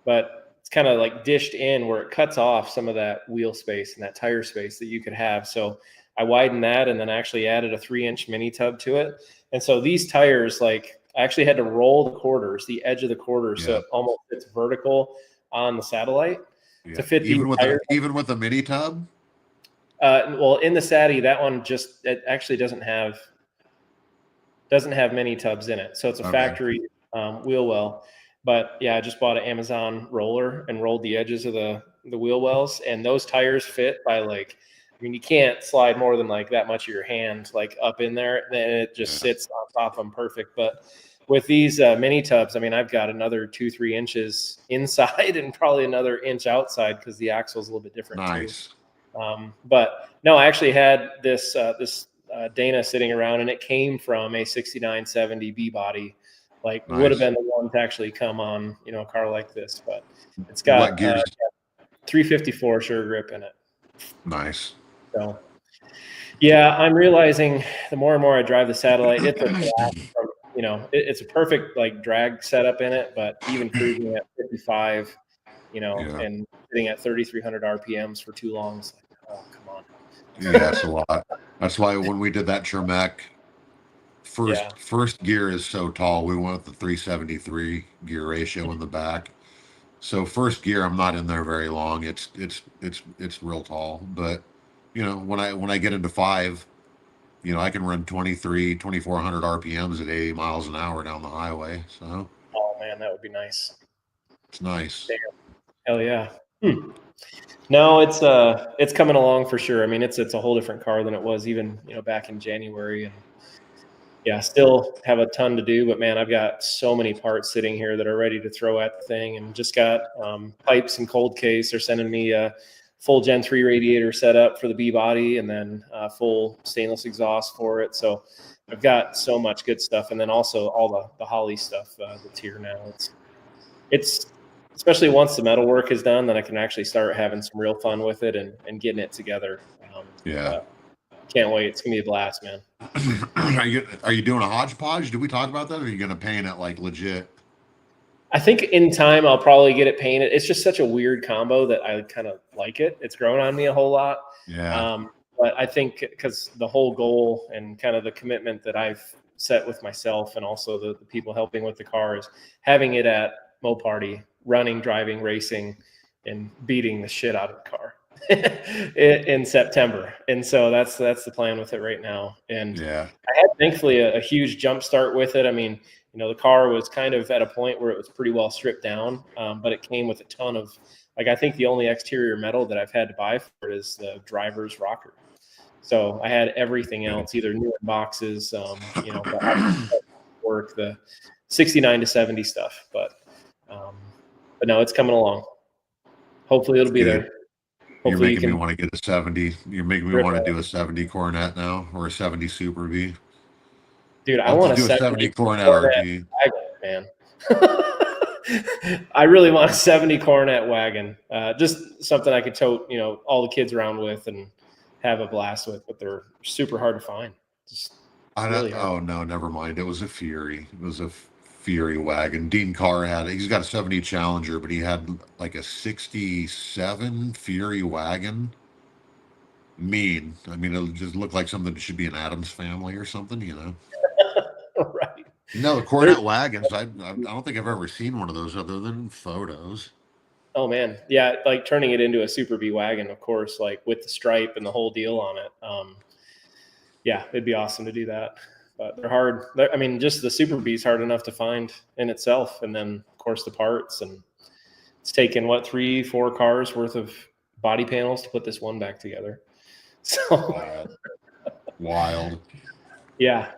But it's kind of like dished in where it cuts off some of that wheel space and that tire space that you could have. So I widened that and then actually added a 3-inch mini tub to it. And so these tires, like I actually had to roll the quarters, the edge of the quarters, so it almost fits vertical on the satellite to fit even these with tires. Even with a mini tub. Well, in the Sati, that one it actually doesn't have mini tubs in it, so it's a factory wheel well. But yeah, I just bought an Amazon roller and rolled the edges of the wheel wells, and those tires fit by like, I mean, you can't slide more than like that much of your hand like up in there, and it just sits on top of them perfect. But with these mini tubs, I mean, I've got another 2-3 inches inside and probably another inch outside because the axle is a little bit different. Nice. Too. But no, I actually had this Dana sitting around, and it came from a 6970 B body. Like would have been the one to actually come on, a car like this, but it's got 354 sure grip in it. Nice. So yeah, I'm realizing the more and more I drive the satellite, it's it's a perfect like drag setup in it, but even cruising at 55, and sitting at 3,300 RPMs for too long, it's like, oh, come on. Yeah, that's a lot. That's why when we did that Tremec, first gear is so tall. We went with the 373 gear ratio in the back. So first gear, I'm not in there very long. It's real tall. But when I get into 5, I can run 2,400 RPMs at 80 miles an hour down the highway. So. Oh man, that would be nice. It's nice. Damn. Hell yeah. No, it's coming along for sure. I mean, it's a whole different car than it was even back in January, and yeah, still have a ton to do. But man, I've got so many parts sitting here that are ready to throw at the thing, and just got pipes and cold case. They're sending me full Gen 3 radiator setup for the B body, and then full stainless exhaust for it. So I've got so much good stuff, and then also all the Holly stuff that's here now. It's especially once the metal work is done, then I can actually start having some real fun with it and getting it together. Can't wait. It's gonna be a blast, man. Are you doing a hodgepodge? Did we talk about that? Or are you gonna paint it like legit? I think in time I'll probably get it painted. It's just such a weird combo that I kind of like it. It's grown on me a whole lot. Yeah. But I think because the whole goal and kind of the commitment that I've set with myself and also the people helping with the car is having it at Mopar, running, driving, racing, and beating the shit out of the car in September. And so that's the plan with it right now. And yeah, I had thankfully a huge jump start with it. I mean, you know, the car was kind of at a point where it was pretty well stripped down, but it came with a ton of, like, I think the only exterior metal that I've had to buy for it is the driver's rocker. So I had everything else, either new in boxes, you know, work, the 69 to 70 stuff, but no, it's coming along. Hopefully it'll be there. Hopefully you're making me want to get a 70. You're making me want to do a 70 Coronet now, or a 70 Super V. Dude, I want to do a 70 Coronet RG. Man. I really want a 70 Coronet wagon. Just something I could tote, you know, all the kids around with and have a blast with, but they're super hard to find. Oh no, never mind. It was a Fury. It was a Fury wagon. Dean Carr had it. He's got a 70 Challenger, but he had like a 67 Fury wagon. Mean. I mean, it just looked like something that should be an Addams Family or something, you know. Right. No, the Coronet wagons. I don't think I've ever seen one of those other than photos. Oh man, yeah, like turning it into a Super B wagon, of course, like with the stripe and the whole deal on it. Yeah, it'd be awesome to do that, but they're hard. I mean, just the Super B is hard enough to find in itself, and then of course the parts. And it's taken 3-4 cars worth of body panels to put this one back together. So wild. Yeah.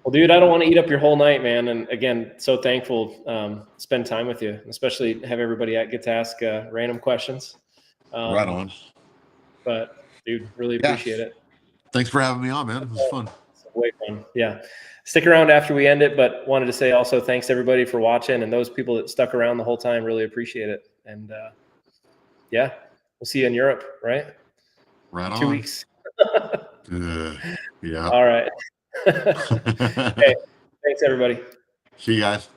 Well, dude, I don't want to eat up your whole night, man. And again, so thankful spend time with you, especially have everybody get to ask random questions. Right on. But dude, really appreciate it. Thanks for having me on, man. It was fun. Way fun. Yeah. Stick around after we end it, but wanted to say also thanks everybody for watching, and those people that stuck around the whole time, really appreciate it. And yeah, we'll see you in Europe, right? Right on. 2 weeks. Yeah. All right. Okay. Thanks, everybody. See you guys.